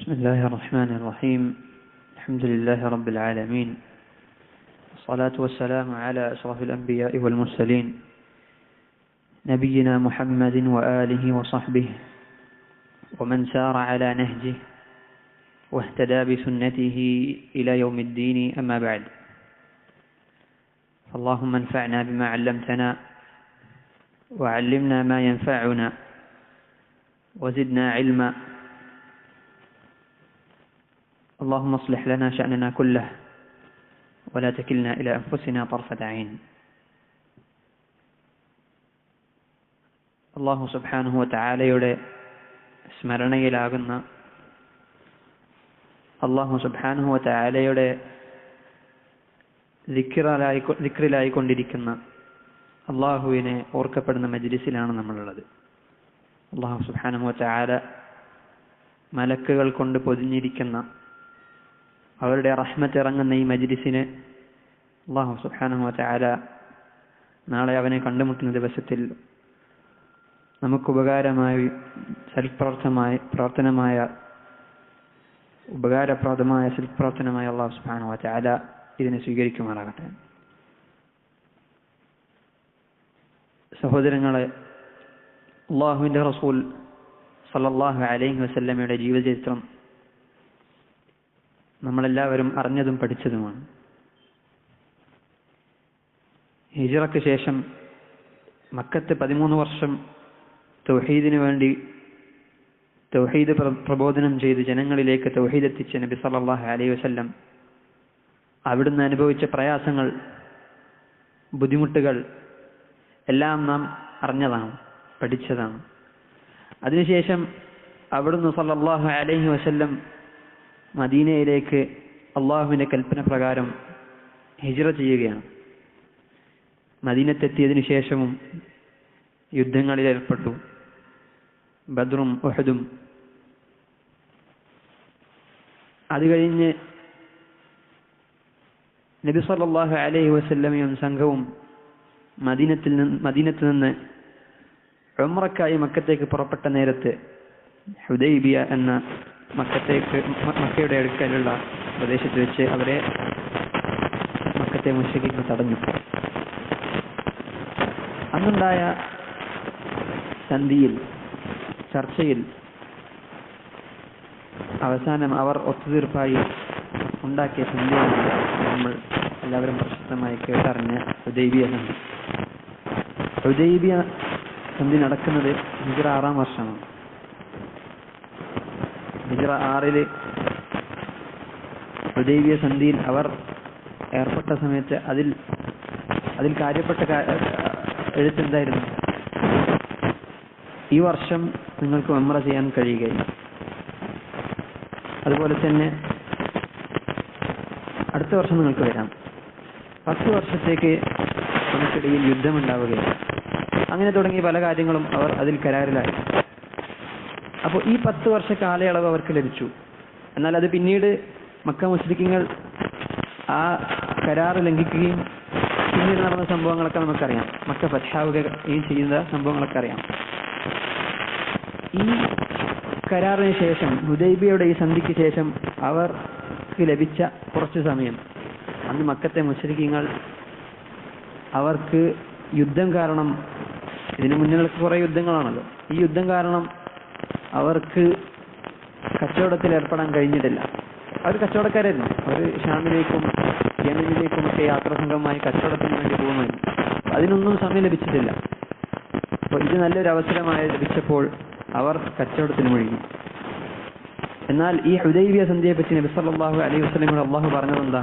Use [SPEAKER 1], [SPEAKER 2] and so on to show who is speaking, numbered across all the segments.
[SPEAKER 1] بسم الله الرحمن الرحيم. الحمد لله رب العالمين، والصلاة والسلام على أشرف الأنبياء والمرسلين نبينا محمد وآله وصحبه ومن سار على نهجه واهتدى بسنته إلى يوم الدين. أما بعد، اللهم انفعنا بما علمتنا وعلمنا ما ينفعنا وزدنا علما. اللهم اصلح لنا شأننا كله ولا تكلنا إلى أنفسنا طرفة عين. അല്ലാഹു സുബ്ഹാനഹു വതആലയുടെ സ്മരണയിലാകുന്ന, അല്ലാഹു സുബ്ഹാനഹു വതആലയുടെ ദിക്റിലായിക്കൊണ്ടിരിക്കുന്ന, അല്ലാഹുവിനെ ഓർക്കപ്പെടുന്ന മജ്ലിസിലാണ് നമ്മളുള്ളത്. അല്ലാഹു സുബ്ഹാനഹു വതആല മലക്കുകൾ കൊണ്ട് പൊതിഞ്ഞിരിക്കുന്ന, അവരുടെ റഹ്മത്ത് ഇറങ്ങുന്ന ഈ മജ്ലിസിനെ അല്ലാഹു സുബ്ഹാനഹു വതആല നാളെ അവനെ കണ്ടുമുട്ടുന്ന ദിവസത്തിൽ നമുക്ക് ഉപകാരപ്രദമായ സൽപ്രവർത്തനമായ അല്ലാഹു സുബ്ഹാനഹു വതആല ഇതിനെ സ്വീകരിക്കുമാറാകട്ടെ. സഹോദരങ്ങളെ, അല്ലാഹുവിൻ്റെ റസൂൽ സല്ലല്ലാഹു അലൈഹി വസല്ലമയുടെ ജീവചരിത്രം നമ്മളെല്ലാവരും അറിഞ്ഞതും പഠിച്ചതുമാണ്. ഹിജ്റയ്ക്ക് ശേഷം മക്കത്ത് 13 വർഷം തൗഹീദിന് വേണ്ടി തൗഹീദ് പ്രബോധനം ചെയ്ത് ജനങ്ങളിലേക്ക് തൗഹീദ് എത്തിച്ച നബി സല്ലല്ലാഹു അലൈഹി വസല്ലം അവിടുന്ന് അനുഭവിച്ച പ്രയാസങ്ങൾ, ബുദ്ധിമുട്ടുകൾ എല്ലാം നാം അറിഞ്ഞതാണ്, പഠിച്ചതാണ്. അതിനുശേഷം അവിടുന്ന് സല്ലല്ലാഹു അലൈഹി വസല്ലം മദീനയിലേക്ക് അള്ളാഹുവിൻ്റെ കൽപ്പന പ്രകാരം ഹിജ്റ ചെയ്യുകയാണ്. മദീനത്തെത്തിയതിനു ശേഷവും യുദ്ധങ്ങളിൽ ഏർപ്പെട്ടു. ബദ്റും ഉഹദും. അത് കഴിഞ്ഞ് നബി സല്ലല്ലാഹു അലൈഹി വസല്ലമയും സംഘവും മദീനത്ത് നിന്ന് ഉംറയ്ക്കായി മക്കത്തേക്ക് പുറപ്പെട്ട നേരത്ത് ഹുദൈബിയ എന്ന മക്കയുടെ അടുക്കലുള്ള പ്രദേശത്ത് വെച്ച് അവരെ മക്കത്തെ മുശ്രിക്കുകൾ തടഞ്ഞു. അന്നുണ്ടായ സന്ധിയിൽ, ചർച്ചയിൽ അവസാനം അവർ ഒത്തുതീർപ്പായി ഉണ്ടാക്കിയ സന്ധിയാണ് നമ്മൾ എല്ലാവരും പ്രശസ്തമായി കേട്ടറിഞ്ഞ ഹുദൈബിയ സന്ധി. ഹുദൈബിയ സന്ധി നടക്കുന്നത് ഹിജ്റ 6-ാം വർഷമാണ്. ഹിജ്റ 6-ൽ ഹുദൈബിയ സന്ധിയിൽ അവർ ഏർപ്പെട്ട സമയത്ത് അതിൽ കാര്യപ്പെട്ട എഴുത്തെന്തായിരുന്നു? ഈ വർഷം നിങ്ങൾക്ക് ഉംറ ചെയ്യാൻ കഴിയുകയില്ല. അതുപോലെ തന്നെ അടുത്ത വർഷം നിങ്ങൾക്ക് വരാം. 10 വർഷത്തേക്ക് നമുക്കിടയിൽ യുദ്ധമുണ്ടാവുകയില്ല. അങ്ങനെ തുടങ്ങിയ പല കാര്യങ്ങളും അവർ അതിൽ കരാറിലായി. അപ്പോൾ ഈ 10 വർഷ കാലയളവ് അവർക്ക് ലഭിച്ചു. എന്നാൽ അത് പിന്നീട് മക്ക മുശ്രിക്കുകൾ ആ കരാർ ലംഘിക്കുകയും പിന്നീട് നടന്ന സംഭവങ്ങളൊക്കെ നമുക്കറിയാം. മക്ക ഫത്ഹാവുകയും ചെയ്യുന്ന സംഭവങ്ങളൊക്കെ അറിയാം. ഈ കരാറിന് ശേഷം, ഹുദൈബിയയുടെ ഈ സന്ധിക്ക് ശേഷം അവർക്ക് ലഭിച്ച കുറച്ച് സമയം, അന്ന് മക്കത്തെ മുശ്രിക്കുകൾ അവർക്ക് യുദ്ധം കാരണം, ഇതിനു മുന്നുകൾക്ക് കുറേ യുദ്ധങ്ങളാണല്ലോ, ഈ യുദ്ധം കാരണം അവർക്ക് കച്ചവടത്തിൽ ഏർപ്പെടാൻ കഴിഞ്ഞിട്ടില്ല. അവർ കച്ചവടക്കാരായിരുന്നു. അവർ ഷാമിലേക്കും യമനിലേക്കും ഒക്കെ യാത്രാസംഘമായി കച്ചവടത്തിന് വേണ്ടി പോകുമായിരുന്നു. അതിനൊന്നും സമയം ലഭിച്ചിട്ടില്ല. അപ്പോൾ ഇത് നല്ലൊരു അവസരമായി ലഭിച്ചപ്പോൾ അവർ കച്ചവടത്തിന് മുഴുകി. എന്നാൽ ഈ ഹുദൈബിയ സന്ധിയെ പറ്റി നബി സല്ലല്ലാഹു അലൈഹി വസല്ലമയോട് അല്ലാഹു പറഞ്ഞതെന്താ?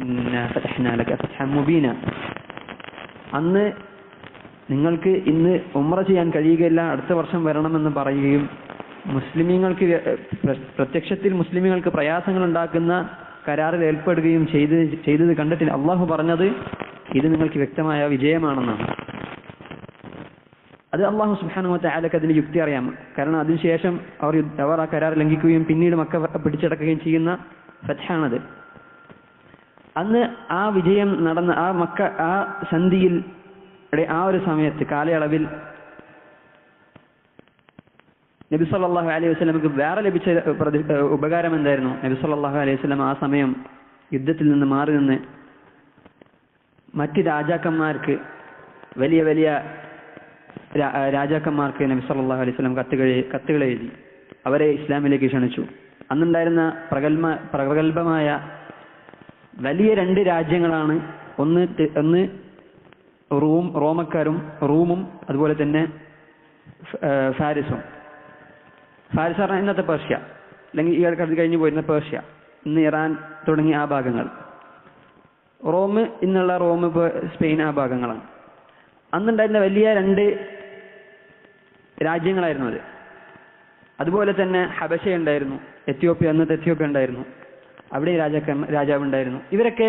[SPEAKER 1] ഇന്നാ ഫതഹ്നാ ലക ഫത്ഹൻ മുബീന. അന്ന് നിങ്ങൾക്ക് ഇന്ന് ഉംറ ചെയ്യാൻ കഴിയുകയില്ല, അടുത്ത വർഷം വരണമെന്ന് പറയുകയും മുസ്ലിമീങ്ങൾക്ക് പ്രത്യക്ഷത്തിൽ മുസ്ലിമീങ്ങൾക്ക് പ്രയാസങ്ങൾ ഉണ്ടാക്കുന്ന കരാറിൽ ഏർപ്പെടുകയും ചെയ്തത് കണ്ടിട്ട് അള്ളാഹു പറഞ്ഞത് ഇത് നിങ്ങൾക്ക് വ്യക്തമായ വിജയമാണെന്നാണ്. അത് അള്ളാഹു സുബ്ഹാനഹു വതആലക്ക് അതിന് യുക്തി അറിയാം. കാരണം അതിനുശേഷം അവർ ആ കരാർ ലംഘിക്കുകയും പിന്നീട് മക്ക പിടിച്ചടക്കുകയും ചെയ്യുന്ന ഫത്ഹാണത്. അന്ന് ആ വിജയം നടന്ന ആ സന്ധിയിൽ ആ ഒരു സമയത്ത് കാലയളവിൽ നബി സല്ലല്ലാഹു അലൈഹി വസല്ലമക്ക് വേറെ ലഭിച്ച ഉപകാരം എന്തായിരുന്നു? നബി സല്ലല്ലാഹു അലൈഹി വസല്ലം ആ സമയം യുദ്ധത്തിൽ നിന്ന് മാറി നിന്ന് മറ്റ് രാജാക്കന്മാർക്ക്, വലിയ വലിയ രാജാക്കന്മാർക്ക് നബി സല്ലല്ലാഹു അലൈഹി വസല്ലം കത്തുകൾ എഴുതി അവരെ ഇസ്ലാമിലേക്ക് ക്ഷണിച്ചു. അന്നുണ്ടായിരുന്ന പ്രഗത്ഭമായ വലിയ 2 രാജ്യങ്ങളാണ്. ഒന്ന് റോമും അതുപോലെ തന്നെ ഫാരിസും. ഫാരിസ് പറഞ്ഞാൽ ഇന്നത്തെ പേർഷ്യ, അല്ലെങ്കിൽ ഈ അടുത്ത് കഴിഞ്ഞു പോയിരുന്ന പേർഷ്യ, ഇന്ന് ഇറാൻ തുടങ്ങിയ ആ ഭാഗങ്ങൾ. റോം, ഇന്നുള്ള റോം, സ്പെയിൻ, ആ ഭാഗങ്ങളാണ്. അന്നുണ്ടായിരുന്ന വലിയ 2 രാജ്യങ്ങളായിരുന്നു അത്. അതുപോലെ തന്നെ ഹബശ ഉണ്ടായിരുന്നു, അന്നത്തെ എത്യോപ്യ ഉണ്ടായിരുന്നു, അവിടെ രാജാവ് ഉണ്ടായിരുന്നു. ഇവരൊക്കെ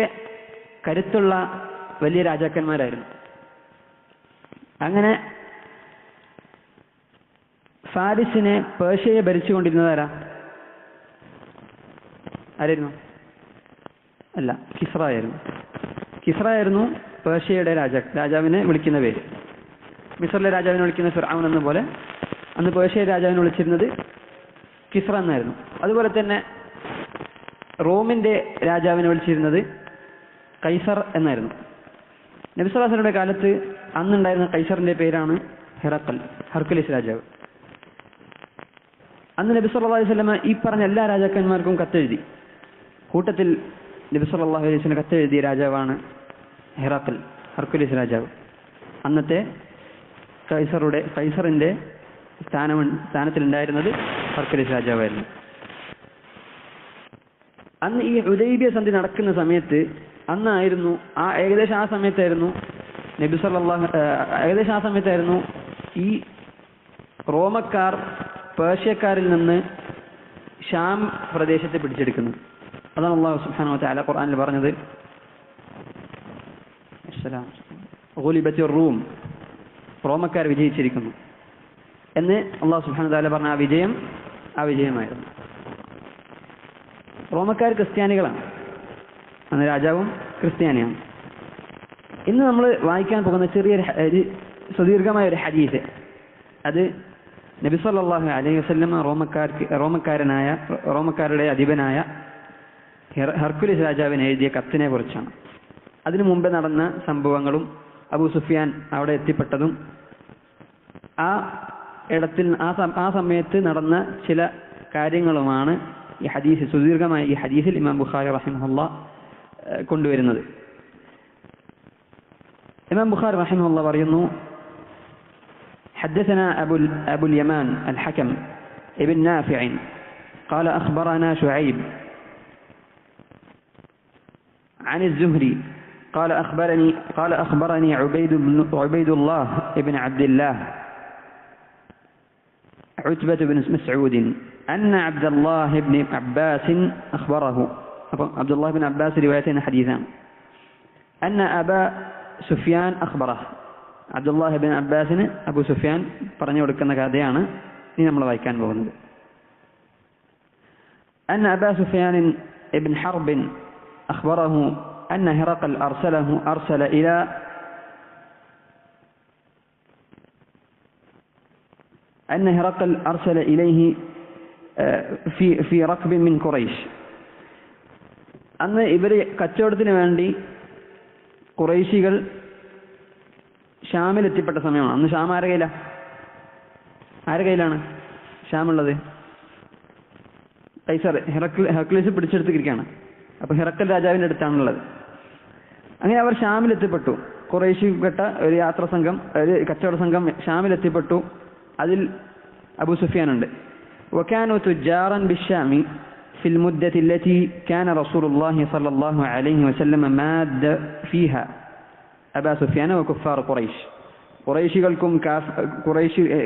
[SPEAKER 1] കരുത്തുള്ള വലിയ രാജാക്കന്മാരായിരുന്നു. അങ്ങനെ ഫാരിസിനെ, പേർഷ്യയെ ഭരിച്ചുകൊണ്ടിരുന്നത് ആരായിരുന്നു? അല്ല, കിസ്റ ആയിരുന്നു പേർഷ്യയുടെ രാജാവിനെ വിളിക്കുന്ന പേര്. മിസ്രിലെ രാജാവിനെ വിളിക്കുന്ന ഫിർഔൻ എന്ന പോലെ അന്ന് പേർഷ്യ രാജാവിനെ വിളിച്ചിരുന്നത് കിസ്റ എന്നായിരുന്നു. അതുപോലെ തന്നെ റോമിന്റെ രാജാവിനെ വിളിച്ചിരുന്നത് കൈസർ എന്നായിരുന്നു. നബി സല്ലല്ലാഹു അലൈഹി വസല്ലമയുടെ കാലത്ത് അന്നുണ്ടായിരുന്ന കൈസറിന്റെ പേരാണ് ഹെർക്കുലിസ് രാജാവ്. അന്ന് നബി സല്ലല്ലാഹു അലൈഹി വസല്ലമ ഈ പറഞ്ഞ എല്ലാ രാജാക്കന്മാർക്കും കത്തെഴുതി. കൂട്ടത്തിൽ നബി സല്ലല്ലാഹു അലൈഹി വസല്ലം കത്തെഴുതിയ രാജാവാണ് ഹെർക്കുലിസ് രാജാവ്. അന്നത്തെ കൈസറിന്റെ സ്ഥാനത്തിലുണ്ടായിരുന്നത് ഹെർക്കുലിസ് രാജാവായിരുന്നു. അന്ന് ഈ ഹുദൈബിയ സന്ധി നടക്കുന്ന സമയത്ത് ഏകദേശം ആ സമയത്തായിരുന്നു ഈ റോമക്കാർ പേർഷ്യക്കാരിൽ നിന്ന് ഷാം പ്രദേശത്തെ പിടിച്ചെടുക്കുന്നത്. അതാണ് അല്ലാഹു സുബ്ഹാനഹു വ തആല ഖുർആനിൽ പറഞ്ഞത്, റൂം, റോമക്കാർ വിജയിച്ചിരിക്കുന്നു എന്ന് അല്ലാഹു സുബ്ഹാനഹു വ തആല പറഞ്ഞ ആ വിജയമായിരുന്നു. റോമക്കാർ ക്രിസ്ത്യാനികളാണ്, അന്ന് രാജാവും ക്രിസ്ത്യാനിയാണ്. ഇന്ന് നമ്മൾ വായിക്കാൻ പോകുന്ന സുദീർഘമായ ഒരു ഹദീസ്, അത് നബി സല്ലല്ലാഹു അലൈഹി വസല്ലം റോമക്കാരുടെ അധിപനായ ഹെർക്കുലിസ് രാജാവിന് എഴുതിയ കത്തിനെ കുറിച്ചാണ്. അതിനു മുമ്പ് നടന്ന സംഭവങ്ങളും അബൂ സുഫിയാൻ അവിടെ എത്തിപ്പെട്ടതും ആ സമയത്ത് നടന്ന ചില കാര്യങ്ങളുമാണ് ഈ ഹദീസ്, സുദീർഘമായ ഈ ഹദീസിൽ ഇമാം ബുഖാരി റഹിമഹുല്ലാഹ് കൊണ്ടുവരുന്നത്. ഇമാം ബുഖാരി റഹിമഹുല്ലാഹ് പറയുന്നു, حدثنا أبو اليمان الحكم ابن نافع قال أخبرنا شعيب عن الزهري قال أخبرني عبيد الله ابن عبد الله عتبة بن مسعود أن عبد الله بن عباس أخبره. عبد الله بن عباس روايتين حديثان. أن أبا سفيان أخبره. عبد الله بن عباس أبو سفيان പറഞ്ഞു കൊടുക്കുന്ന കഥയാണ് ഇനി നമ്മൾ വായിക്കാൻ പോകുന്നത്. أن أبا سفيان ابن حرب أخبره أن هرقل أرسل إليه في ركب من قريش. അന്ന് ഇവര് കച്ചവടത്തിന് വേണ്ടി ഖുറൈശികൾ ഷാമിൽ എത്തിപ്പെട്ട സമയമാണ്. അന്ന് ഷാം ആരുടെ കയ്യിലാണ് ഷാമുള്ളത്? Kaiser Hercules പിടിച്ചെടുത്തിരിക്കുകയാണ്. അപ്പൊ ഹെറക്കൽ രാജാവിന്റെ അടുത്താണുള്ളത്. അങ്ങനെ അവർ ഷാമിൽ എത്തിപ്പെട്ടു. ഖുറൈശിൽപ്പെട്ട ഒരു ഒരു കച്ചവട സംഘം ഷാമിൽ എത്തിപ്പെട്ടു. അതിൽ അബൂ സുഫിയാൻ ഉണ്ട്. وكانوا تجارا بالشام في المدة التي كان رسول الله صلى الله عليه وسلم ماد فيها أبا سفيان وكفار قريش.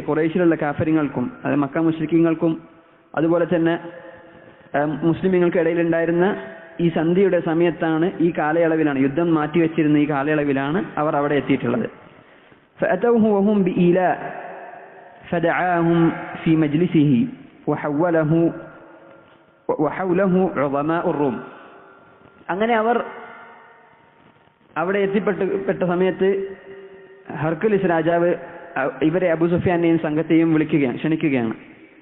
[SPEAKER 1] ഖുറൈശിലുള്ള കാഫര്യങ്ങൾക്കും മക്ക മുശ്രിക്കീങ്ങൾക്കും അതുപോലെ തന്നെ മുസ്ലിമീങ്ങൾക്ക് ഇടയിലുണ്ടായിരുന്ന ഈ സന്ധിയുടെ സമയത്താണ്, ഈ കാലയളവിലാണ്, യുദ്ധം മാറ്റിവെച്ചിരുന്ന ഈ കാലയളവിലാണ് അവർ അവിടെ എത്തിയിട്ടുള്ളത്. فأتوه وهم بإيلاء فدعاهم في مجلسه وحوله عظماء الروم. അങ്ങനെ അവർ അവിടെ എത്തിപ്പെട്ട സമയത്ത് ഹെർക്കുലിസ് രാജാവ് ഇവരെ അബൂ സുഫിയാനെയും സംഘത്തെയും ക്ഷണിക്കുകയാണ്.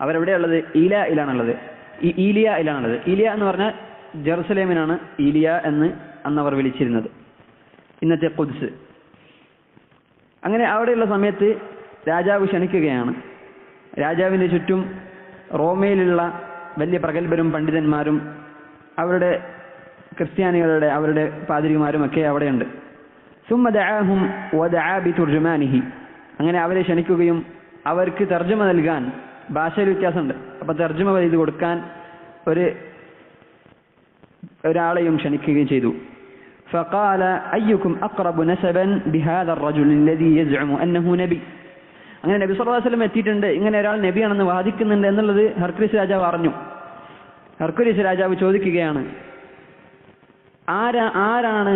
[SPEAKER 1] അവരെവിടെയുള്ളത്? ഈലിയയിലാണുള്ളത്. ഈലിയയിലാണുള്ളത്. ഈലിയ എന്ന് പറഞ്ഞാൽ ജെറുസലേമിനാണ് ഈലിയ എന്ന് അന്ന് അവർ വിളിച്ചിരുന്നത്, ഇന്നത്തെ ഖുദ്സ്. അങ്ങനെ അവിടെയുള്ള സമയത്ത് രാജാവ് ക്ഷണിക്കുകയാണ്. രാജാവിൻ്റെ ചുറ്റും റോമയിലുള്ള വലിയ പ്രഗത്ഭരും പണ്ഡിതന്മാരും അവരുടെ ക്രിസ്ത്യാനികളുടെ അവരുടെ പാതിരിമാരും ഒക്കെ അവിടെയുണ്ട്. സുമ്മ ദഅാഹും വദഅ ബിതുർജുമാനിഹി. അങ്ങനെ അവരെ ക്ഷണിക്കുകയും അവർക്ക് തർജ്ജമ നൽകാൻ, ഭാഷയിൽ വ്യത്യാസമുണ്ട്, അപ്പോൾ തർജ്ജമ ചെയ്ത് കൊടുക്കാൻ ഒരാളെയും ക്ഷണിക്കുകയും ചെയ്തു. فقال أيكم أقرب نسبا بهذا الرجل الذي يزعم أنه نبي. അങ്ങനെ നബി സല്ലല്ലാഹു അലൈഹി വസല്ലം എത്തിയിട്ടുണ്ട്, ഇങ്ങനെ ഒരാൾ നബിയാണെന്ന് വാദിക്കുന്നുണ്ട് എന്നുള്ളത് ഹെർക്കുലിസ് രാജാവ് അറിഞ്ഞു. ഹെർക്കുലിസ് രാജാവ് ചോദിക്കുകയാണ്, ആരാണ്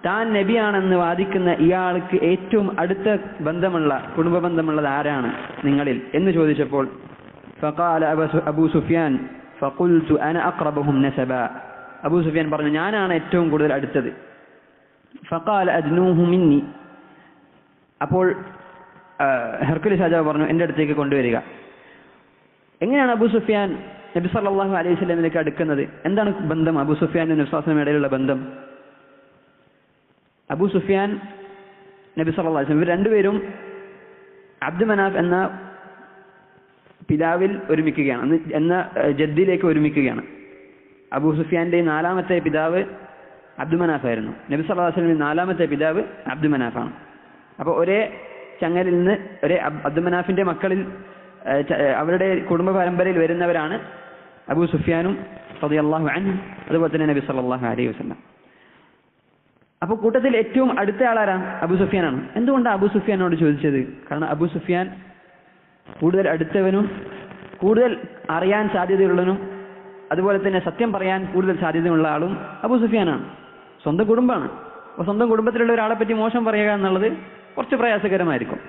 [SPEAKER 1] താൻ നബിയാണെന്ന് വാദിക്കുന്ന ഇയാൾക്ക് ഏറ്റവും അടുത്ത ബന്ധമുള്ള കുടുംബ ബന്ധമുള്ളത് ആരാണ് നിങ്ങളിൽ എന്ന് ചോദിച്ചപ്പോൾ ഫഖാല അബൂ സുഫിയാൻ ഫഖുൽതു അന അഖ്റബുഹും നസബ. അബൂ സുഫിയാൻ പറഞ്ഞു, ഞാനാണ് ഏറ്റവും കൂടുതൽ അടുത്തത്. ഫഖാല അദ്നൂഹു മിന്നി. അപ്പോൾ ഹെർക്കുലിസ് രാജാവ് പറഞ്ഞു, എൻ്റെ അടുത്തേക്ക് കൊണ്ടുവരിക. എങ്ങനെയാണ് അബൂ സുഫിയാൻ നബി സല്ലല്ലാഹു അലൈഹി വസല്ലമിലേക്ക് അടുക്കുന്നത്? എന്താണ് ബന്ധം അബൂ സുഫിയാനും നബി സല്ലല്ലാഹു അലൈഹി വസല്ലം ഇടയിലുള്ള ബന്ധം? അബൂ സുഫിയാൻ നബി സല്ലല്ലാഹു അലൈഹി വസല്ലം ഇവർ രണ്ടുപേരും അബ്ദു മനാഫ് എന്ന പിതാവിൽ ഒരുമിക്കുകയാണ്, എന്ന ജദ്ദിലേക്ക് ഒരുമിക്കുകയാണ്. അബൂ സുഫിയാന്റെ 4ാമത്തെ പിതാവ് അബ്ദു മനാഫ് ആയിരുന്നു. നബി സല്ലല്ലാഹു അലൈഹി വസല്ലം 4ാമത്തെ പിതാവ് അബ്ദു മനാഫാണ്. അപ്പോൾ ഒരേ ചങ്ങലിൽ നിന്ന് ഒരേ അബ്ദു മനാഫിന്റെ മക്കളിൽ അവരുടെ കുടുംബ പരമ്പരയിൽ വരുന്നവരാണ് അബൂ സുഫിയാനും റളിയല്ലാഹു അൻഹു, അതുപോലെ തന്നെ നബി സല്ലല്ലാഹു അലൈഹി വസല്ലം. അപ്പോൾ കൂട്ടത്തിൽ ഏറ്റവും അടുത്ത ആളാരാ? അബൂ സുഫിയാനാണ്. എന്തുകൊണ്ടാണ് അബൂ സുഫിയാനോട് ചോദിച്ചത്? കാരണം അബൂ സുഫിയാൻ കൂടുതൽ അടുത്തവനും കൂടുതൽ അറിയാൻ സാധ്യതയുള്ളവനും അതുപോലെ തന്നെ സത്യം പറയാൻ കൂടുതൽ സാധ്യതയുള്ള ആളും അബൂ സുഫിയാനാണ്. സ്വന്തം കുടുംബമാണ്. അപ്പോൾ സ്വന്തം കുടുംബത്തിലുള്ള ഒരാളെ പറ്റി മോശം പറയുക എന്നുള്ളത് കുറച്ച് പ്രയാസകരമായിരിക്കും.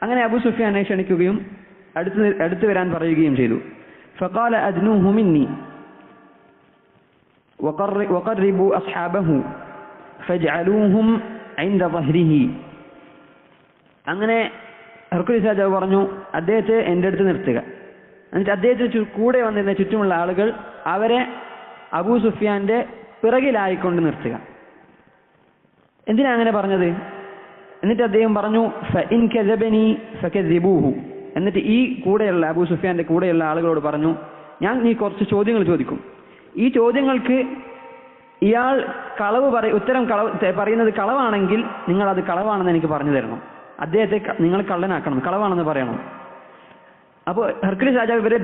[SPEAKER 1] അങ്ങനെ അബൂ സുഫിയാനെ ക്ഷണിക്കുകയും അടുത്ത് വരാൻ പറയുകയും ചെയ്തു. ഫഖാല അദ്നൂഹു മിന്നി വഖർരിബു അസ്ഹാബഹു ഫജ്അലൂഹും ഇൻദ ളഹ്രിഹി. അങ്ങനെ ഹെർക്കുലിസ് രാജാവ് പറഞ്ഞു, അദ്ദേഹത്തെ എൻ്റെ അടുത്ത് നിർത്തുക. എന്നിട്ട് അദ്ദേഹത്തിന് കൂടെ വന്നിരുന്ന ചുറ്റുമുള്ള ആളുകൾ അവരെ അബൂ സുഫിയാന്റെ പിറകിലായിക്കൊണ്ട് നിർത്തുക. എന്തിനാ അങ്ങനെ പറഞ്ഞത്? എന്നിട്ട് അദ്ദേഹം പറഞ്ഞു, ഫഇൻ കദബനി ഫകദിബൂഹു. എന്നിട്ട് ഈ കൂടെയുള്ള അബൂ സുഫിയാന്റെ കൂടെയുള്ള ആളുകളോട് പറഞ്ഞു, നീ കുറച്ച് ചോദ്യങ്ങൾ ചോദിക്കും. ഈ ചോദ്യങ്ങൾക്ക് ഇയാൾ ഉത്തരം പറയുന്നത് കളവാണെങ്കിൽ നിങ്ങൾ അത് കളവാണെന്ന് എനിക്ക് പറഞ്ഞു തരണം. അദ്ദേഹത്തെ നിങ്ങൾ കള്ളനാക്കണം, കളവാണെന്ന് പറയണം. അപ്പോൾ ഹെർക്കുലിസ് രാജാവ് ഇവരെ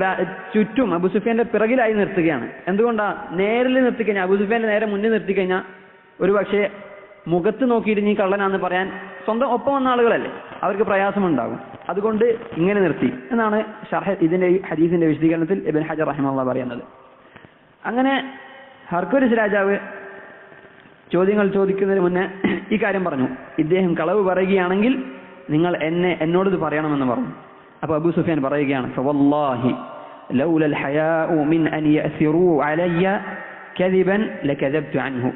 [SPEAKER 1] ചുറ്റും അബൂ സുഫിയാന്റെ പിറകിലായി നിർത്തുകയാണ്. എന്തുകൊണ്ടാ? നേരിൽ നിർത്തിക്കഴിഞ്ഞാൽ, അബൂ സുഫിയാന്റെ നേരെ മുന്നിൽ നിർത്തിക്കഴിഞ്ഞാൽ ഒരു പക്ഷേ മുഖത്ത് നോക്കിയിട്ട് നീ കള്ളനാന്ന് പറയാൻ സ്വന്തം ഒപ്പം വന്ന ആളുകളല്ലേ, അവർക്ക് പ്രയാസമുണ്ടാകും. അതുകൊണ്ട് ഇങ്ങനെ നിർത്തി എന്നാണ് ഇതിന്റെ ഈ ഹദീസിന്റെ വിശദീകരണത്തിൽ ഇബ്നു ഹജർ റഹിമഹുല്ലാഹ് പറയുന്നത്. അങ്ങനെ ഹെർക്കുലിസ് രാജാവ് ചോദ്യങ്ങൾ ചോദിക്കുന്നതിന് മുന്നേ ഈ കാര്യം പറഞ്ഞു, ഇദ്ദേഹം കളവ് പറയുകയാണെങ്കിൽ നിങ്ങൾ എന്നോട് ഇത് പറയണമെന്ന് പറഞ്ഞു. അപ്പോൾ അബൂ സുഫിയാൻ പറയുകയാണ്, ഫവല്ലാഹി ലൗലൽ ഹയാഉ മിൻ അൻ യഅസിറു അലയ്യ കദിബൻ ലകദബ്തു അൻഹു.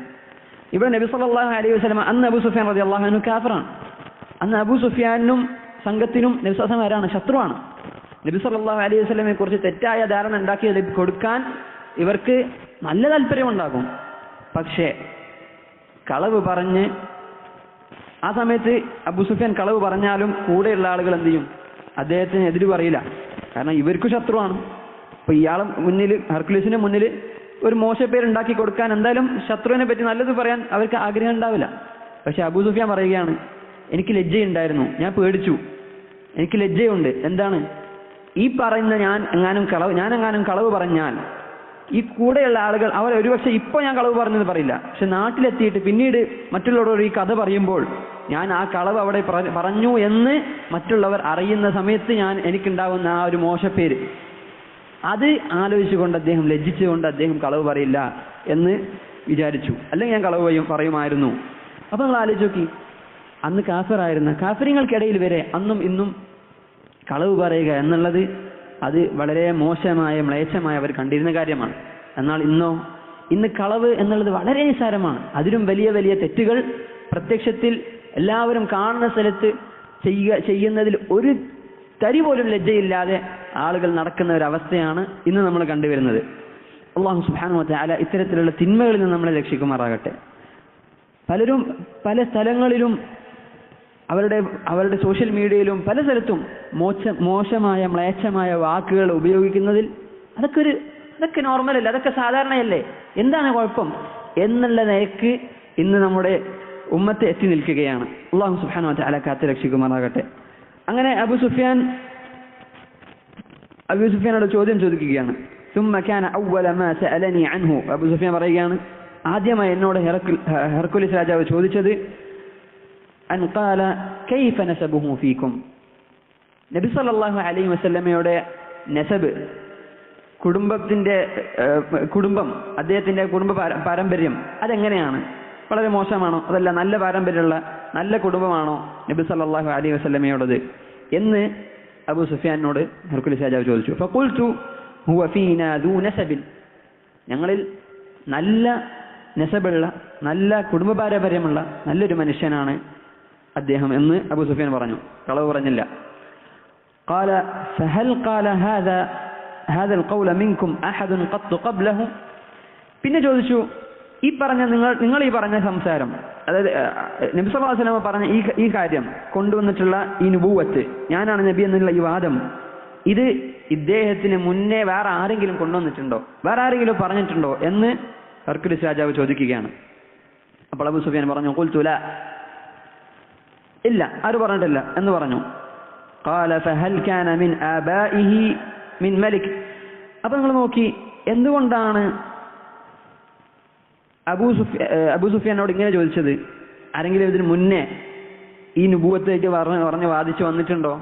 [SPEAKER 1] ഇവിടെ നബി സല്ലല്ലാഹു അലൈഹി വസല്ലം അന്ന് അബൂ സുഫിയാൻ റളിയല്ലാഹു അൻഹു കാഫിറാണ്. അന്ന് അബൂ സുഫിയാനും സംഘത്തിനും നബി സല്ലല്ലാഹു അലൈഹി വസല്ലം ആരാണ്? ശത്രുവാണ്. നബി സല്ലല്ലാഹു അലൈഹി വസല്ലമയെ കുറിച്ച് തെറ്റായ ധാരണ ഉണ്ടാക്കി കൊടുക്കാൻ ഇവർക്ക് നല്ല താല്പര്യമുണ്ടാകും. പക്ഷേ കളവ് പറഞ്ഞ് ആ സമയത്ത് അബൂ സുഫിയാൻ കളവ് പറഞ്ഞാലും കൂടെയുള്ള ആളുകൾ എന്ത് ചെയ്യും? അദ്ദേഹത്തിന് എതിര് പറയില്ല. കാരണം ഇവർക്കും ശത്രുവാണ്. അപ്പോൾ ഇയാളെ മുന്നിൽ, ഹെർക്കുലിസിന്റെ മുന്നിൽ ഒരു മോശപ്പേരുണ്ടാക്കി കൊടുക്കാൻ എന്തായാലും ശത്രുവിനെ പറ്റി നല്ലത് പറയാൻ അവർക്ക് ആഗ്രഹം ഉണ്ടാവില്ല. പക്ഷെ അബൂ സുഫിയാൻ പറയുകയാണ്, എനിക്ക് ലജ്ജയുണ്ടായിരുന്നു, ഞാൻ പേടിച്ചു, എനിക്ക് ലജ്ജയുണ്ട്. എന്താണ് ഈ പറയുന്ന? ഞാൻ എങ്ങാനും കളവ് പറഞ്ഞാൽ ഈ കൂടെയുള്ള ആളുകൾ അവർ ഒരുപക്ഷെ ഇപ്പോൾ ഞാൻ കളവ് പറഞ്ഞെന്ന് പറയില്ല, പക്ഷെ നാട്ടിലെത്തിയിട്ട് പിന്നീട് മറ്റുള്ളവരോട് ഈ കഥ പറയുമ്പോൾ ഞാൻ ആ കളവ് അവിടെ പറഞ്ഞു എന്ന് മറ്റുള്ളവർ അറിയുന്ന സമയത്ത് എനിക്കുണ്ടാകുന്ന ആ ഒരു മോശപ്പേര്, അത് ആലോചിച്ചുകൊണ്ട് അദ്ദേഹം ലജ്ജിച്ചുകൊണ്ട് അദ്ദേഹം കളവ് പറയില്ല എന്ന് വിചാരിച്ചു. അല്ലെങ്കിൽ ഞാൻ കളവ് പറയുമായിരുന്നു. അപ്പൊ നിങ്ങൾ ആലോചിച്ച് നോക്കി, അന്ന് കാഫിറായിരുന്ന കാഫിര്യങ്ങൾക്കിടയിൽ വരെ അന്നും ഇന്നും കളവ് പറയുക എന്നുള്ളത് അത് വളരെ മോശമായ മ്ലേച്ഛമായ അവർ കണ്ടിരുന്ന കാര്യമാണ്. എന്നാൽ ഇന്ന് കളവ് എന്നുള്ളത് വളരെ നിസ്സാരമാണ്. അതിലും വലിയ വലിയ തെറ്റുകൾ പ്രത്യക്ഷത്തിൽ എല്ലാവരും കാണുന്ന സ്ഥലത്ത് ചെയ്യുന്നതിൽ ഒരു തരി പോലും ലജ്ജയില്ലാതെ ആളുകൾ നടക്കുന്ന ഒരു അവസ്ഥയാണ് ഇന്ന് നമ്മൾ കണ്ടുവരുന്നത്. അല്ലാഹു സുബ്ഹാനഹു വ തആല ഇത്തരത്തിലുള്ള തിന്മകളിൽ നിന്ന് നമ്മളെ രക്ഷിക്കുമാറാകട്ടെ. പലരും പല സ്ഥലങ്ങളിലും അവരുടെ സോഷ്യൽ മീഡിയയിലും പല സ്ഥലത്തും മോശമായ മ്ലേച്ഛമായ വാക്കുകൾ ഉപയോഗിക്കുന്നതിൽ അതൊക്കെ നോർമലല്ലേ, അതൊക്കെ സാധാരണയല്ലേ, എന്താണ് കുഴപ്പം എന്നുള്ള നിലയ്ക്ക് ഇന്ന് നമ്മുടെ ഉമ്മത്ത് എത്തി നിൽക്കുകയാണ്. അല്ലാഹു സുബ്ഹാനഹു വ തആല കാത്ത് രക്ഷിക്കുമാറാകട്ടെ. അങ്ങനെ അബൂ സുഫിയാനോട് ചോദ്യം ചോദിക്കുകയാണ്. ثم كان أول ما سألني عنه അബൂ സുഫിയാൻ പറയുകയാണ്, ആദ്യമായി എന്നോട് ഹെർക്കുലിസ് രാജാവ് ചോദിച്ചത് അൻ ഖാല കൈഫ നസബുഹു ഫീകും, നബി സല്ലല്ലാഹു അലൈഹി വസല്ലമയുടെ നസബ്, കുടുംബം, അദ്ദേഹത്തിന്റെ കുടുംബ പാരമ്പര്യം അതെങ്ങനെയാണ്, വളരെ മോശമാണോ അതല്ല നല്ല പാരമ്പര്യമുള്ള നല്ല കുടുംബമാണോ നബി സല്ലല്ലാഹു അലൈഹി വസല്ലമയോടത് എന്ന് അബൂ സുഫിയാനോട് ഹെർക്കുലിസ് രാജാവ് ചോദിച്ചു. ഫഖുൽതു ഹുവ ഫീനാ ദൂ നസബിൻ, ഞങ്ങളിൽ നല്ല നസബുള്ള നല്ല കുടുംബ പാരമ്പര്യമുള്ള നല്ലൊരു മനുഷ്യനാണ് അദ്ദേഹം എന്ന് അബൂ സുഫിയാൻ പറഞ്ഞു, കളവ് പറഞ്ഞില്ല. ഖാല ഫഹൽ ഖാല ഹാദൽ ഖൗല മിൻകും അഹദുൻ ഖത്ത് ഖബ്ലഹു, പിന്നെ ചോദിച്ചു ഈ പറഞ്ഞ നിങ്ങൾ ഈ പറഞ്ഞ സംസാരം, അതായത് നബി സല്ലല്ലാഹു അലൈഹി വസല്ലം പറഞ്ഞ ഈ കാര്യം കൊണ്ടുവന്നിട്ടുള്ള ഈ നുബുവത്ത്, ഞാനാണ് നബി എന്നുള്ള ഈ വാദം, ഇത് ഇദ്ദേഹത്തിന് മുന്നേ വേറെ ആരെങ്കിലും കൊണ്ടുവന്നിട്ടുണ്ടോ, വേറെ ആരെങ്കിലും പറഞ്ഞിട്ടുണ്ടോ എന്ന് ഹെർക്കുലിസ് രാജാവ് ചോദിക്കുകയാണ്. അപ്പോൾ അബൂ സുഫിയാൻ പറഞ്ഞു ഖുൽതു ലാ, ഇല്ല ആരും പറഞ്ഞിട്ടില്ല എന്ന് പറഞ്ഞു. ഖാല ഫഹൽ കാന മിൻ ആബാഇഹി മിൻ മലിക്, അപ്പോൾ നിങ്ങൾ നോക്കി എന്തുകൊണ്ടാണ് അബൂ സുഫിയാനോട് ഇങ്ങനെ ചോദിച്ചത്, ആരെങ്കിലും ഇതിന് മുന്നേ ഈ നുബുവത്തേക്ക് പറഞ്ഞ് വാദിച്ചു വന്നിട്ടുണ്ടോ?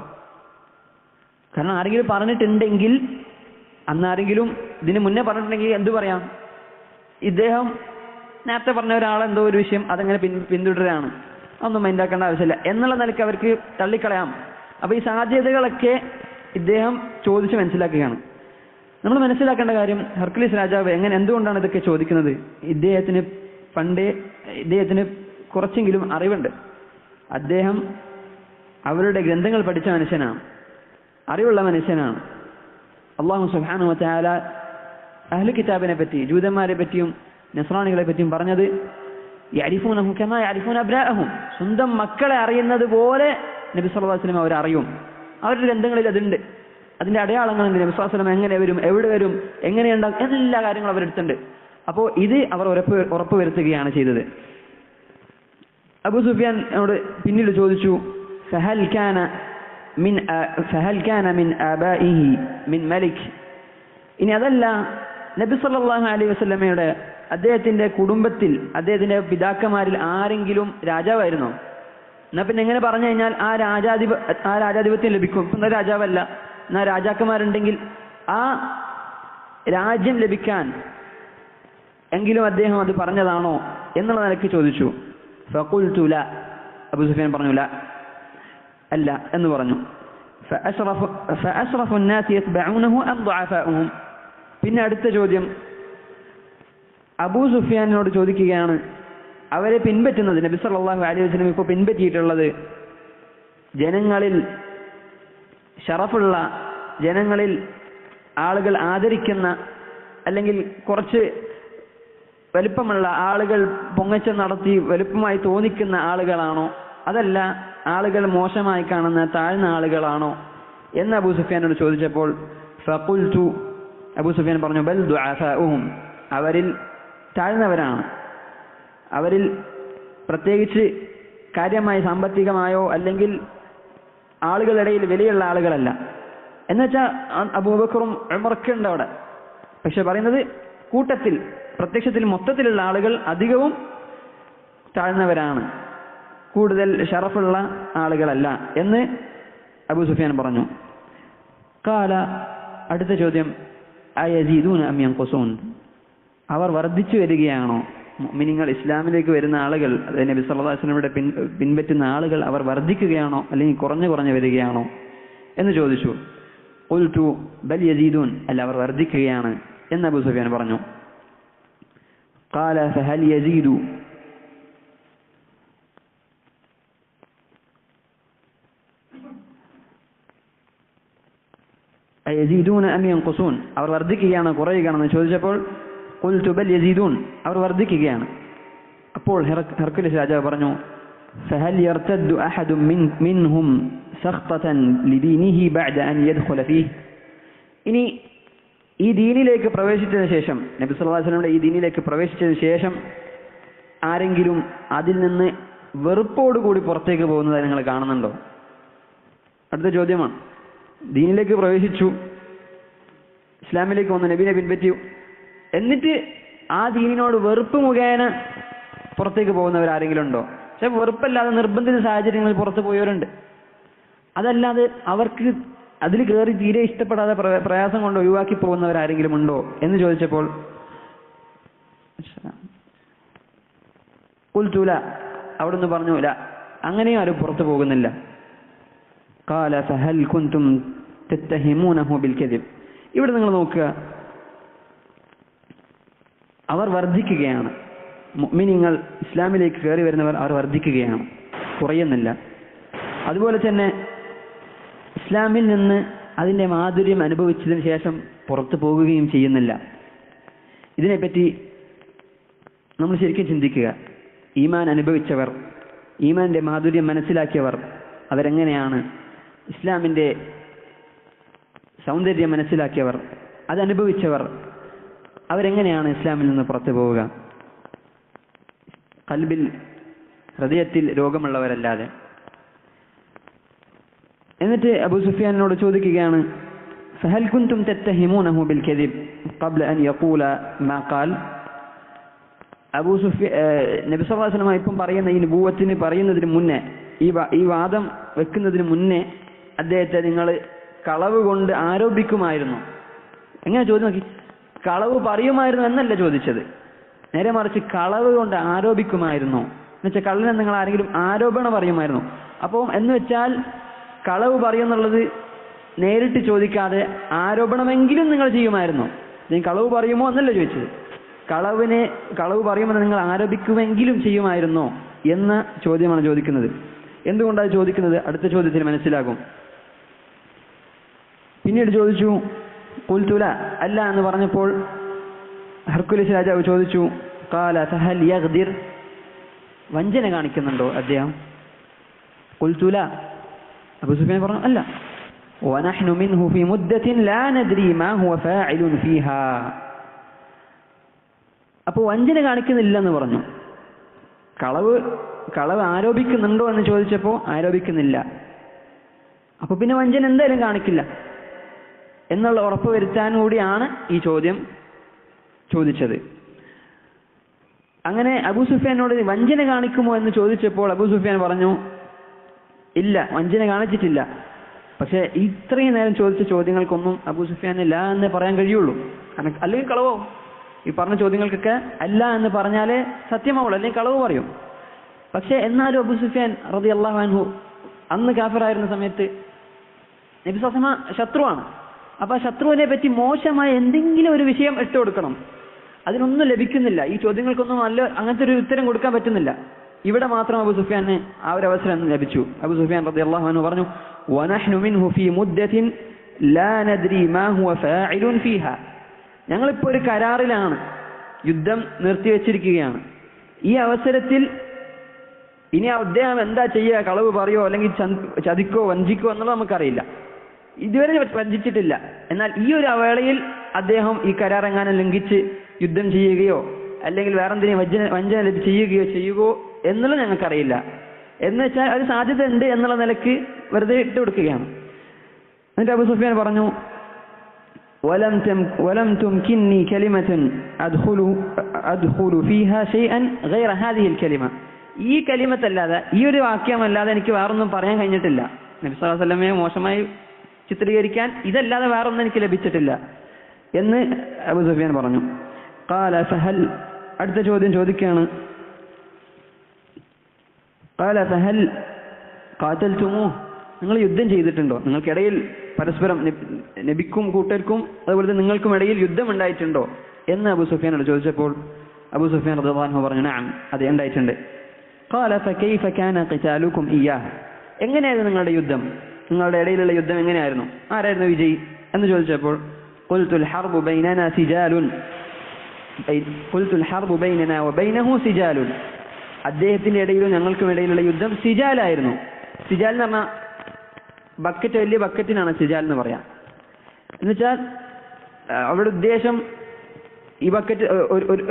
[SPEAKER 1] കാരണം ആരെങ്കിലും പറഞ്ഞിട്ടുണ്ടെങ്കിൽ, അന്ന് ആരെങ്കിലും ഇതിന് മുന്നേ പറഞ്ഞിട്ടുണ്ടെങ്കിൽ എന്തു പറയാം, ഇദ്ദേഹം നേരത്തെ പറഞ്ഞ ഒരാളെന്തോ ഒരു വിഷയം അതങ്ങനെ പിന്തുടരാണ്, ഒന്നും മൈൻഡാക്കേണ്ട ആവശ്യമില്ല എന്നുള്ള നിലയ്ക്ക് അവർക്ക് തള്ളിക്കളയാം. അപ്പൊ ഈ സാധ്യതകളൊക്കെ ഇദ്ദേഹം ചോദിച്ച് മനസ്സിലാക്കുകയാണ്. നമ്മൾ മനസ്സിലാക്കേണ്ട കാര്യം, ഹെർക്കുലിസ് രാജാവ് എന്തുകൊണ്ടാണ് ഇതൊക്കെ ചോദിക്കുന്നത്? ഇദ്ദേഹത്തിന് കുറച്ചെങ്കിലും അറിവുണ്ട്. അദ്ദേഹം അവരുടെ ഗ്രന്ഥങ്ങൾ പഠിച്ച മനുഷ്യനാണ്, അറിവുള്ള മനുഷ്യനാണ്. അല്ലാഹു സുബ്ഹാനഹു വ തആല അഹ്ലു കിതാബിനെ പറ്റി, ജൂതന്മാരെ പറ്റിയും നസ്രാനികളെ പറ്റിയും പറഞ്ഞത് യഅരിഫൂനഹു കമാ യഅരിഫൂന അബ്നാഅഹും, സ്വന്തം മക്കളെ അറിയുന്നത് പോലെ നബി സല്ലല്ലാഹു അലൈഹി വസല്ലം അവർ അറിയും. അവരുടെ ഗ്രന്ഥങ്ങളിൽ അതുണ്ട്, അതിന്റെ അടയാളങ്ങളുണ്ട്. നബി സല്ലല്ലാഹു അലൈഹി വസല്ലം എങ്ങനെ വരും, എവിടെ വരും, എങ്ങനെയുണ്ടാകും, എല്ലാ കാര്യങ്ങളും അവരെടുത്തുണ്ട്. അപ്പോൾ ഇത് അവർ ഉറപ്പ് വരുത്തുകയാണ് ചെയ്തത്. അബൂ സുഫിയാനോട് പിന്നീട് ചോദിച്ചു ഫഹൽ കാന മിൻ ആബാഇഹി മിൻ മലിക്, ഇനി അതല്ല നബി സല്ലല്ലാഹു അലൈഹി വസല്ലമയുടെ അദ്ദേഹത്തിന്റെ കുടുംബത്തിൽ, അദ്ദേഹത്തിന്റെ പിതാക്കന്മാരിൽ ആരെങ്കിലും രാജാവായിരുന്നോ? എന്നാ പിന്നെ എങ്ങനെ പറഞ്ഞു കഴിഞ്ഞാൽ ആ രാജാധിപത്യം ലഭിക്കും? ഇപ്പം രാജാവല്ല, എന്നാ രാജാക്കന്മാരുണ്ടെങ്കിൽ ആ രാജ്യം ലഭിക്കാൻ എങ്കിലും അദ്ദേഹം അത് പറഞ്ഞതാണോ എന്നുള്ള നിലയ്ക്ക് ചോദിച്ചു. ഫഖുൽതു ലാ, അബൂ സുഫിയാൻ പറഞ്ഞു ലാ, അല്ല എന്ന് പറഞ്ഞു. ഫഅശ്റഫു الناس يتبعونه ام ضعفاؤهم, പിന്നെ അടുത്ത ചോദ്യം അബൂ സുഫിയാനോട് ചോദിക്കുകയാണ്, അവരെ പിൻപറ്റുന്നത്, നബി സല്ലല്ലാഹു അലൈഹി വസല്ലം ഇപ്പോൾ പിൻപറ്റിയിട്ടുള്ളത് ജനങ്ങളിൽ ഷറഫുള്ള, ജനങ്ങളിൽ ആളുകൾ ആദരിക്കുന്ന, അല്ലെങ്കിൽ കുറച്ച് വലുപ്പമുള്ള ആളുകൾ പൊങ്ങച്ചം നടത്തി വലുപ്പമായി തോന്നിക്കുന്ന ആളുകളാണോ, അതല്ല ആളുകൾ മോശമായി കാണുന്ന താഴ്ന്ന ആളുകളാണോ എന്ന് അബൂ സുഫിയാനോട് ചോദിച്ചപ്പോൾ ഫഖുൽതു, അബൂ സുഫിയാൻ പറഞ്ഞു ബൽ ദുആഫാഉഹും, അവരിൽ താഴ്ന്നവരാണ്, അവരിൽ പ്രത്യേകിച്ച് കാര്യമായി സാമ്പത്തികമായോ അല്ലെങ്കിൽ ആളുകളിടയിൽ വിലയുള്ള ആളുകളല്ല. എന്നുവെച്ചാൽ അബൂബക്കറും ഉമറൊക്കെ ഉണ്ട് അവിടെ, പക്ഷെ പറയുന്നത് കൂട്ടത്തിൽ പ്രത്യക്ഷത്തിൽ മൊത്തത്തിലുള്ള ആളുകൾ അധികവും താഴ്ന്നവരാണ്, കൂടുതൽ ഷറഫുള്ള ആളുകളല്ല എന്ന് അബൂ സുഫിയാൻ പറഞ്ഞു. ഖാല, അടുത്ത ചോദ്യം അയസീദൂന അം യൻഖുസൂൻ, അവർ വർദ്ധിച്ചു വരികയാണോ? മുഅ്മിനീങ്ങൾ, ഇസ്ലാമിലേക്ക് വരുന്ന ആളുകൾ, അതായത് നബി സല്ലല്ലാഹു അലൈഹി വസല്ലമയുടെ പിൻപറ്റുന്ന ആളുകൾ അവർ വർദ്ധിക്കുകയാണോ അല്ലെങ്കിൽ കുറഞ്ഞു വരികയാണോ എന്ന് ചോദിച്ചു. ഖുൽതു ബൽ യസീദൂൻ, അല്ല അവർ വർദ്ധിക്കുകയാണ് എന്ന് അബൂ സുഫിയാൻ പറഞ്ഞു. ഖാല ഫഹൽ യസീദു, അയസീദൂന അം യൻഖുസൂൻ, അവർ വർദ്ധിക്കുകയാണോ കുറയുകയാണെന്ന് ചോദിച്ചപ്പോൾ ഖുൽതു ബൽ യസീദൂൻ, അവർ വർദ്ധിക്കുകയാണ്. അപ്പോൾ ഹെർക്കുലിസ് രാജാവ് പറഞ്ഞു, ഫഹൽ യർതദ്ദു അഹദും മിൻഹും സഖ്തൻ ലിദീനിഹി ബഅദ അൻ യദ്ഖുല ഫീഹി. ഇനി ഈ ദീനിലേക്ക് പ്രവേശിച്ചതിന് ശേഷം, നബി സല്ലല്ലാഹു അലൈഹി വസല്ലമയുടെ ഈ ദീനിലേക്ക് പ്രവേശിച്ചതിന് ശേഷം ആരെങ്കിലും അതിൽ നിന്ന് വെറുപ്പോടുകൂടി പുറത്തേക്ക് പോകുന്നതായി നിങ്ങൾ കാണുന്നുണ്ടോ? അടുത്ത ചോദ്യമാണ്. ദീനിലേക്ക് പ്രവേശിച്ചു, ഇസ്ലാമിലേക്ക് വന്നു, നബിനെ പിൻപറ്റി, എന്നിട്ട് ആ ദീനിനോട് വെറുപ്പ് മുഖേന പുറത്തേക്ക് പോകുന്നവർ ആരെങ്കിലും ഉണ്ടോ? പക്ഷെ വെറുപ്പല്ലാതെ നിർബന്ധിത സാഹചര്യങ്ങളിൽ പുറത്തു പോയവരുണ്ട്. അതല്ലാതെ അവർക്ക് അതിൽ കയറി തീരെ ഇഷ്ടപ്പെടാതെ പ്രയാസം കൊണ്ട് ഒഴിവാക്കി പോകുന്നവരാരെങ്കിലും ഉണ്ടോ എന്ന് ചോദിച്ചപ്പോൾ ഖുൽതു ലാ, അവിടുന്ന് പറഞ്ഞു, ല, അങ്ങനെയും ആരും പുറത്തു പോകുന്നില്ല. ഖാല ഫഹൽ കുൻതും തത്തഹിമൂനഹു ബിൽ കദിബ്. ഇവിടെ നിങ്ങൾ നോക്കുക, അവർ വർദ്ധിക്കുകയാണ്. മുഅ്മിനീങ്ങൾ, ഇസ്ലാമിലേക്ക് കയറി വരുന്നവർ അവർ വർദ്ധിക്കുകയാണ്, കുറയുന്നില്ല. അതുപോലെ തന്നെ ഇസ്ലാമിൽ നിന്ന് അതിൻ്റെ മാധുര്യം അനുഭവിച്ചതിന് ശേഷം പുറത്തു പോകുകയും ചെയ്യുന്നില്ല. ഇതിനെപ്പറ്റി നമ്മൾ ശരിക്കും ചിന്തിക്കുക. ഈമാൻ അനുഭവിച്ചവർ, ഈമാന്റെ മാധുര്യം മനസ്സിലാക്കിയവർ അവരെങ്ങനെയാണ്? ഇസ്ലാമിൻ്റെ സൗന്ദര്യം മനസ്സിലാക്കിയവർ, അതനുഭവിച്ചവർ അവരെങ്ങനെയാണ് ഇസ്ലാമിൽ നിന്ന് പുറത്തു പോവുക? ഖൽബിൽ, ഹൃദയത്തിൽ രോഗമുള്ളവരല്ലാതെ. എന്നിട്ട് അബൂ സുഫിയാനോട് ചോദിക്കുകയാണ്, ഫഹൽ കുൻതും തത്തഹിമൂനഹു ബിൽ കദിബ് ഖബ്ല അൻ യഖൂല മാ ഖാൽ. അബൂ സുഫിയാൻ നബി സല്ലല്ലാഹു അലൈഹി വസല്ലം ഇപ്പം പറയുന്ന ഈ നബുവത്തിന് പറയുന്നതിന് മുന്നേ, ഈ വാദം വെക്കുന്നതിന് മുന്നേ അദ്ദേഹത്തെ നിങ്ങൾ കളവ് കൊണ്ട് ആരോപിക്കുമായിരുന്നു. എങ്ങനെ ചോദ്യം നോക്കി, കളവ് പറയുമായിരുന്നു എന്നല്ല ചോദിച്ചത്, നേരെ മറിച്ച് കളവ് കൊണ്ട് ആരോപിക്കുമായിരുന്നു എന്നുവെച്ചാൽ കള്ളനെ നിങ്ങൾ ആരെങ്കിലും ആരോപണം പറയുമായിരുന്നു. അപ്പോൾ എന്ന് വെച്ചാൽ കളവ് പറയുന്നുള്ളത് നേരിട്ട് ചോദിക്കാതെ ആരോപണമെങ്കിലും നിങ്ങൾ ചെയ്യുമായിരുന്നു. നിങ്ങൾ കളവ് പറയുമോ എന്നല്ല ചോദിച്ചത്, കളവ് പറയുമെന്ന് നിങ്ങൾ ആരോപിക്കുമെങ്കിലും ചെയ്യുമായിരുന്നോ എന്ന ചോദ്യമാണ് ചോദിക്കുന്നത്. എന്തുകൊണ്ടാണ് ചോദിക്കുന്നത്? അടുത്ത ചോദ്യത്തിൽ മനസ്സിലാകും. പിന്നീട് ചോദിച്ചു, ഖുൽതു ലാ, അല്ല എന്ന് പറഞ്ഞപ്പോൾ ഹെർക്കുലിസ് രാജാവ് ചോദിച്ചു, ഖാല ഫഹൽ യഗ്ദിർ, വഞ്ചന കാണിക്കുന്നുണ്ടോ അദ്ദേഹം? ഖുൽതു ലാ, അബൂ സുഫിയാൻ പറഞ്ഞു, അല്ല. വനഹ്നു മിൻഹു ഫീ മുദ്ദത്തിൻ ലാ നദ്രി മാ ഹുവ ഫാഇലുൻ ഫീഹാ. അപ്പോൾ വഞ്ചന കാണിക്കുന്നില്ലെന്ന് പറഞ്ഞു. കളവ് ആരോപിക്കുന്നുണ്ടോ എന്ന് ചോദിച്ചപ്പോൾ ആരോപിക്കുന്നില്ല. അപ്പൊ പിന്നെ വഞ്ചന എന്തായാലും കാണിക്കില്ല എന്നുള്ള ഉറപ്പ് വരുത്താൻ കൂടിയാണ് ഈ ചോദ്യം ചോദിച്ചത്. അങ്ങനെ അബൂ സുഫിയാനോട് വഞ്ചന കാണിക്കുമോ എന്ന് ചോദിച്ചപ്പോൾ അബൂ സുഫിയാൻ പറഞ്ഞു, ഇല്ല, വഞ്ചന കാണിച്ചിട്ടില്ല. പക്ഷെ ഇത്രയും നേരം ചോദിച്ച ചോദ്യങ്ങൾക്കൊന്നും അബൂ സുഫിയാന് ലാ എന്ന് പറയാൻ കഴിയുള്ളൂ. കാരണം അല്ലെങ്കിൽ കളവോ, ഈ പറഞ്ഞ ചോദ്യങ്ങൾക്കൊക്കെ അല്ല എന്ന് പറഞ്ഞാലേ സത്യമാവുള്ളൂ, അല്ലെങ്കിൽ കളവ് പറയും. പക്ഷെ എന്നാലും അബൂ സുഫിയാൻ റളിയല്ലാഹു അൻഹു അന്ന് കാഫിറായിരുന്ന സമയത്ത് നബി സല്ലല്ലാഹു അലൈഹി വസല്ലം ശത്രുവാണ്. അപ്പൊ ആ ശത്രുവിനെ പറ്റി മോശമായ എന്തെങ്കിലും ഒരു വിഷയം ഇട്ട് കൊടുക്കണം, അതിനൊന്നും ലഭിക്കുന്നില്ല. ഈ ചോദ്യങ്ങൾക്കൊന്നും അങ്ങനത്തെ ഒരു ഉത്തരം കൊടുക്കാൻ പറ്റുന്നില്ല. ഇവിടെ മാത്രം അബൂ സുഫിയാന് ആ ഒരു അവസരം ലഭിച്ചു. അബൂ സുഫിയാൻ റളിയല്ലാഹു അൻഹു പറഞ്ഞു, വനഹ്നു മിൻഹു ഫീ മുദ്ദത്തിൻ ലാ നദ്രി മാ ഹുവ ഫാഇലുൻ ഫീഹാ. ഞങ്ങളിപ്പോൾ ഒരു കരാറിലാണ്, യുദ്ധം നിർത്തിവെച്ചിരിക്കുകയാണ്. ഈ അവസരത്തിൽ ഇനി അദ്ദേഹം എന്താ ചെയ്യുക, കളവ് പറയോ അല്ലെങ്കിൽ ചതിക്കോ വഞ്ചിക്കോ എന്നുള്ളത് നമുക്കറിയില്ല. ഇതുവരെ വഞ്ചിച്ചിട്ടില്ല. എന്നാൽ ഈ ഒരു വേളയിൽ അദ്ദേഹം ഈ കരാർ എങ്ങാനും ലംഘിച്ച് യുദ്ധം ചെയ്യുകയോ അല്ലെങ്കിൽ വേറെന്തിനും വഞ്ചന ചെയ്യുകയോ എന്നുള്ളത് ഞങ്ങൾക്കറിയില്ല. എന്ന് വെച്ചാൽ ഒരു സാധ്യത ഉണ്ട് എന്നുള്ള നിലക്ക് വെറുതെ ഇട്ട് കൊടുക്കുകയാണ്. എന്നിട്ട് അബൂ സുഫിയാൻ പറഞ്ഞു, വലം തുംകിന്നി കലിമതൻ അദ്ഖുലു ഫീഹാ ഷൈഅൻ ഗൈറ ഹാദിഹിൽ കലിമ. ഈ കലിമത്തല്ലാതെ, ഈ ഒരു വാക്യമല്ലാതെ എനിക്ക് വേറൊന്നും പറയാൻ കഴിഞ്ഞിട്ടില്ല. നബി സല്ലല്ലാഹു അലൈഹി വസല്ലമയെ മോശമായി ചിത്രീകരിക്കാൻ ഇതല്ലാതെ വേറൊന്നും എനിക്ക് ലഭിച്ചിട്ടില്ല എന്ന് അബൂ സുഫിയാൻ പറഞ്ഞു. ഖാല ഫഹൽ, അടുത്ത ചോദ്യം ചോദിക്കുകയാണ്, ഖാല ഫഹൽ ഖാതൽതുമു, നിങ്ങൾ യുദ്ധം ചെയ്തിട്ടുണ്ടോ? നിങ്ങൾക്കിടയിൽ പരസ്പരം നബിക്കും കൂട്ടർക്കും അതുപോലെ തന്നെ നിങ്ങൾക്കും ഇടയിൽ യുദ്ധം ഉണ്ടായിട്ടുണ്ടോ എന്ന് അബൂ സുഫിയാനോട് ചോദിച്ചപ്പോൾ അബൂ സുഫിയാൻ റളിയല്ലാഹു അൻഹു പറഞ്ഞു, നഅം, അതെ ഉണ്ടായിട്ടുണ്ട്. ഖാല ഫകൈഫ കാന ഖിതാലുകും ഇയ്യാഹ്, എങ്ങനെയായിരുന്നു നിങ്ങളുടെ യുദ്ധം? നിങ്ങളുടെ ഇടയിലുള്ള യുദ്ധം എങ്ങനെയായിരുന്നു? ആരായിരുന്നു വിജയി? എന്ന് ചോദിച്ചപ്പോൾ ഖുൽതുൽ ഹർബു ബൈനനാ സിജാലുൻ ഖുൽതുൽ ഹർബു ബൈനനാ വബൈനഹു സിജാലുൻ. അദ്ദേഹത്തിന്റെ ഇടയിലും ഞങ്ങൾക്കും ഇടയിലുള്ള യുദ്ധം സിജാലായിരുന്നു. സിജാൽ എന്ന് പറഞ്ഞാൽ ബക്കറ്റ്, വലിയ ബക്കറ്റിനാണ് സിജാൽ എന്ന് പറയാം. എന്നുവെച്ചാൽ അവരുടെ ഉദ്ദേശം ഈ ബക്കറ്റ്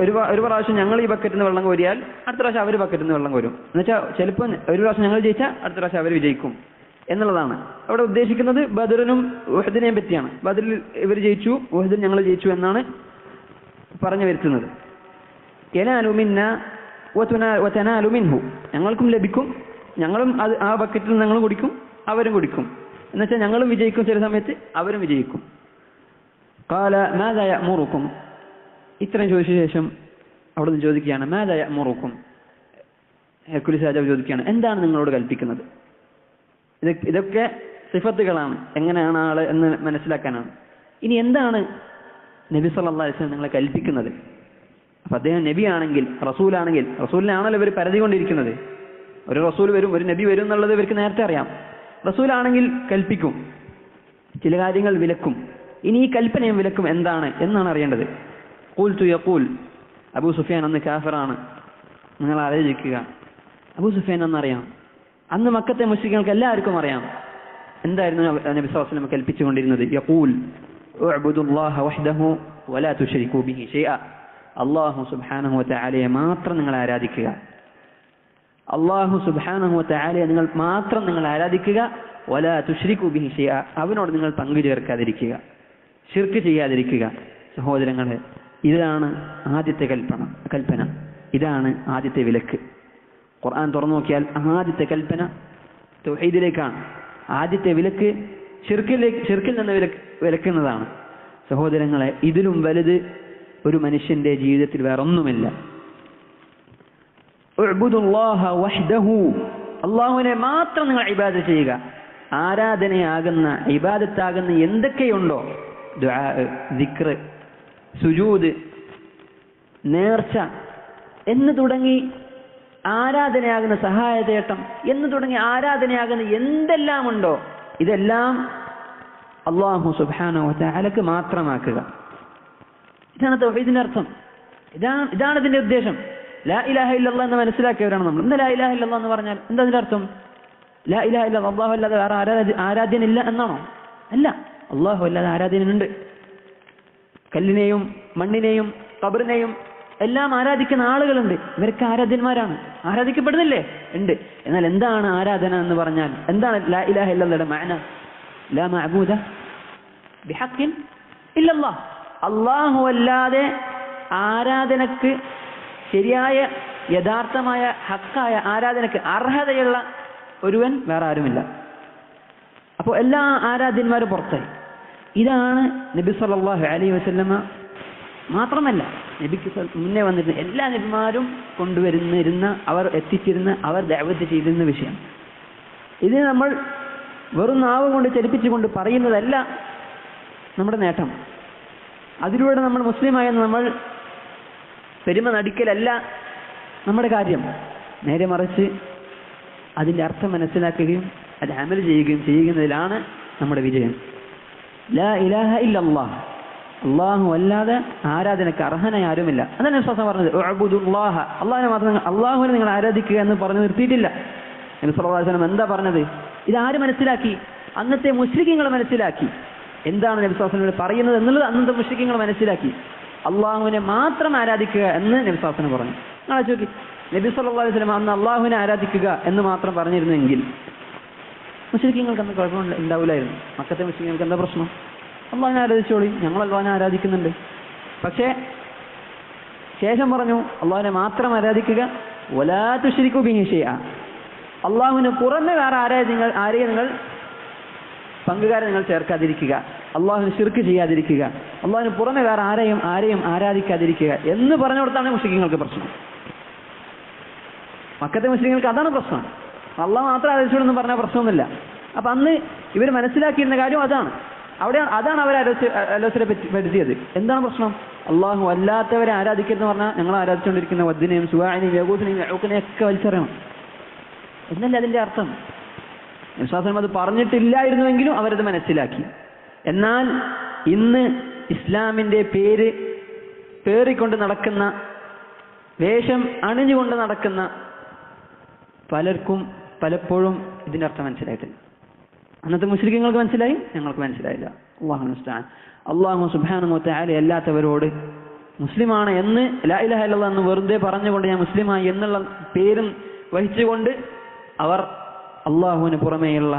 [SPEAKER 1] ഒരു പ്രാവശ്യം ഞങ്ങൾ ഈ ബക്കറ്റിൽ നിന്ന് വെള്ളം കോരിയാൽ അടുത്ത പ്രാവശ്യം അവർ ബക്കറ്റിൽ നിന്ന് വെള്ളം കോരും. എന്നുവെച്ചാൽ ചിലപ്പോൾ ഒരു പ്രാവശ്യം ഞങ്ങൾ ജയിച്ചാൽ അടുത്ത പ്രാവശ്യം അവർ വിജയിക്കും എന്നുള്ളതാണ്. അവിടെ ഉദ്ദേശിക്കുന്നത് ബദറിനും ഉഹദിനെയും പറ്റിയാണ്. ബദറിൽ ഇവർ ജയിച്ചു, ഉഹദിൽ ഞങ്ങൾ ജയിച്ചു എന്നാണ് പറഞ്ഞു വരുത്തുന്നത്. യനാലു മിന്നാ വതനാലു മിൻഹു, ഞങ്ങൾക്കും ലഭിക്കും, ഞങ്ങളും അത് ആ ബക്കറ്റിൽ ഞങ്ങളും കുടിക്കും അവരും കുടിക്കും. എന്നുവെച്ചാൽ ഞങ്ങളും വിജയിക്കും, ചില സമയത്ത് അവരും വിജയിക്കും. ഖാല മാദാ യഅ്മുറുക്കും, ഇത്രയും ചോദിച്ച ശേഷം അവിടെ നിന്ന് ചോദിക്കുകയാണ് മാദാ യഅ്മുറുക്കും. ഹെർക്കുലിസ് രാജാവ് ചോദിക്കുകയാണ് എന്താണ് നിങ്ങളോട് കൽപ്പിക്കുന്നത്? ഇതൊക്കെ സിഫത്തുകളാണ്, എങ്ങനെയാണ് ആള് എന്ന് മനസ്സിലാക്കാനാണ്. ഇനി എന്താണ് നബി സല്ലല്ലാഹു അലൈഹി വസല്ലം നിങ്ങളെ കൽപ്പിക്കുന്നത്? അപ്പൊ അദ്ദേഹം നബിയാണെങ്കിൽ, റസൂലാണെങ്കിൽ, റസൂലിനാണല്ലോ ഇവർ പരതികൊണ്ടിരിക്കുന്നത്. ഒരു റസൂൽ വരും, ഒരു നബി വരും എന്നുള്ളത് ഇവർക്ക് നേരത്തെ അറിയാം. റസൂലാണെങ്കിൽ കൽപ്പിക്കും, ചില കാര്യങ്ങൾ വിലക്കും. ഇനി ഈ കൽപ്പനയും വിലക്കും എന്താണ് എന്നാണ് അറിയേണ്ടത്. ഖുൽതു യഖൂൽ, അബൂ സുഫിയാൻ അന്ന് കാഫിറാണ്, നിങ്ങൾ ആലോചിക്കുക. അബൂ സുഫിയാൻ അന്നറിയാം, അന്ന് മക്കത്തെ മുശ്രിക്കുകൾക്ക് എല്ലാവർക്കും അറിയാം എന്തായിരുന്നു നബി സല്ലല്ലാഹു അലൈഹി വസല്ലം കൽപ്പിച്ചുകൊണ്ടിരുന്നത്. യഖൂൽ ഉഅ്ബുദുല്ലാഹ വഹ്ദഹു വലാ തുശ്രികൂ ബിഹി ഷൈഅ, അല്ലാഹു സുബ്ഹാനഹു വതആലയെ മാത്രം നിങ്ങൾ ആരാധിക്കുക. അല്ലാഹു സുബ്ഹാനഹു വതആലയെ നിങ്ങൾ മാത്രം നിങ്ങൾ ആരാധിക്കുക. വലാ തുശ്രികൂ ബിഹി ഷൈഅ, അവനോട് നിങ്ങൾ പങ്കു ചേർക്കാതിരിക്കുക, ശിർക്ക് ചെയ്യാതിരിക്കുക. സഹോദരങ്ങളെ, ഇതാണ് ആദ്യത്തെ കൽപ്പന, ഇതാണ് ആദ്യത്തെ വിലക്ക്. ഖുർആൻ തുറന്നു നോക്കിയാൽ ആദ്യത്തെ കൽപ്പന തൗഹീദിലേക്കാണ്. ആദ്യത്തെ വിലക്ക് ശിർക്കിൽ നിന്ന് വിലക്കുന്നതാണ്. സഹോദരങ്ങളെ, ഇതിലും വലുത് ഒരു മനുഷ്യന്റെ ജീവിതത്തിൽ വേറൊന്നുമില്ല. ഉഅ്ബുദുല്ലാഹ വഹ്ദഹു, അല്ലാഹുവിനെ മാത്രം നിങ്ങൾ ഇബാദത്ത് ചെയ്യുക. ആരാധനയാകുന്ന, ഇബാദത്താകുന്ന എന്തൊക്കെയുണ്ടോ, ദുആ, ദിക്ർ, സുജൂദ്, നേർച്ച എന്ന് തുടങ്ങി ആരാധനയാകുന്ന സഹായതേട്ടം എന്ന് തുടങ്ങി ആരാധനയാകുന്ന എന്തെല്ലാം ഉണ്ടോ ഇതെല്ലാം അല്ലാഹു സുബ്ഹാനഹു വതആലക്ക് മാത്രമാക്കുക. ഇതാണ് തൗഹീദിന്റെ അർത്ഥം. ഇതാണ് ഇതിന്റെ ഉദ്ദേശം. ലാ ഇലാഹ ഇല്ലല്ലാഹ് എന്ന് മനസ്സിലാക്കിയവരാണ് നമ്മൾ. എന്താ ലാ ഇലാഹ ഇല്ലല്ലാഹ് എന്ന് പറഞ്ഞാൽ എന്താ അതിന്റെ അർത്ഥം? ലാ ഇലാഹ ഇല്ലല്ലാഹ്, അല്ലാഹു അല്ലാതെ വേറെ ആരാധ്യനില്ല എന്നാണോ? അല്ല, അല്ലാഹു അല്ലാതെ ആരാധ്യനുണ്ട്. കല്ലിനെയും മണ്ണിനെയും ഖബറിനെയും എല്ലാം ആരാധിക്കുന്ന ആളുകളുണ്ട്. ഇവരൊക്കെ ആരാധ്യന്മാരാണ്, ആരാധിക്കപ്പെടുന്നില്ലേ? ഉണ്ട്. എന്നാൽ എന്താണ് ആരാധന എന്ന് പറഞ്ഞാൽ? എന്താണ് ലാ ഇലാഹ ഇല്ലല്ലാഹയുടെ മഅന? ലാ മഅബൂദ ബിഹഖിൻ ഇല്ലല്ലാഹ്, അല്ലാഹു അല്ലാതെ ആരാധനക്ക്, ശരിയായ യഥാർത്ഥമായ ഹക്കായ ആരാധനക്ക് അർഹതയുള്ള ഒരുവൻ വേറെ ആരുമില്ല. അപ്പോൾ എല്ലാ ആരാധ്യന്മാരും പുറത്തായി. ഇതാണ് നബി സല്ലല്ലാഹു അലൈഹി വസല്ലമ മാത്രമല്ല, നബിക്ക് മുന്നേ വന്നിരുന്ന എല്ലാ നബിമാരും കൊണ്ടുവരുന്നിരുന്ന, അവർ എത്തിച്ചിരുന്ന, അവർ ദഅവത്ത് ചെയ്തിരുന്ന വിഷയം. ഇത് നമ്മൾ വെറും നാവ് കൊണ്ട് ചലിപ്പിച്ചുകൊണ്ട് പറയുന്നതല്ല നമ്മുടെ നേട്ടം. അതിലൂടെ നമ്മൾ മുസ്ലിമായെന്ന് നമ്മൾ പെരുമ നടിക്കലല്ല നമ്മുടെ കാര്യം. നേരെ മറിച്ച് അതിൻ്റെ അർത്ഥം മനസ്സിലാക്കുകയും അത് അമൽ ചെയ്യുന്നതിലാണ് നമ്മുടെ വിജയം. ലാ ഇലാഹ ഇല്ലല്ലാഹ്, അല്ലാഹു അല്ലാതെ ആരാധനക്ക് അർഹനായ ആരുമില്ല. അതാണ് വിശ്വാസം പറഞ്ഞത്. ഉഅ്ബുദുല്ലാഹ, അല്ലാഹുവിനെ നിങ്ങൾ ആരാധിക്കുക എന്ന് പറഞ്ഞു നിർത്തിയിട്ടില്ല. നബി സല്ലല്ലാഹു അലൈഹി വസല്ലം എന്താ പറഞ്ഞത്? ഇതാര് മനസ്സിലാക്കി? അന്നത്തെ മുശ്രിക്കുകൾ മനസ്സിലാക്കി. എന്താണ് നബി സല്ലല്ലാഹു അലൈഹി വസല്ലം പറയുന്നത് എന്നുള്ളത് അന്നത്തെ മുശ്രിക്കുകൾ മനസ്സിലാക്കി. അള്ളാഹുവിനെ മാത്രം ആരാധിക്കുക എന്ന് നബി സല്ലല്ലാഹു അലൈഹി വസല്ലം പറഞ്ഞു. നോക്കി, നബി സല്ലല്ലാഹു അലൈഹി വസല്ലം അന്ന് അള്ളാഹുവിനെ ആരാധിക്കുക എന്ന് മാത്രം പറഞ്ഞിരുന്നെങ്കിൽ മുശ്രിക്കീങ്ങൾക്ക് അന്ന് കുഴപ്പം ഉണ്ടാവില്ലായിരുന്നു. മക്കത്തെ മുശ്രിക്കീങ്ങൾക്ക് എന്താ പ്രശ്നം? അള്ളാഹിനെ ആരാധിച്ചോളി, ഞങ്ങൾ അള്ളാഹിനെ ആരാധിക്കുന്നുണ്ട്. പക്ഷേ ശേഷം പറഞ്ഞു അള്ളാഹിനെ മാത്രം ആരാധിക്കുക. വലാ തുശ്രികൂ ബിഹി ഷൈഅ, അള്ളാഹുവിന് പുറമെ വേറെ ആരെയും നിങ്ങൾ പങ്കുകാരെ നിങ്ങൾ ചേർക്കാതിരിക്കുക, അള്ളാഹുവിന് ശിർക്ക് ചെയ്യാതിരിക്കുക, അള്ളാഹുവിന് പുറമെ വേറെ ആരെയും ആരാധിക്കാതിരിക്കുക എന്ന് പറഞ്ഞു കൊടുത്താണ് മുശ്രിക്കീങ്ങൾക്ക് പ്രശ്നം. മക്കത്തെ മുസ്ലിങ്ങൾക്ക് അതാണ് പ്രശ്നം. അള്ളാഹ് മാത്രം ആരാധിച്ചോളെന്ന് പറഞ്ഞാൽ പ്രശ്നമൊന്നുമില്ല. അപ്പൊ അന്ന് ഇവർ മനസ്സിലാക്കിയിരുന്ന കാര്യം അതാണ്. അതാണ് അവർ ആലോചനപ്പെടുത്തിയത്. എന്താണ് പ്രശ്നം? അള്ളാഹു അല്ലാത്തവരെ ആരാധിക്കരുതെന്ന് പറഞ്ഞാൽ ഞങ്ങൾ ആരാധിച്ചുകൊണ്ടിരിക്കുന്ന വദ്ദിനെയും സുവാഇനെയും യഗൂസിനെയും യഊഖിനെയും ഒക്കെ വലിച്ചെറിയണം എന്നല്ലേ അതിന്റെ അർത്ഥം. വിശ്വാസം അത് പറഞ്ഞിട്ടില്ലായിരുന്നുവെങ്കിലും അവരത് മനസ്സിലാക്കി. എന്നാൽ ഇന്ന് ഇസ്ലാമിന്റെ പേര് പേറിക്കൊണ്ട് നടക്കുന്ന, വേഷം അണിഞ്ഞുകൊണ്ട് നടക്കുന്ന പലർക്കും പലപ്പോഴും ഇതിന്റെ അർത്ഥം മനസ്സിലായിട്ടില്ല. അന്നത്തെ മുസ്ലിങ്ങൾക്ക് മനസ്സിലായി, ഞങ്ങൾക്ക് മനസ്സിലായില്ല. അല്ലാഹു മുസ്തആൻ. അല്ലാഹു സുബ്ഹാനഹു വ തആല അല്ലാത്തവരോട് മുസ്ലിമാണ് എന്ന്, ലാ ഇലാഹ ഇല്ലല്ലാഹ് എന്ന് വെറുതെ പറഞ്ഞുകൊണ്ട് ഞാൻ മുസ്ലിമായി എന്നുള്ള പേരും വഹിച്ചുകൊണ്ട് അവർ അള്ളാഹുവിന് പുറമേയുള്ള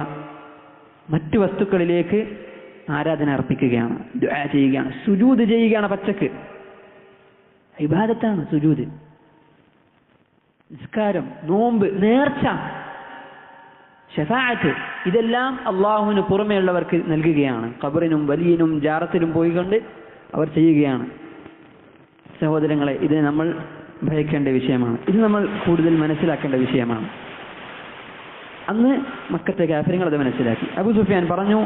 [SPEAKER 1] മറ്റു വസ്തുക്കളിലേക്ക് ആരാധന അർപ്പിക്കുകയാണ്, ദുആ ചെയ്യുകയാണ്, സുജൂദ് ചെയ്യുകയാണ്. പച്ചക്ക് ഇബാദത്താണ് സുജൂദ്. നിസ്കാരം, നോമ്പ്, നേർച്ച, ശഫാഅത്ത്, ഇതെല്ലാം അള്ളാഹുവിന് പുറമേയുള്ളവർക്ക് നൽകുകയാണ്. ഖബറിനും വലിയനും ജാറത്തിലും പോയിക്കൊണ്ട് അവർ ചെയ്യുകയാണ്. സഹോദരങ്ങളെ, ഇത് നമ്മൾ ഭയക്കേണ്ട വിഷയമാണ്. ഇത് നമ്മൾ കൂടുതൽ മനസ്സിലാക്കേണ്ട വിഷയമാണ്. അന്ന് മക്കത്തെ കാഫിറുകൾ അത് മനസ്സിലാക്കി. അബൂ സുഫിയാൻ പറഞ്ഞു,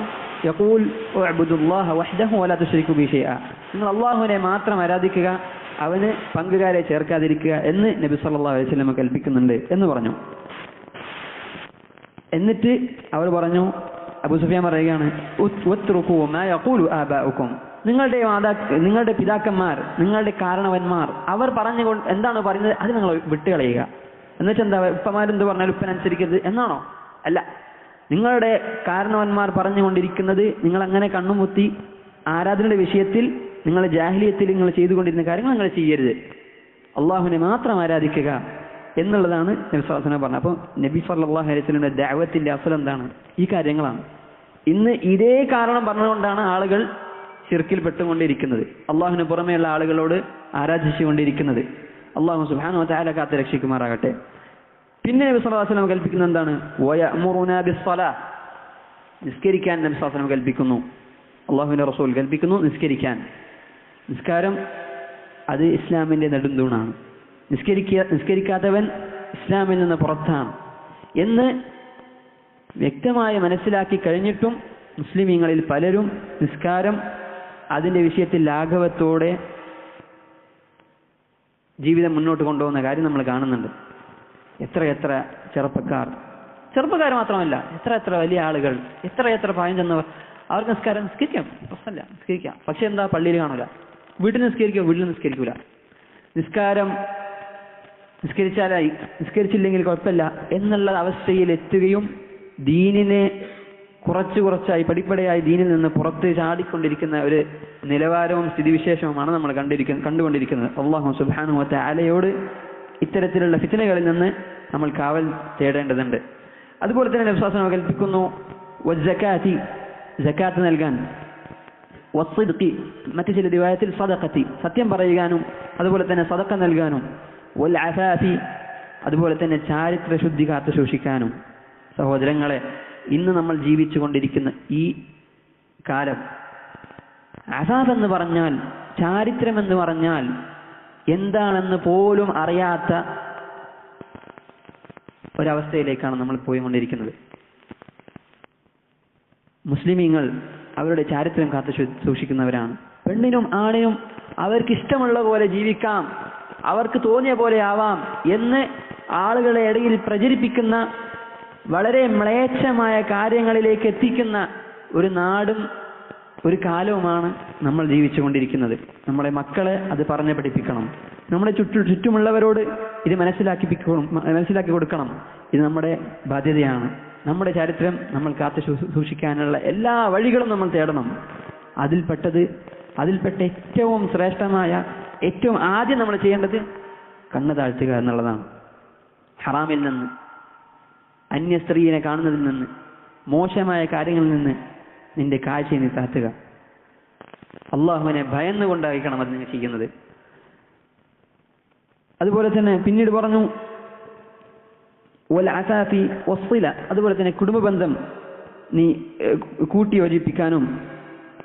[SPEAKER 1] യഖൂൽ ഉഅ്ബുദുല്ലാഹ വഹ്ദഹു വലാ തുശ്രികൂ ബിഹി ഷൈഅ. നിങ്ങൾ അള്ളാഹുവിനെ മാത്രം ആരാധിക്കുക, അവന് പങ്കുകാരെ ചേർക്കാതിരിക്കുക എന്ന് നബി സല്ലല്ലാഹു അലൈഹി വസല്ലം കൽപ്പിക്കുന്നുണ്ട് എന്ന് പറഞ്ഞു. എന്നിട്ട് അവർ പറഞ്ഞു, അബൂ സുഫിയാൻ പറയുകയാണ്, ഉത്റുകൂ മാ യഖൂലു ആബാഉക്കും. നിങ്ങളുടെ പിതാക്കന്മാർ, നിങ്ങളുടെ കാരണവന്മാർ അവർ പറഞ്ഞുകൊണ്ട് എന്താണ് പറയുന്നത് അത് നിങ്ങൾ വിട്ടുകളയുക. എന്നുവെച്ചാൽ എന്താ, ഉപ്പമാരെന്ത് പറഞ്ഞാൽ ഉപ്പനനുസരിക്കരുത് എന്നാണോ? അല്ല, നിങ്ങളുടെ കാരണവന്മാർ പറഞ്ഞുകൊണ്ടിരിക്കുന്നത് നിങ്ങൾ അങ്ങനെ കണ്ണുമുത്തി ആരാധനയുടെ വിഷയത്തിൽ, നിങ്ങൾ ജാഹിലിയത്തിൽ നിങ്ങൾ ചെയ്തുകൊണ്ടിരുന്ന കാര്യങ്ങൾ നിങ്ങൾ ചെയ്യരുത്, അള്ളാഹുവിനെ മാത്രം ആരാധിക്കുക എന്നുള്ളതാണ് നബി സല്ലല്ലാഹു അലൈഹി വസല്ലം പറഞ്ഞത്. അപ്പോൾ നബി സല്ലല്ലാഹു അലൈഹി വസല്ലമയുടെ ദഅവത്തിന്റെ അസ്ൽ എന്താണ്? ഈ കാര്യങ്ങളാണ്. ഇന്ന് ഇതേ കാരണം പറഞ്ഞുകൊണ്ടാണ് ആളുകൾ ശിർക്കിൽ പെട്ടുകൊണ്ടിരിക്കുന്നത്, അള്ളാഹുവിന് പുറമെയുള്ള ആളുകളോട് ആരാധിച്ചുകൊണ്ടിരിക്കുന്നത്. അള്ളാഹു സുബ്ഹാനഹു വ തആല കാത്ത് രക്ഷിക്കുമാറാകട്ടെ. പിന്നെ നബി സല്ലല്ലാഹു അലൈഹി വസല്ലം കൽപ്പിക്കുന്നത് എന്താണ്? വയഅ്മുറുനാ ബിസ്സലാഹ്. നിസ്കരിക്കാൻ നബി സല്ലല്ലാഹു അലൈഹി വസല്ലം കൽപ്പിക്കുന്നു, അള്ളാഹുവിന്റെ റസൂൽ കൽപ്പിക്കുന്നു നിസ്കരിക്കാൻ. നിസ്കാരം അത് ഇസ്ലാമിന്റെ നെടുന്തൂണാണ്. നിസ്കരിക്കാത്തവൻ ഇസ്ലാമിൽ നിന്ന് പുറത്താണ് എന്ന് വ്യക്തമായി മനസ്സിലാക്കി കഴിഞ്ഞിട്ടും മുസ്ലിമീങ്ങളിൽ പലരും നിസ്കാരം അതിന്റെ വിഷയത്തിൽ ലാഘവത്തോടെ ജീവിതം മുന്നോട്ട് കൊണ്ടുപോകുന്ന കാര്യം നമ്മൾ കാണുന്നുണ്ട്. എത്ര ചെറുപ്പക്കാർ മാത്രമല്ല, എത്ര വലിയ ആളുകൾ, എത്ര പ്രായം ചെന്നവർ, അവർക്ക് നിസ്കരിക്കാം, പ്രശ്നമില്ല, നിസ്കരിക്കാം. പക്ഷെ എന്താ, പള്ളിയിൽ കാണൂല, വീട്ടിൽ നിസ്കരിക്കൂല. നിസ്കരിച്ചാലായി, നിസ്കരിച്ചില്ലെങ്കിൽ കുഴപ്പമില്ല എന്നുള്ള അവസ്ഥയിൽ എത്തുകയും ദീനിനെ കുറച്ചായി പടിപ്പടയായി ദീനിൽ നിന്ന് പുറത്ത് ചാടിക്കൊണ്ടിരിക്കുന്ന ഒരു നിലവാരവും സ്ഥിതിവിശേഷവുമാണ് നമ്മൾ കണ്ടുകൊണ്ടിരിക്കുന്നത്. അല്ലാഹു സുബ്ഹാനഹു വ തആലയോട് ഇത്തരത്തിലുള്ള ഫിത്നകളിൽ നിന്ന് നമ്മൾ കാവൽ തേടേണ്ടതുണ്ട്. അതുപോലെ തന്നെ നബി സല്ലല്ലാഹു അലൈഹി വസല്ലം കൽപ്പിക്കുന്നു വസ്സകാത്തി, സകാത്ത് നൽകാൻ, വസ്സിദ്ഖി, മറ്റു ചില റിവായത്തിൽ സദഖത്തി, സത്യം പറയുവാനും അതുപോലെ തന്നെ സദഖ നൽകാനും, വൽ അഫാഫി, അതുപോലെ തന്നെ ചാരിത്ര ശുദ്ധി കാത്തു സൂക്ഷിക്കാനും. സഹോദരങ്ങളെ, ഇന്ന് നമ്മൾ ജീവിച്ചു കൊണ്ടിരിക്കുന്ന ഈ കാലം അഫാഫ് എന്ന് പറഞ്ഞാൽ, ചാരിത്രമെന്ന് പറഞ്ഞാൽ എന്താണെന്ന് പോലും അറിയാത്ത ഒരവസ്ഥയിലേക്കാണ് നമ്മൾ പോയിക്കൊണ്ടിരിക്കുന്നത്. മുസ്ലിമീങ്ങൾ അവരുടെ ചാരിത്രം കാത്തു സൂക്ഷിക്കുന്നവരാണ്. പെണ്ണിനും ആണിനും അവർക്കിഷ്ടമുള്ള പോലെ ജീവിക്കാം, അവർക്ക് തോന്നിയ പോലെ ആവാം എന്ന് ആളുകളുടെ ഇടയിൽ പ്രചരിപ്പിക്കുന്ന, വളരെ മ്ലേച്ഛമായ കാര്യങ്ങളിലേക്ക് എത്തിക്കുന്ന ഒരു നാടും ഒരു കാലവുമാണ് നമ്മൾ ജീവിച്ചുകൊണ്ടിരിക്കുന്നത്. നമ്മുടെ മക്കളെ അത് പറഞ്ഞ് പഠിപ്പിക്കണം. നമ്മുടെ ചുറ്റുമുള്ളവരോട് ഇത് മനസ്സിലാക്കി കൊടുക്കണം. ഇത് നമ്മുടെ ബാധ്യതയാണ്. നമ്മുടെ ചരിത്രം നമ്മൾ കാത്തു സൂക്ഷിക്കാനുള്ള എല്ലാ വഴികളും നമ്മൾ തേടണം. അതിൽപ്പെട്ട ഏറ്റവും ശ്രേഷ്ഠമായ, ഏറ്റവും ആദ്യം നമ്മൾ ചെയ്യേണ്ടത് കണ്ണ് താഴ്ത്തുക എന്നുള്ളതാണ്. ഹറാമിൽ നിന്ന്, അന്യ സ്ത്രീയെ കാണുന്നതിൽ നിന്ന്, മോശമായ കാര്യങ്ങളിൽ നിന്ന് നിന്റെ കാഴ്ചയെ നീ താഴ്ത്തുക. അള്ളാഹുവിനെ ഭയന്നുകൊണ്ടായിരിക്കണം അത് നിങ്ങൾ ചെയ്യുന്നത്. അതുപോലെ തന്നെ പിന്നീട് പറഞ്ഞു വൽ അസാഫി വസ്സില, അതുപോലെ തന്നെ കുടുംബബന്ധം നീ കൂട്ടിയോജിപ്പിക്കാനും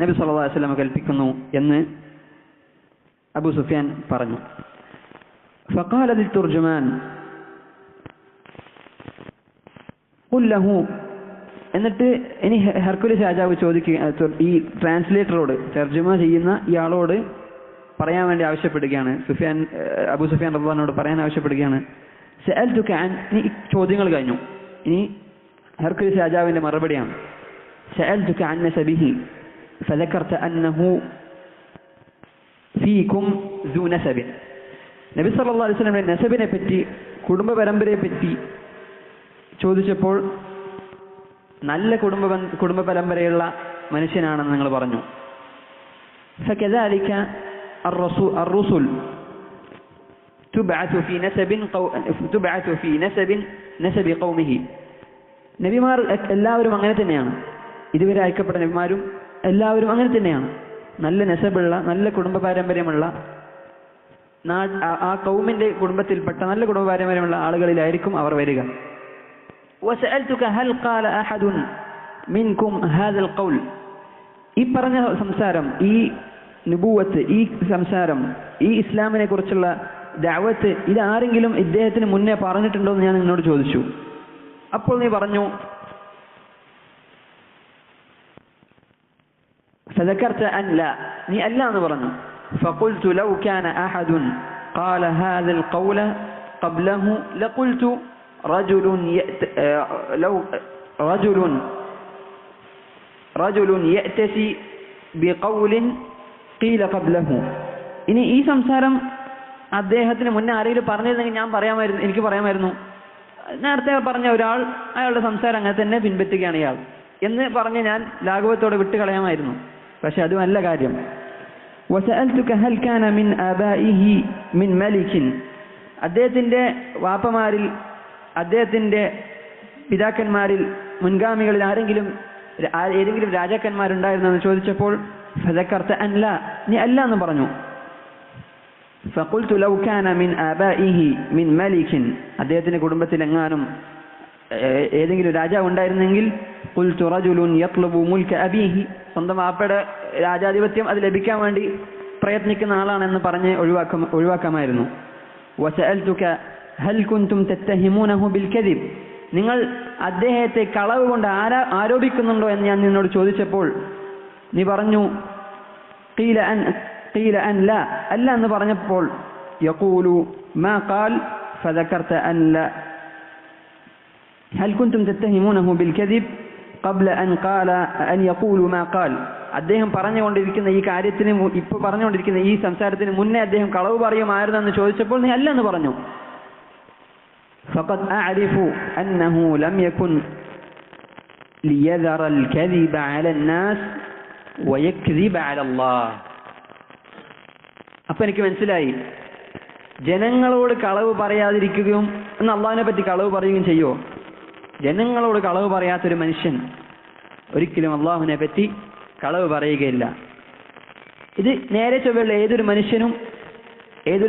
[SPEAKER 1] നബി സല്ലല്ലാഹു അലൈഹി വസല്ലം കൽപ്പിക്കുന്നു എന്ന് അബൂ സുഫിയാൻ പറഞ്ഞു. ഫഖാല ലിൽതുർജുമാൻ ഖുൽ ലഹു, എന്നിട്ട് ഇനി ഹെർക്കുലിസ് രാജാവ് ഈ ട്രാൻസ്ലേറ്ററോട്, തർജുമ ചെയ്യുന്ന ഇയാളോട് പറയാൻ വേണ്ടി ആവശ്യപ്പെടുകയാണ്. അബൂ സുഫിയാൻ റളിയല്ലാഹു അൻഹുവോട് പറയാൻ ആവശ്യപ്പെടുകയാണ്. സഅൽതുക അൻ, ഇനി ചോദ്യങ്ങൾ കഴിഞ്ഞു. ഇനി ഹെർക്കുലിസ് രാജാവിന്റെ മറുപടിയാണ്. സഅൽതുക അൻ നസബിഹി, فذكرت أنه فيكم ذو نسب നബി സല്ലല്ലാഹു അലൈഹി വസല്ലം നസബിനെ പറ്റി കുടുംബ പരമ്പരയെ പറ്റി ചോദിച്ചപ്പോൾ നല്ല കുടുംബ പരമ്പരയുള്ള മനുഷ്യനാണെന്ന് നിങ്ങൾ പറഞ്ഞു. فكذلك الرسل تبعث في نسب قومه. നബിമാർ എല്ലാവരും അങ്ങനെ തന്നെയാണ്. ഇതുവരെ അയക്കപ്പെട്ട നബിമാരും എല്ലാവരും അങ്ങനെ തന്നെയാണ്. നല്ല നസബുള്ള നല്ല കുടുംബ പാരമ്പര്യമുള്ള ആ കൗമിന്റെ കുടുംബത്തിൽപ്പെട്ട നല്ല കുടുംബ പാരമ്പര്യമുള്ള ആളുകളിലായിരിക്കും അവർ വരിക. وسألتك هل قال أحد منكم هذا القول. ഈ പറഞ്ഞ സംസാരം, ഈ നുബുവത്ത്, ഈ സംസാരം, ഈ ഇസ്ലാമിനെ കുറിച്ചുള്ള ദഅവത്ത് ഇത് ആരെങ്കിലും ഇദ്ദേഹത്തിന് മുന്നേ പറഞ്ഞിട്ടുണ്ടോ എന്ന് ഞാൻ നിന്നോട് ചോദിച്ചു. അപ്പോൾ നീ പറഞ്ഞു فذكرت أن لا, നീ അല്ല എന്ന് പറഞ്ഞു. فقلت لو كان أحد قال هذا القول قبله لقلت رجل يأتسي بقول قيل قبله. ഇനി ഈ സംസാരം അദ്ദേഹത്തിന് മുന്നേ ആരെങ്കിലും പറഞ്ഞിരുന്നെങ്കിൽ എനിക്ക് പറയാമായിരുന്നു, നേരത്തെ പറഞ്ഞ ഒരാൾ അയാളുടെ സംസാരം അങ്ങനെ തന്നെ പിൻപറ്റുകയാണ് ഇയാൾ എന്ന് പറഞ്ഞ് ഞാൻ ലാഘവത്തോടെ വിട്ടുകളയാമായിരുന്നു. പക്ഷെ അതുമല്ല കാര്യം. وسألتك هل كان من آبائه من ملك. അദ്ദേഹത്തിന്റെ വാപ്പമാരിൽ, അദ്ദേഹത്തിന്റെ പിതാക്കന്മാരിൽ, മുൻഗാമികളിൽ ഏതെങ്കിലും രാജാക്കന്മാരുണ്ടായിരുന്നു എന്ന് ചോദിച്ചപ്പോൾ فذكرت أن لا, നീ അല്ല എന്ന് പറഞ്ഞു. فقلت لو كان من آبائه من ملك, അദ്ദേഹത്തിന്റെ കുടുംബത്തിൽ എങ്ങാനും ഏതെങ്കിലും രാജാവ് ഉണ്ടായിരുന്നെങ്കിൽ قلت رجل يطلب ملك أبيه, സ്വന്തം വാപ്പയുടെ രാജാധിപത്യം അത് ലഭിക്കാൻ വേണ്ടി പ്രയത്നിക്കുന്ന ആളാണെന്ന് പറഞ്ഞ് ഒഴിവാക്കാമായിരുന്നു. وسألتك هل كنتم تتهمونه بالكذب. നിങ്ങൾ അദ്ദേഹത്തെ കളവ് കൊണ്ട് ആരോപിക്കുന്നുണ്ടോ എന്ന് ഞാൻ നിന്നോട് ചോദിച്ചപ്പോൾ നീ പറഞ്ഞു قيل أن لا, അല്ല എന്ന് പറഞ്ഞപ്പോൾ يقول ما قال فذكرت أن لا. هل كنتم تتهمونه بالكذب قبل أن يقول ما قال. അദ്ദേഹം പറഞ്ഞുകൊണ്ടിരിക്കുന്ന ഈ കാര്യത്തിന്, ഇപ്പോൾ പറഞ്ഞുകൊണ്ടിരിക്കുന്ന ഈ സംസാരത്തിന് മുന്നേ അദ്ദേഹം കളവ് പറയുമായിരുന്നു എന്ന് ചോദിച്ചപ്പോൾ നീ അല്ല എന്ന് പറഞ്ഞു. فقد أعرف أنه لم يكن ليذر الكذب على الناس ويكذب على الله. അപ്പൊ എനിക്ക് മനസ്സിലായി, ജനങ്ങളോട് കളവ് പറയാതിരിക്കുകയും എന്ന് അള്ളാഹിനെ പറ്റി കളവ് പറയുകയും ചെയ്യുമോ? ജനങ്ങളോട് കളവ് പറയാത്തൊരു മനുഷ്യൻ ഒരിക്കലും അള്ളാഹുവിനെ പറ്റി കളവ് പറയുകയില്ല. ഇത് നേരെ ചൊവ്വയുള്ള ഏതൊരു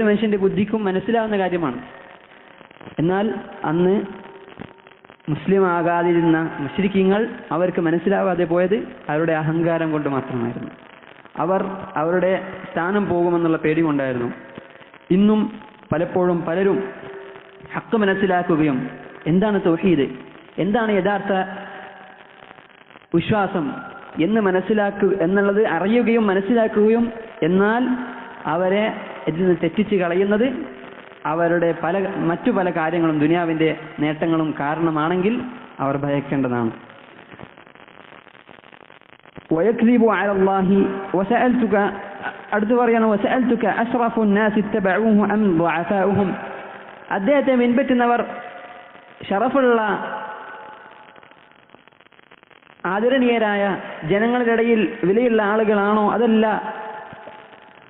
[SPEAKER 1] മനുഷ്യന്റെ ബുദ്ധിക്കും മനസ്സിലാവുന്ന കാര്യമാണ്. എന്നാൽ അന്ന് മുസ്ലിം ആകാതിരുന്ന മുശ്രിക്കീങ്ങൾ അവർക്ക് മനസ്സിലാവാതെ പോയത് അവരുടെ അഹങ്കാരം കൊണ്ട് മാത്രമായിരുന്നു. അവർ അവരുടെ സ്ഥാനം പോകുമെന്നുള്ള പേടി കൊണ്ടായിരുന്നു. ഇന്നും പലപ്പോഴും പലരും ഹക്ക് മനസ്സിലാക്കുകയും എന്താണ് തൗഹീദ്, എന്താണ് യഥാർത്ഥ വിശ്വാസം എന്നുള്ളത് അറിയുകയും മനസ്സിലാക്കുകയും എന്നാൽ അവരെ ഇതിന് തെറ്റിച്ച് കളയുന്നത് അവരുടെ മറ്റു പല കാര്യങ്ങളും ദുനിയാവിന്റെ നേട്ടങ്ങളും കാരണമാണെങ്കിൽ അവർ ഭയക്കേണ്ടതാണ്. ويكذب على الله. وسألتك, അടുത്ത് പറയാണ് وسألتك أشرف الناس اتبعوه أم ضعفاؤهم. അദ്ദേഹത്തെ പിൻപറ്റുന്നവർ ഷറഫുള്ള ആദരണീയരായ ജനങ്ങളിടയിൽ വിലയുള്ള ആളുകളാണോ അതല്ല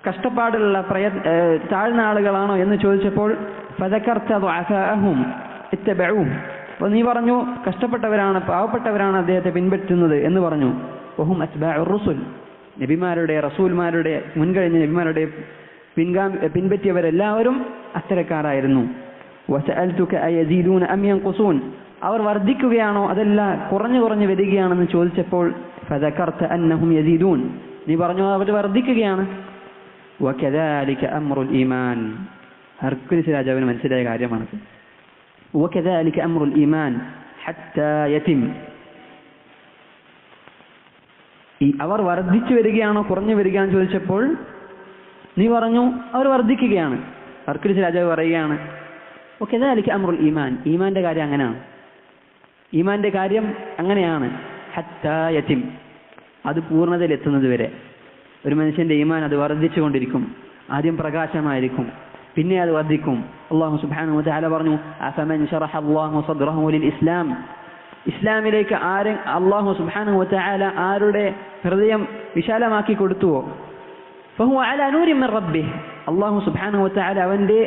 [SPEAKER 1] കഷ്ടപ്പാടുള്ള താഴ്ന്ന ആളുകളാണോ എന്ന് ചോദിച്ചപ്പോൾ فذكرت ضعفاءهم اتبعوه. അപ്പോൾ നീ പറഞ്ഞു കഷ്ടപ്പെട്ടവരാണ്, പാവപ്പെട്ടവരാണ് അദ്ദേഹത്തെ പിൻപറ്റുന്നത് എന്ന് പറഞ്ഞു. وهم أتباع الرسل. നബിമാരുടെ റസൂൽമാരുടെ മുൻകഴിഞ്ഞ നബിമാരുടെ പിൻപറ്റിയവരെല്ലാവരും അത്തരക്കാരായിരുന്നു. وسألتك أيزيدون أم ينقصون. അവർ വർദ്ധിക്കുകയാണോ അതല്ല കുറഞ്ഞു വരികയാണെന്ന് ചോദിച്ചപ്പോൾ فذكرت أنهم يزيدون. നീ പറഞ്ഞു അവർ വർദ്ധിക്കുകയാണ്. وكذلك أمر الإيمان. ഹർക്കുലിസ് രാജാവിന് മനസ്സിലായ കാര്യമാണ്. وكذلك أمر الإيمان حتى يتم. അവർ വർദ്ധിച്ചു വരികയാണോ കുറഞ്ഞു വരികയാണെന്ന് ചോദിച്ചപ്പോൾ നീ പറഞ്ഞു അവർ വർദ്ധിക്കുകയാണ്. ഹർക്കുലിസ് രാജാവ് പറയുകയാണ് وكذلك أمر الإيمان. ഈമാന്റെ കാര്യം അങ്ങനെയാണ്. ഈമാന്റെ കാര്യം അങ്ങനെയാണ്. حتى يتم. അത് പൂർണ്ണതയിലെത്തുന്നത് വരെ. ഒരു മനുഷ്യന്റെ ഈമാൻ അത് വർദ്ധിച്ചുകൊണ്ടിരിക്കും. ആദ്യം പ്രകാശമായിരിക്കും, പിന്നെ അത് വർദ്ധിക്കും. അല്ലാഹു സുബ്ഹാനഹു വ തആല പറഞ്ഞു, അഫമൻ ശറഹ അല്ലാഹു സദ്റഹു ലിൽ ഇസ്ലാം, ഇസ്ലാമിലേക്ക് അല്ലാഹു സുബ്ഹാനഹു വ തആല ആരുടെ ഹൃദയം വിശാലമാക്കി കൊടുത്തുവോ, ഫഹുവ അലാ നൂരിൻ മിൻ റബ്ബിഹി, അല്ലാഹു സുബ്ഹാനഹു വ തആല അവന്റെ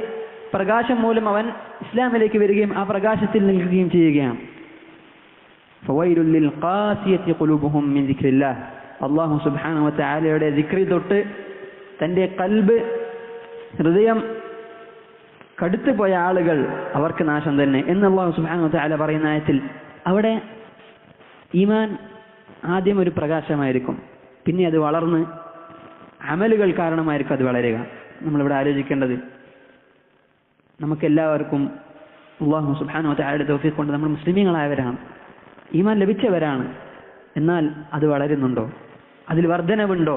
[SPEAKER 1] പ്രകാശം മൂലം അവൻ ഇസ്ലാമിലേക്ക് വരികയും ആ പ്രകാശത്തിൽ നിൽക്കുകയും ചെയ്യുകയാണ്. ഫവൈലുൽ ലിൽ ഖാസിയത്തി ഖുലൂബുഹും മിൻ ദിക്രില്ലാഹ്, അല്ലാഹു സുബ്ഹാനഹു വ തആലയുടെ ദിക്രി തൊട്ട് തന്റെ ഖൽബ് ഹൃദയം കടുത്തു പോയ ആളുകൾ അവർക്ക് നാശം തന്നെ എന്ന് അല്ലാഹു സുബ്ഹാനഹു വ തആല പറയുന്ന ആയത്തിൽ, അവിടെ ഈമാൻ ആദ്യം ഒരു പ്രകാശമായിരിക്കും, പിന്നെ അത് വളർന്ന് അമലുകൾ കാരണമായിരിക്കും അത് വളരുക. നമ്മളിവിടെ ആലോചിക്കേണ്ടത്, നമുക്കെല്ലാവർക്കും അല്ലാഹു സുബ്ഹാനഹു വ തആലയുടെ തൗഫീഖ് കൊണ്ട് നമ്മൾ മുസ്ലിമീങ്ങളായവരാണ്, ഈമാൻ ലഭിച്ചവരാണ്. എന്നാൽ അത് വളരുന്നുണ്ടോ? അതിൽ വർധനവുണ്ടോ?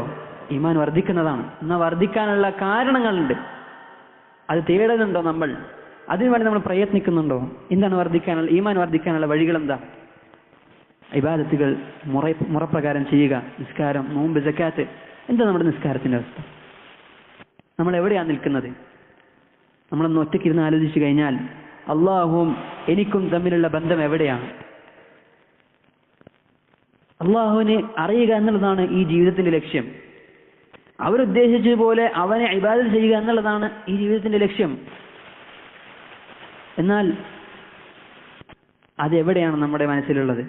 [SPEAKER 1] ഈമാൻ വർദ്ധിക്കുന്നതാണ്. എന്നാൽ വർദ്ധിക്കാനുള്ള കാരണങ്ങളുണ്ട്. അത് തേടുന്നുണ്ടോ നമ്മൾ? അതിനുവേണ്ടി നമ്മൾ പ്രയത്നിക്കുന്നുണ്ടോ? എന്താണ് വർദ്ധിക്കാനുള്ള, ഈമാൻ വർദ്ധിക്കാനുള്ള വഴികൾ എന്താ? ഇബാദത്തുകൾ മുറപ്രകാരം ചെയ്യുക, നിസ്കാരം, നോമ്പ്, സക്കാത്ത്. എന്താ നമ്മുടെ നിസ്കാരത്തിന്റെ അവസ്ഥ? നമ്മൾ എവിടെയാണ് നിൽക്കുന്നത്? നമ്മളൊന്ന് ഒറ്റയ്ക്കിരുന്ന് ആലോചിച്ചു കഴിഞ്ഞാൽ അള്ളാഹുവും എനിക്കും തമ്മിലുള്ള ബന്ധം എവിടെയാണ്? അള്ളാഹുവിനെ അറിയുക എന്നുള്ളതാണ് ഈ ജീവിതത്തിന്റെ ലക്ഷ്യം. അവരുദ്ദേശിച്ചതുപോലെ അവനെ ഇബാദത്ത് ചെയ്യുക എന്നുള്ളതാണ് ഈ ജീവിതത്തിന്റെ ലക്ഷ്യം. എന്നാൽ അതെവിടെയാണ് നമ്മുടെ മനസ്സിലുള്ളത്?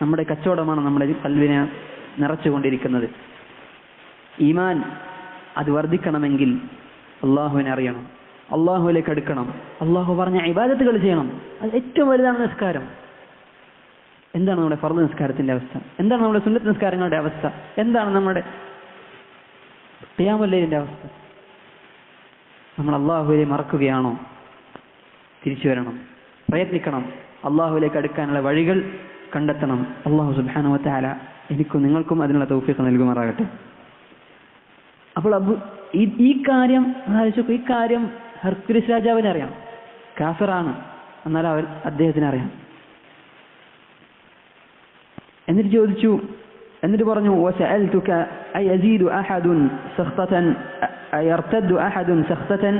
[SPEAKER 1] നമ്മുടെ കച്ചവടമാണ് നമ്മുടെ ഖൽബിനെ നിറച്ചുകൊണ്ടിരിക്കുന്നത്. ഈമാൻ അത് വർദ്ധിക്കണമെങ്കിൽ അള്ളാഹുവിനെ അറിയണം, അള്ളാഹുവിലേക്ക് അടുക്കണം, അള്ളാഹു പറഞ്ഞ ഇബാദത്തുകൾ ചെയ്യണം. അത് ഏറ്റവും വലുതാണ് നിസ്കാരം. എന്താണ് നമ്മുടെ ഫർദ് നിസ്കാരത്തിന്റെ അവസ്ഥ? എന്താണ് നമ്മുടെ സുന്നത്ത് നിസ്കാരങ്ങളുടെ അവസ്ഥ? എന്താണ് നമ്മുടെ ഖിയാമുൽ ലൈലിന്റെ അവസ്ഥ? നമ്മൾ അള്ളാഹുവിനെ മറക്കുകയാണോ? തിരിച്ചു വരണം, പ്രയത്നിക്കണം, അള്ളാഹുവിലേക്ക് അടുക്കാനുള്ള വഴികൾ കണ്ടെത്തണം. അള്ളാഹു സുബ്ഹാനഹു വ തആല എനിക്കും നിങ്ങൾക്കും അതിനുള്ള തൗഫീഖ് നൽകുമാറാകട്ടെ. അപ്പോൾ ഈ കാര്യം ആലോചിച്ചു, ഈ കാര്യം ഹെർക്കുലിസ് രാജാവിനെ അറിയാം, കാഫിറാണ്, എന്നാൽ അദ്ദേഹത്തിന് അറിയാം. എന്നിട്ട് ചോദിച്ചു, എന്നിട്ട് പറഞ്ഞു, വസഅൽതുക അയസീദു അഹദുൻ സഖ്തതൻ അയർതദു അഹദുൻ സഖ്തതൻ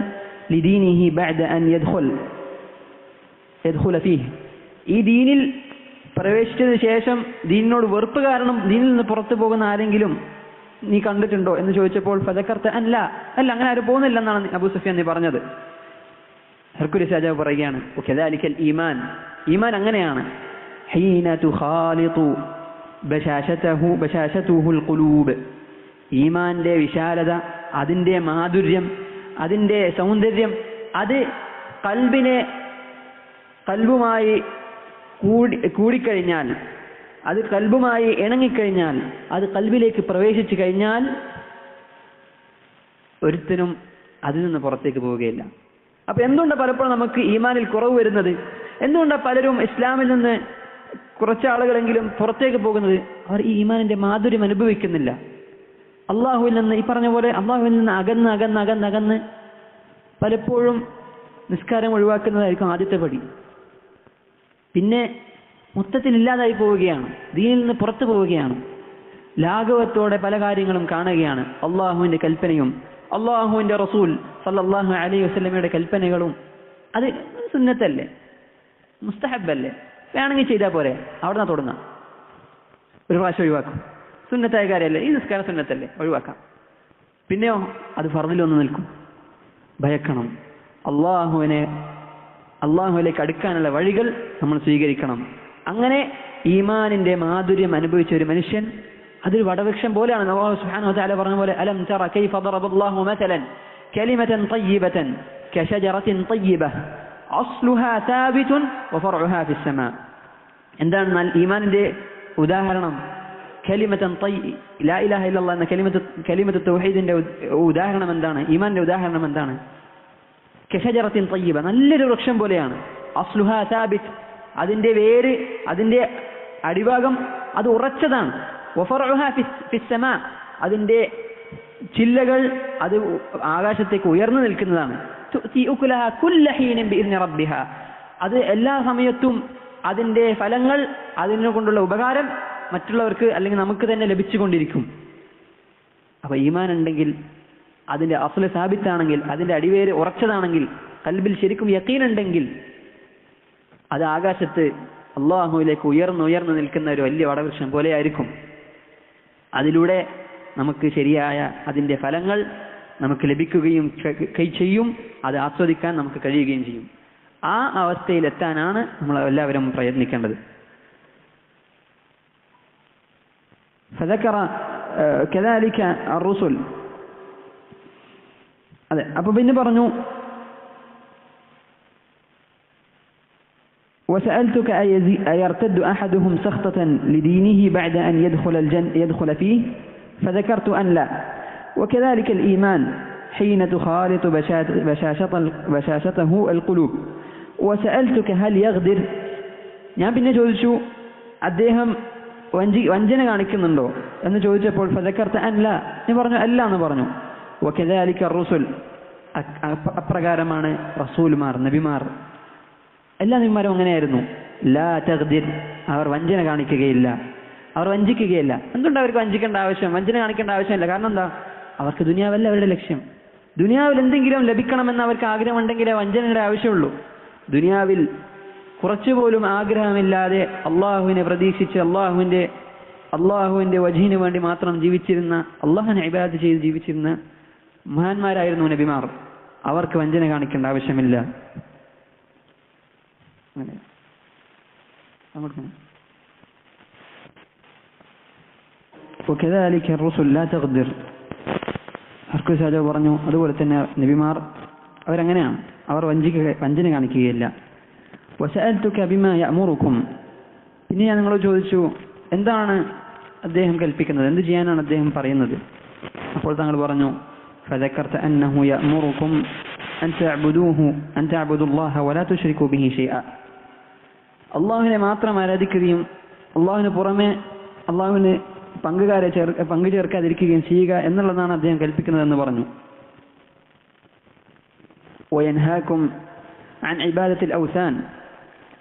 [SPEAKER 1] ലിദീനിഹി ബഅദ അൻ യദ്ഖുല ഫീഹി, ഈ ദീനിൽ പ്രവേശിച്ചതിന് ശേഷം ദീനിനോട് വെറുപ്പ് കാരണം ദീനിൽ നിന്ന് പുറത്തു പോകുന്ന ആരെങ്കിലും നീ കണ്ടിട്ടുണ്ടോ എന്ന് ചോദിച്ചപ്പോൾ ഫദക്കർത അല്ല, അങ്ങനെ ആരും പോകുന്നില്ലെന്നാണ് അബൂ സുഫിയാൻ നീ പറഞ്ഞത്. ഹെർക്കുലിസ് രാജാവ് പറയുകയാണ്, വകദാലികൽ ഈമാൻ, ഈമാൻ അങ്ങനെയാണ്, ഹീന തുഖാലിതു ബശാശതുഹുൽ ഖുലൂബ്, ഈമാന്റെ വിശാലത, അതിന്റെ മാധുര്യം, അതിന്റെ സൗന്ദര്യം, അത് കൽബുമായി കൂടിക്കഴിഞ്ഞാൽ, അത് കൽബുമായി ഇണങ്ങിക്കഴിഞ്ഞാൽ, അത് കൽബിലേക്ക് പ്രവേശിച്ചു കഴിഞ്ഞാൽ ഒരുത്തനും അതിൽ നിന്ന് പുറത്തേക്ക് പോവുകയില്ല. അപ്പൊ എന്തുകൊണ്ടാണ് പലപ്പോഴും നമുക്ക് ഈമാനിൽ കുറവ് വരുന്നത്? എന്തുകൊണ്ടാണ് പലരും ഇസ്ലാമിൽ നിന്ന് കുറച്ച് ആളുകളെങ്കിലും പുറത്തേക്ക് പോകുന്നത്? അവർ ഈ ഈമാനിന്റെ മാധുര്യം അനുഭവിക്കുന്നില്ല. അള്ളാഹുവിൽ നിന്ന്, ഈ പറഞ്ഞ പോലെ അള്ളാഹുവിൽ നിന്ന് അകന്ന് പലപ്പോഴും നിസ്കാരം ഒഴിവാക്കുന്നതായിരിക്കും ആദ്യത്തെ പടി. പിന്നെ മൊത്തത്തിൽ ഇല്ലാതായി പോവുകയാണ്, ദീനിൽ നിന്ന് പുറത്തു പോവുകയാണ്, ലാഘവത്തോടെ പല കാര്യങ്ങളും കാണുകയാണ്. അള്ളാഹുവിന്റെ കൽപ്പനയും അള്ളാഹുവിന്റെ റസൂൽ സല്ലല്ലാഹു അലൈഹി വസല്ലമയുടെ കൽപ്പനകളും അത് സുന്നത്തല്ലേ, മുസ്തഹബല്ലേ, വേണമെങ്കിൽ ചെയ്താൽ പോരെ, അവിടെ നിന്ന് തുടങ്ങാം, ഒരു പ്രാവശ്യം ഒഴിവാക്കും. സുന്നത്തായ കാര്യമല്ലേ, ഈ നിസ്കാരം സുന്നത്തല്ലേ, ഒഴിവാക്കാം. പിന്നെയോ അത് ഫർദിലൊന്ന് നിൽക്കും. ഭയക്കണം, അള്ളാഹുവിലേക്ക് അടുക്കാനുള്ള വഴികൾ നമ്മൾ സ്വീകരിക്കണം. അങ്ങനെ ഈമാനിന്റെ മാധുര്യം അനുഭവിച്ച ഒരു മനുഷ്യൻ അതൊരു വടവൃക്ഷം പോലെയാണ്. അല്ലാഹു സുബ്ഹാനഹു വ തആല പറഞ്ഞ പോലെ, അലം തറ കൈഫ ദറബല്ലാഹു മസലൻ കലിമതൻ തയ്യിബതൻ കശജറത്തിൻ തയ്യിബഹ അസ്ലുഹാ സാബിതുൻ വഫർഉഹാ ഫിസ്സമാ. എന്താണ് ഈമാനിന്റെ ഉദാഹരണം? കലിമതൻ ലാ ഇലാഹ ഇല്ലല്ലാഹ് എന്ന കലിമത്ത് തൗഹീദിന്റെ ഉദാഹരണം എന്താണ്? ഈമാനിന്റെ ഉദാഹരണം എന്താണ്? കശജറത്തിൻ തയ്യിബ, നല്ലൊരു വൃക്ഷം പോലെയാണ്. അസ്ലുഹാ സാബിത്, അതിന്റെ വേര്, അതിന്റെ അടിഭാഗം അത് ഉറച്ചതാണ്. വഫർഉഹാ ഫിസ്സമാ, അതിന്റെ ചില്ലകൾ അത് ആകാശത്തേക്ക് ഉയർന്നു നിൽക്കുന്നതാണ്. തുഅതി ഉകുലഹാ കുല്ല ഹീനിൻ ബിഇദ്നി റബ്ബിഹാ, അത് എല്ലാ സമയത്തും അതിന്റെ ഫലങ്ങൾ, അതിനെ കൊണ്ടുള്ള ഉപകാരം മറ്റുള്ളവർക്ക് അല്ലെങ്കിൽ നമുക്ക് തന്നെ ലഭിച്ചുകൊണ്ടിരിക്കും. അപ്പൊ ഈമാൻ ഉണ്ടെങ്കിൽ, അതിന്റെ അസ്ല സാബിത്താണെങ്കിൽ, അതിന്റെ അടിവേര് ഉറച്ചതാണെങ്കിൽ, ഖൽബിൽ ശരിക്കും യഖീൻ ഉണ്ടെങ്കിൽ, അത് ആകാശത്ത് അള്ളാഹുവിലേക്ക് ഉയർന്നു നിൽക്കുന്ന ഒരു വലിയ വടവൃക്ഷം പോലെയായിരിക്കും. അതിലൂടെ നമുക്ക് ശരിയായ അതിന്റെ ഫലങ്ങൾ നമുക്ക് ലഭിക്കുകയും ചെയ്യും, അത് ആസ്വദിക്കാൻ നമുക്ക് കഴിയുകയും ചെയ്യും. ആ അവസ്ഥയിലെത്താനാണ് നമ്മൾ എല്ലാവരും പ്രയത്നിക്കേണ്ടത്. فذكر كذلك الرسل. അതെ, അപ്പൊ പിന്നെ പറഞ്ഞു وسألتك أيرتد أحدهم سخطة لدينه بعد أن يدخل فيه فذكرت أن لا وكذلك الإيمان حين تخالط بشاشته القلوب وسألتك هل يغدر. ഞാൻ പിന്നെ ചോദിച്ചു അദ്ദേഹം വഞ്ചന കാണിക്കുന്നുണ്ടോ എന്ന് ചോദിച്ചപ്പോൾ ഫദക്കർത അൻ ലാ, ഞാൻ പറഞ്ഞു അല്ല എന്ന് പറഞ്ഞു. വകദാലിക الرسل, അപ്രകാരമാണ് റസൂൽമാർ, നബിമാർ, എല്ലാ നബിമാരും അങ്ങനെയായിരുന്നു. ലാ തഗ്ദിർ, അവർ വഞ്ചന കാണിക്കുകയില്ല, അവർ വഞ്ചിക്കുകയില്ല. എന്തുകൊണ്ട് അവർക്ക് വഞ്ചിക്കേണ്ട ആവശ്യം, വഞ്ചന കാണിക്കേണ്ട ആവശ്യമില്ല? കാരണം എന്താ? അവർക്ക് ദുനിയാവല്ല അവരുടെ ലക്ഷ്യം. ദുനിയാവിൽ എന്തെങ്കിലും ലഭിക്കണമെന്ന് അവർക്ക് ആഗ്രഹമുണ്ടെങ്കിലേ വഞ്ചനയുടെ ആവശ്യമുള്ളൂ. ദുനിയാവിൽ കുറച്ചുപോലും ആഗ്രഹമില്ലാതെ അള്ളാഹുവിനെ പ്രതീക്ഷിച്ച് അള്ളാഹുവിന്റെ വജ്ഹിന് വേണ്ടി മാത്രം ജീവിച്ചിരുന്ന, അള്ളാഹുവിനെ ഇബാദത്ത് ചെയ്ത് ജീവിച്ചിരുന്ന മഹാന്മാരായിരുന്നു നബിമാർ. അവർക്ക് വഞ്ചന കാണിക്കേണ്ട ആവശ്യമില്ല. وكذلك الرسل لا تغدر. ഹർക്കുസ് രാജാവ് പറഞ്ഞു, അതുപോലെ തന്നെ നബിമാർ അവരങ്ങനെയാണ്, അവർ വഞ്ചന കാണിക്കുകയില്ല. وسألتك بما يأمركم. പിന്നെ ഞാൻ നിങ്ങളോട് ചോദിച്ചു എന്താണ് അദ്ദേഹം കൽപ്പിക്കുന്നത്, എന്ത് ചെയ്യാനാണ് അദ്ദേഹം പറയുന്നത്? അപ്പോൾ താങ്കൾ പറഞ്ഞു فذكرت أنه يأمركم أن تعبدوا الله ولا تشركوا به شيئا. അള്ളാഹുവിനെ മാത്രം ആരാധിക്കുകയും അള്ളാഹുവിന് പുറമെ അള്ളാഹുവിന് പങ്കു ചേർക്കാതിരിക്കുകയും ചെയ്യുക എന്നുള്ളതാണ് അദ്ദേഹം കൽപ്പിക്കുന്നതെന്ന് പറഞ്ഞു. وينهاكم عن عبادة الأوثان.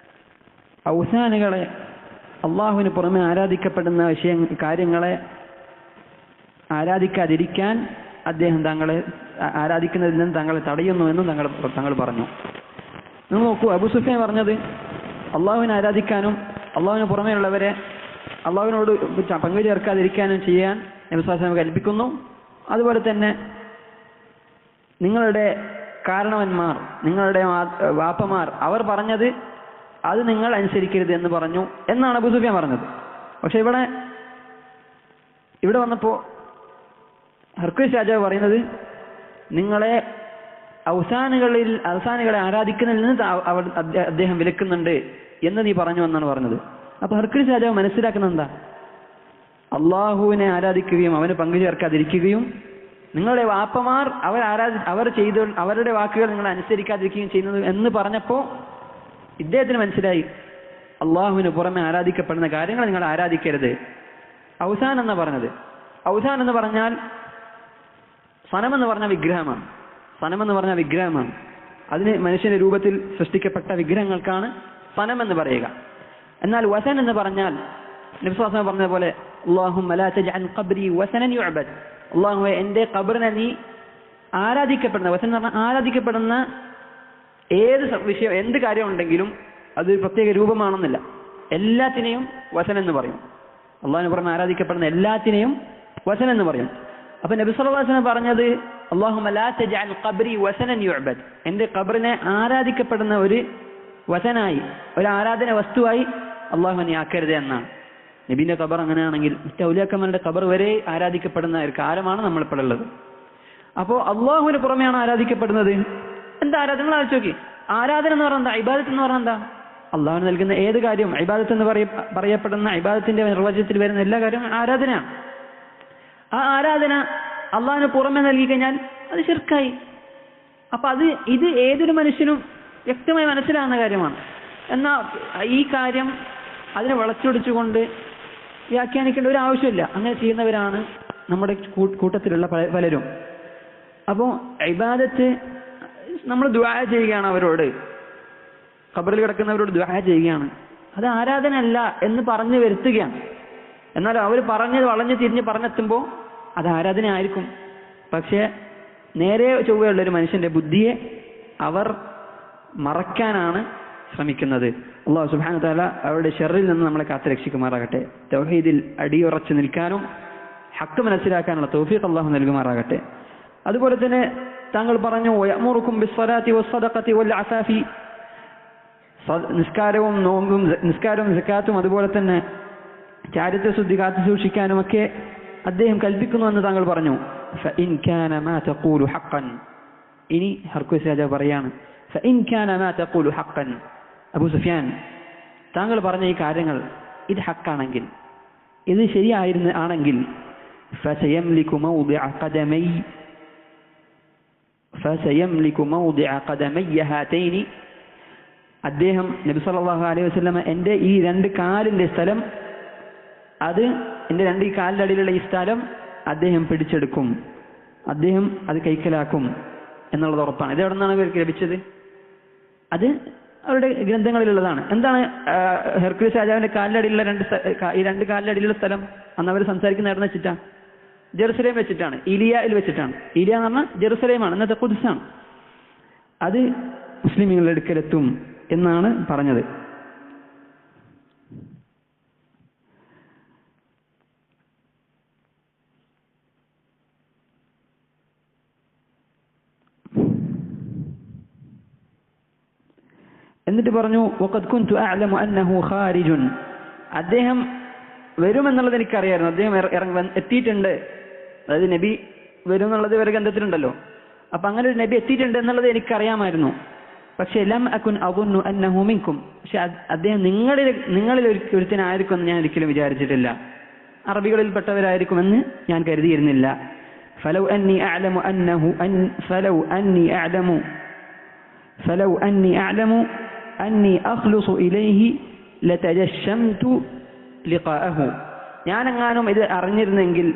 [SPEAKER 1] ഔസാനുകളെ, അള്ളാഹുവിന് പുറമെ ആരാധിക്കപ്പെടുന്ന കാര്യങ്ങളെ ആരാധിക്കാതിരിക്കാൻ അദ്ദേഹം താങ്കളെ ആരാധിക്കുന്നതിൽ നിന്ന് താങ്കളെ തടയുന്നുവെന്നും താങ്കൾ പറഞ്ഞു. നിങ്ങൾ നോക്കൂ, അബൂ സുഫിയാൻ പറഞ്ഞത് അള്ളാഹുവിനെ ആരാധിക്കാനും അള്ളാഹുവിന് പുറമേയുള്ളവരെ അള്ളാഹുവിനോട് പങ്കു ചേർക്കാതിരിക്കാനും ചെയ്യാൻ നബി സ്വല്ലല്ലാഹു അലൈഹി വസല്ലം കൽപ്പിക്കുന്നു. അതുപോലെ തന്നെ നിങ്ങളുടെ കാരണവന്മാർ, നിങ്ങളുടെ വാപ്പമാർ അവർ പറഞ്ഞത് അത് നിങ്ങൾ അനുസരിക്കരുത് എന്ന് പറഞ്ഞു എന്നാണ് അബൂ സുഫിയാൻ പറഞ്ഞത്. പക്ഷെ ഇവിടെ വന്നപ്പോ ഹർക്കുസ് രാജാവ് പറയുന്നത് നിങ്ങളെ ഔസാനുകളെ ആരാധിക്കുന്നതിൽ നിന്ന് അദ്ദേഹം വിലക്കുന്നുണ്ട് എന്ന് നീ പറഞ്ഞു എന്നാണ് പറഞ്ഞത്. അപ്പൊ ഹർക്കുസ് രാജാവ് മനസ്സിലാക്കുന്നത് എന്താ? അള്ളാഹുവിനെ ആരാധിക്കുകയും അവന് പങ്കു ചേർക്കാതിരിക്കുകയും നിങ്ങളുടെ വാപ്പമാർ അവരുടെ വാക്കുകൾ നിങ്ങൾ അനുസരിക്കാതിരിക്കുകയും ചെയ്യുന്നത് എന്ന് പറഞ്ഞപ്പോ ഇദ്ദേഹത്തിന് മനസ്സിലായി അള്ളാഹുവിന് പുറമെ ആരാധിക്കപ്പെടുന്ന കാര്യങ്ങൾ നിങ്ങൾ ആരാധിക്കരുത്. ഔസാൻ എന്നാ പറഞ്ഞത്. ഔസാൻ എന്ന് പറഞ്ഞാൽ സനമെന്ന് പറഞ്ഞ വിഗ്രഹമാണ്. സനമെന്ന് പറഞ്ഞ വിഗ്രഹമാണ്. അതിന് മനുഷ്യന്റെ രൂപത്തിൽ സൃഷ്ടിക്കപ്പെട്ട വിഗ്രഹങ്ങൾക്കാണ് സനമെന്ന് പറയുക. എന്നാൽ വസൻ എന്ന് പറഞ്ഞാൽ നബി സ്വല്ലല്ലാഹു അലൈഹി വസല്ലം പറഞ്ഞതുപോലെ അല്ലാഹുമ്മ ലാ തജ്അൽ ഖബ്രി വസനൻ യുഅബദ്. അല്ലാഹുവേ എൻ്റെ ഖബറിനെ നീ ആരാധിക്കപ്പെടുന്ന, വസൻ എന്ന് പറഞ്ഞാൽ ആരാധിക്കപ്പെടുന്ന ഏത് വിഷയം, എന്ത് കാര്യം ഉണ്ടെങ്കിലും അത് പ്രത്യേക രൂപമാണെന്നില്ല, എല്ലാത്തിനെയും വസൻ എന്ന് പറയും. അള്ളാഹുവിന് പുറമെ ആരാധിക്കപ്പെടുന്ന എല്ലാത്തിനെയും വസൻ എന്ന് പറയും. അപ്പൊ നബി സല്ലല്ലാഹു അലൈഹി വസല്ലം പറഞ്ഞത് അല്ലാഹുമ്മ ലാ തജ്അൽ ഖബ്രി വസനൻ യുഅബദ്, എൻ്റെ ഖബറിനെ ആരാധിക്കപ്പെടുന്ന ഒരു വസനായി, ഒരു ആരാധന വസ്തുവായി അള്ളാഹുവിനെ ആക്കരുത് എന്നാണ്. നബിന്റെ ഖബർ അങ്ങനെയാണെങ്കിൽ മറ്റു ഔലിയാക്കന്മാരുടെ ഖബർ വരെ ആരാധിക്കപ്പെടുന്ന ഒരു കാലമാണ് നമ്മളിപ്പോൾ ഉള്ളത്. അപ്പോ അള്ളാഹുവിന് പുറമെയാണ് ആരാധിക്കപ്പെടുന്നത്. എന്താ ആരാധന? നിങ്ങൾ ആലോചിച്ച് നോക്കി. ആരാധന എന്ന് പറഞ്ഞാൽ എന്താ? ഇബാദത്ത് എന്ന് പറഞ്ഞാൽ എന്താ? അള്ളാഹുവിന് നൽകുന്ന ഏത് കാര്യം ഇബാദത്ത് എന്ന് പറയപ്പെടുന്ന ഇബാദത്തിന്റെ നിർവചനത്തിൽ വരുന്ന എല്ലാ കാര്യവും ആരാധനയാണ്. ആ ആരാധന അള്ളാഹുവിന് പുറമെ നൽകി കഴിഞ്ഞാൽ അത് ശിർക്കായി. അപ്പൊ ഇത് ഏതൊരു മനുഷ്യനും വ്യക്തമായി മനസ്സിലാകുന്ന കാര്യമാണ്. എന്നാൽ ഈ കാര്യം അതിനെ വളച്ചൊടിച്ചുകൊണ്ട് വ്യാഖ്യാനിക്കേണ്ട ഒരു ആവശ്യമില്ല. അങ്ങനെ ചെയ്യുന്നവരാണ് നമ്മുടെ കൂട്ടത്തിലുള്ള പലരും. അപ്പോ ഇബാദത്ത് നമ്മൾ ദുആ ചെയ്യുകയാണ്, അവരോട് ഖബറിൽ കിടക്കുന്നവരോട് ദുആ ചെയ്യുകയാണ്, അത് ആരാധന അല്ല എന്ന് പറഞ്ഞു വരുത്തുകയാണ്. എന്നാൽ അവർ പറഞ്ഞത് വളഞ്ഞു തിരിഞ്ഞ് പറഞ്ഞെത്തുമ്പോൾ അത് ആരാധന ആയിരിക്കും. പക്ഷേ നേരെ ചൊവ്വയുള്ള ഒരു മനുഷ്യന്റെ ബുദ്ധിയെ അവർ മറക്കാനാണ് ശ്രമിക്കുന്നത്. അല്ലാഹു സുബ്ഹാനഹു വ തആല അവരുടെ ശർറിൽ നിന്ന് നമ്മളെ കാത്തുരക്ഷിക്കുമാറാകട്ടെ. തൗഹീദിൽ അടിയുറച്ചു നിൽക്കാനും ഹക്ക് മനസ്സിലാക്കാനുള്ള തൗഫീഖ് അല്ലാഹു നൽകുമാറാകട്ടെ. അതുപോലെ തന്നെ താങ്കൾ പറഞ്ഞു വയഅ്മുറുക്കും ബിസ്സലാത്തി വസ്സദഖത്തി വൽഅഫാഫി, നിസ്കാരവും നോമ്പും നിസ്കാരവും സക്കാത്തും അതുപോലെ തന്നെ ചാരിത്രശുദ്ധി കാത്തു സൂക്ഷിക്കാനുമൊക്കെ അദ്ദേഹം കൽപ്പിക്കുന്നുവെന്ന് താങ്കൾ പറഞ്ഞു. ഫഇൻ കാന മാ തഖൂലു ഹഖൻ, ഇനി ഹർക്കുസ് രാജാവ് പറയാണ് ഫഇൻ കാന മാ തഖൂലു ഹഖൻ, അബൂ സുഫിയാൻ താങ്കൾ പറഞ്ഞ ഈ കാര്യങ്ങൾ ഇത് ഹക്കാണെങ്കിൽ, ഇത് ശരിയായിരുന്നു ആണെങ്കിൽ ഫസയംലികു മൗദിഅ ഖദമയ്യ ഹാതൈനി, അദ്ദേഹം നബി സല്ലല്ലാഹു അലൈഹി വസല്ലം എൻ്റെ ഈ രണ്ട് കാലിൻ്റെ സ്ഥലം, അത് എൻ്റെ രണ്ട് ഈ കാലിൻ്റെ അടിയിലുള്ള ഈ സ്ഥലം അദ്ദേഹം പിടിച്ചെടുക്കും, അദ്ദേഹം അത് കൈക്കലാക്കും എന്നുള്ളത് ഉറപ്പാണ്. ഇത് എവിടെ നിന്നാണ് ഇവർക്ക് ലഭിച്ചത്? അത് അവരുടെ ഗ്രന്ഥങ്ങളിലുള്ളതാണ്. എന്താണ് ഹെർക്കുലിസ് രാജാവിന്റെ കാലിൻ്റെ അടിയിലുള്ള ഈ രണ്ട് കാലിൻ്റെ അടിയിലുള്ള സ്ഥലം? അന്ന് അവർ സംസാരിക്കുന്ന എവിടെ വെച്ചിട്ടാണ്? ജെറുസലേം വെച്ചിട്ടാണ്, ഇലിയയിൽ വെച്ചിട്ടാണ്. ഇലിയ എന്ന് പറഞ്ഞാൽ ജെറുസലേമാണ്, ഇന്നത്തെ ഖുദ്സാണ്. അത് മുസ്ലിമീങ്ങളുടെ അടുക്കലെത്തും എന്നാണ് പറഞ്ഞത്. എന്നിട്ട് പറഞ്ഞു വഖദ് കുൻതു അഅലമു അന്നഹു ഖാരിജുൻ, അദ്ദേഹം വരുമെന്നുള്ളത് എനിക്കറിയായിരുന്നു, അദ്ദേഹം എത്തിയിട്ടുണ്ട്. അതായത് നബി വരും എന്നുള്ളത് ഇവരുടെ ഗ്രന്ഥത്തിലുണ്ടല്ലോ. അപ്പൊ അങ്ങനെ ഒരു നബി എത്തിയിട്ടുണ്ട് എന്നുള്ളത് എനിക്കറിയാമായിരുന്നു. പക്ഷെ ലം അകുൻ അദുന്നു അന്നഹു മിൻകും, പക്ഷെ അദ്ദേഹം നിങ്ങളിൽ ഒരുത്തനായിരിക്കുമെന്ന് ഞാൻ ഒരിക്കലും വിചാരിച്ചിട്ടില്ല. അറബികളിൽപ്പെട്ടവരായിരിക്കുമെന്ന് ഞാൻ കരുതിയിരുന്നില്ല. ഫലൗ അന്നി അഅലമു അന്നി അഖ്ലുസു ഇലൈഹി ലതജശംതു ലിഖാഅഹു, ഞാനെങ്ങാനും ഇത് അറിഞ്ഞിരുന്നെങ്കിൽ,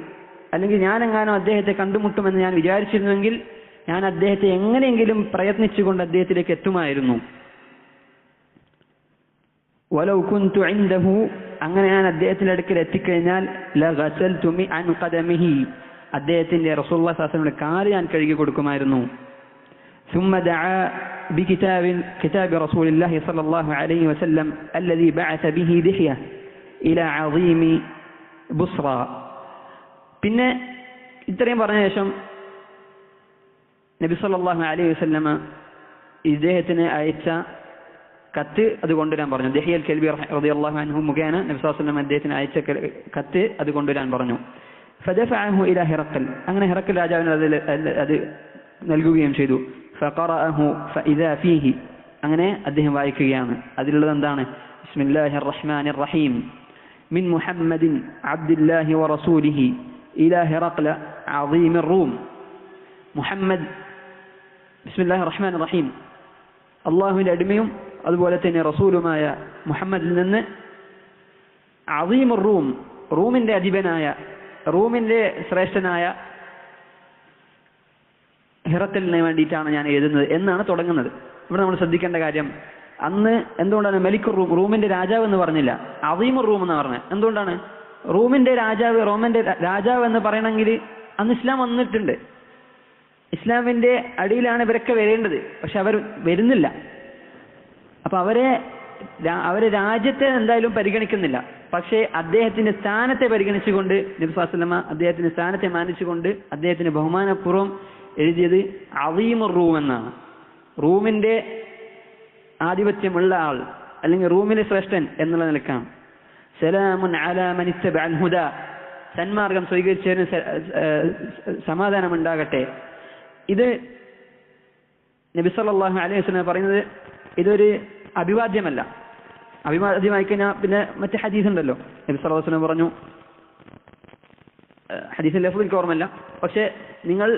[SPEAKER 1] അല്ലെങ്കിൽ ഞാനെങ്ങാനും അദ്ദേഹത്തെ കണ്ടുമുട്ടുമെന്ന് ഞാൻ വിചാരിച്ചിരുന്നെങ്കിൽ ഞാൻ അദ്ദേഹത്തെ എങ്ങനെയെങ്കിലും പ്രയത്നിച്ചുകൊണ്ട് അദ്ദേഹത്തിലേക്ക് എത്തുമായിരുന്നു. വലൗ കുൻതു ഇൻദഹു, അങ്ങനെ ഞാൻ അദ്ദേഹത്തിന്റെ അടുക്കൽ എത്തിക്കഴിഞ്ഞാൽ ലഗസൽതു അൻ ഖദമിഹി, അദ്ദേഹത്തിന്റെ റസൂലുള്ളാഹി സ്വല്ലല്ലാഹു അലൈഹി വസല്ലം കാല് ഞാൻ കഴുകി കൊടുക്കുമായിരുന്നു. ثم دعا كتاب رسول الله صلى الله عليه وسلم الذي بعث به دحية إلى عظيم بصرى. പിന്നെ ഇത്രയും പറഞ്ഞ ശേഷം നബി സല്ലല്ലാഹു അലൈഹി വസല്ലം ഇദ്ദേഹത്തിന് അയച്ച കത്ത് അത് കൊണ്ടുവരാൻ പറഞ്ഞു. ദഹിയൽ കൽബി റളിയല്ലാഹു അൻഹു മുഖേന നബി സല്ലല്ലാഹു അലൈഹി വസല്ലം അദ്ദേഹത്തിന് അയച്ച കത്ത് അത് കൊണ്ടുവരാൻ പറഞ്ഞു. ഫദഫഅഹു ഇലാ ഹിറഖൽ, അങ്ങനെ ഹിറഖൽ രാജാവിന് അത് നൽകുകയും ചെയ്തു. ഫഖറഅഹു ഫഇദാ ഫീഹി, അങ്ങനെ അദ്ദേഹം വായിക്കുകയാണ്. അതിലുള്ളത് എന്താണ്? ബിസ്മില്ലാഹിർ റഹ്മാനിർ റഹീം മിൻ മുഹമ്മദിൻ അബ്ദില്ലാഹി വറസൂലിഹി ഇലാ ഹിറഖൽ അദീമിർ റൂം. മുഹമ്മദ്, ബിസ്മില്ലാഹിർ റഹ്മാനിർ റഹീം, അള്ളാഹുവിന്റെ അടിമയും അതുപോലെ തന്നെ റസൂലുമായ മുഹമ്മദിൽ നിന്ന് അദീമുർ റൂം, റൂമിന്റെ അധിപനായ, റൂമിന്റെ ശ്രേഷ്ഠനായ ഹിറക്കലിന് വേണ്ടിയിട്ടാണ് ഞാൻ എഴുതുന്നത് എന്നാണ് തുടങ്ങുന്നത്. ഇവിടെ നമ്മൾ ശ്രദ്ധിക്കേണ്ട കാര്യം, അന്ന് എന്തുകൊണ്ടാണ് മലിക്കുർ റൂം, റൂമിന്റെ രാജാവ് എന്ന് പറഞ്ഞില്ല, അദീമുർ റൂം എന്ന് പറഞ്ഞത്? എന്തുകൊണ്ടാണ്? റൂമിന്റെ രാജാവ്, റോമന്റെ രാജാവ് എന്ന് പറയണമെങ്കിൽ അന്ന് ഇസ്ലാം വന്നിട്ടുണ്ട്, ഇസ്ലാമിന്റെ അടിയിലാണ് ഇവരൊക്കെ വരേണ്ടത്. പക്ഷെ അവർ വരുന്നില്ല. അപ്പൊ അവരെ രാജ്യത്തെ എന്തായാലും പരിഗണിക്കുന്നില്ല. പക്ഷേ അദ്ദേഹത്തിന്റെ സ്ഥാനത്തെ പരിഗണിച്ചുകൊണ്ട് നബി സല്ലല്ലാഹു അലൈഹി വസല്ലം അദ്ദേഹത്തിന്റെ സ്ഥാനത്തെ മാനിച്ചുകൊണ്ട് അദ്ദേഹത്തിന് ബഹുമാനപൂർവ്വം എഴുതിയത് അദീമുർ റൂം എന്നാണ്. റൂമിന്റെ ആധിപത്യമുള്ള ആൾ, അല്ലെങ്കിൽ റൂമിലെ ശ്രേഷ്ഠൻ എന്നുള്ള നിലക്കാണ്. സലാമുൻ അലാ മൻ ഇത്തബഅൽ ഹുദാ, സന്മാർഗം സ്വീകരിച്ചതിന് സമാധാനം ഉണ്ടാകട്ടെ. ഇത് നബി സല്ലല്ലാഹു അലൈഹി വസല്ലം പറയുന്നത് ഇതൊരു അഭിവാദ്യമല്ല. അഭിവാദ്യമായി കഴിഞ്ഞാൽ പിന്നെ മറ്റേ ഹദീസ് ഉണ്ടല്ലോ, നബി സല്ലല്ലാഹു അലൈഹി വസല്ലം പറഞ്ഞു, ഹദീസിന്റെ ലഫ്ദ് എനിക്ക് ഓർമ്മയില്ല, പക്ഷെ നിങ്ങൾ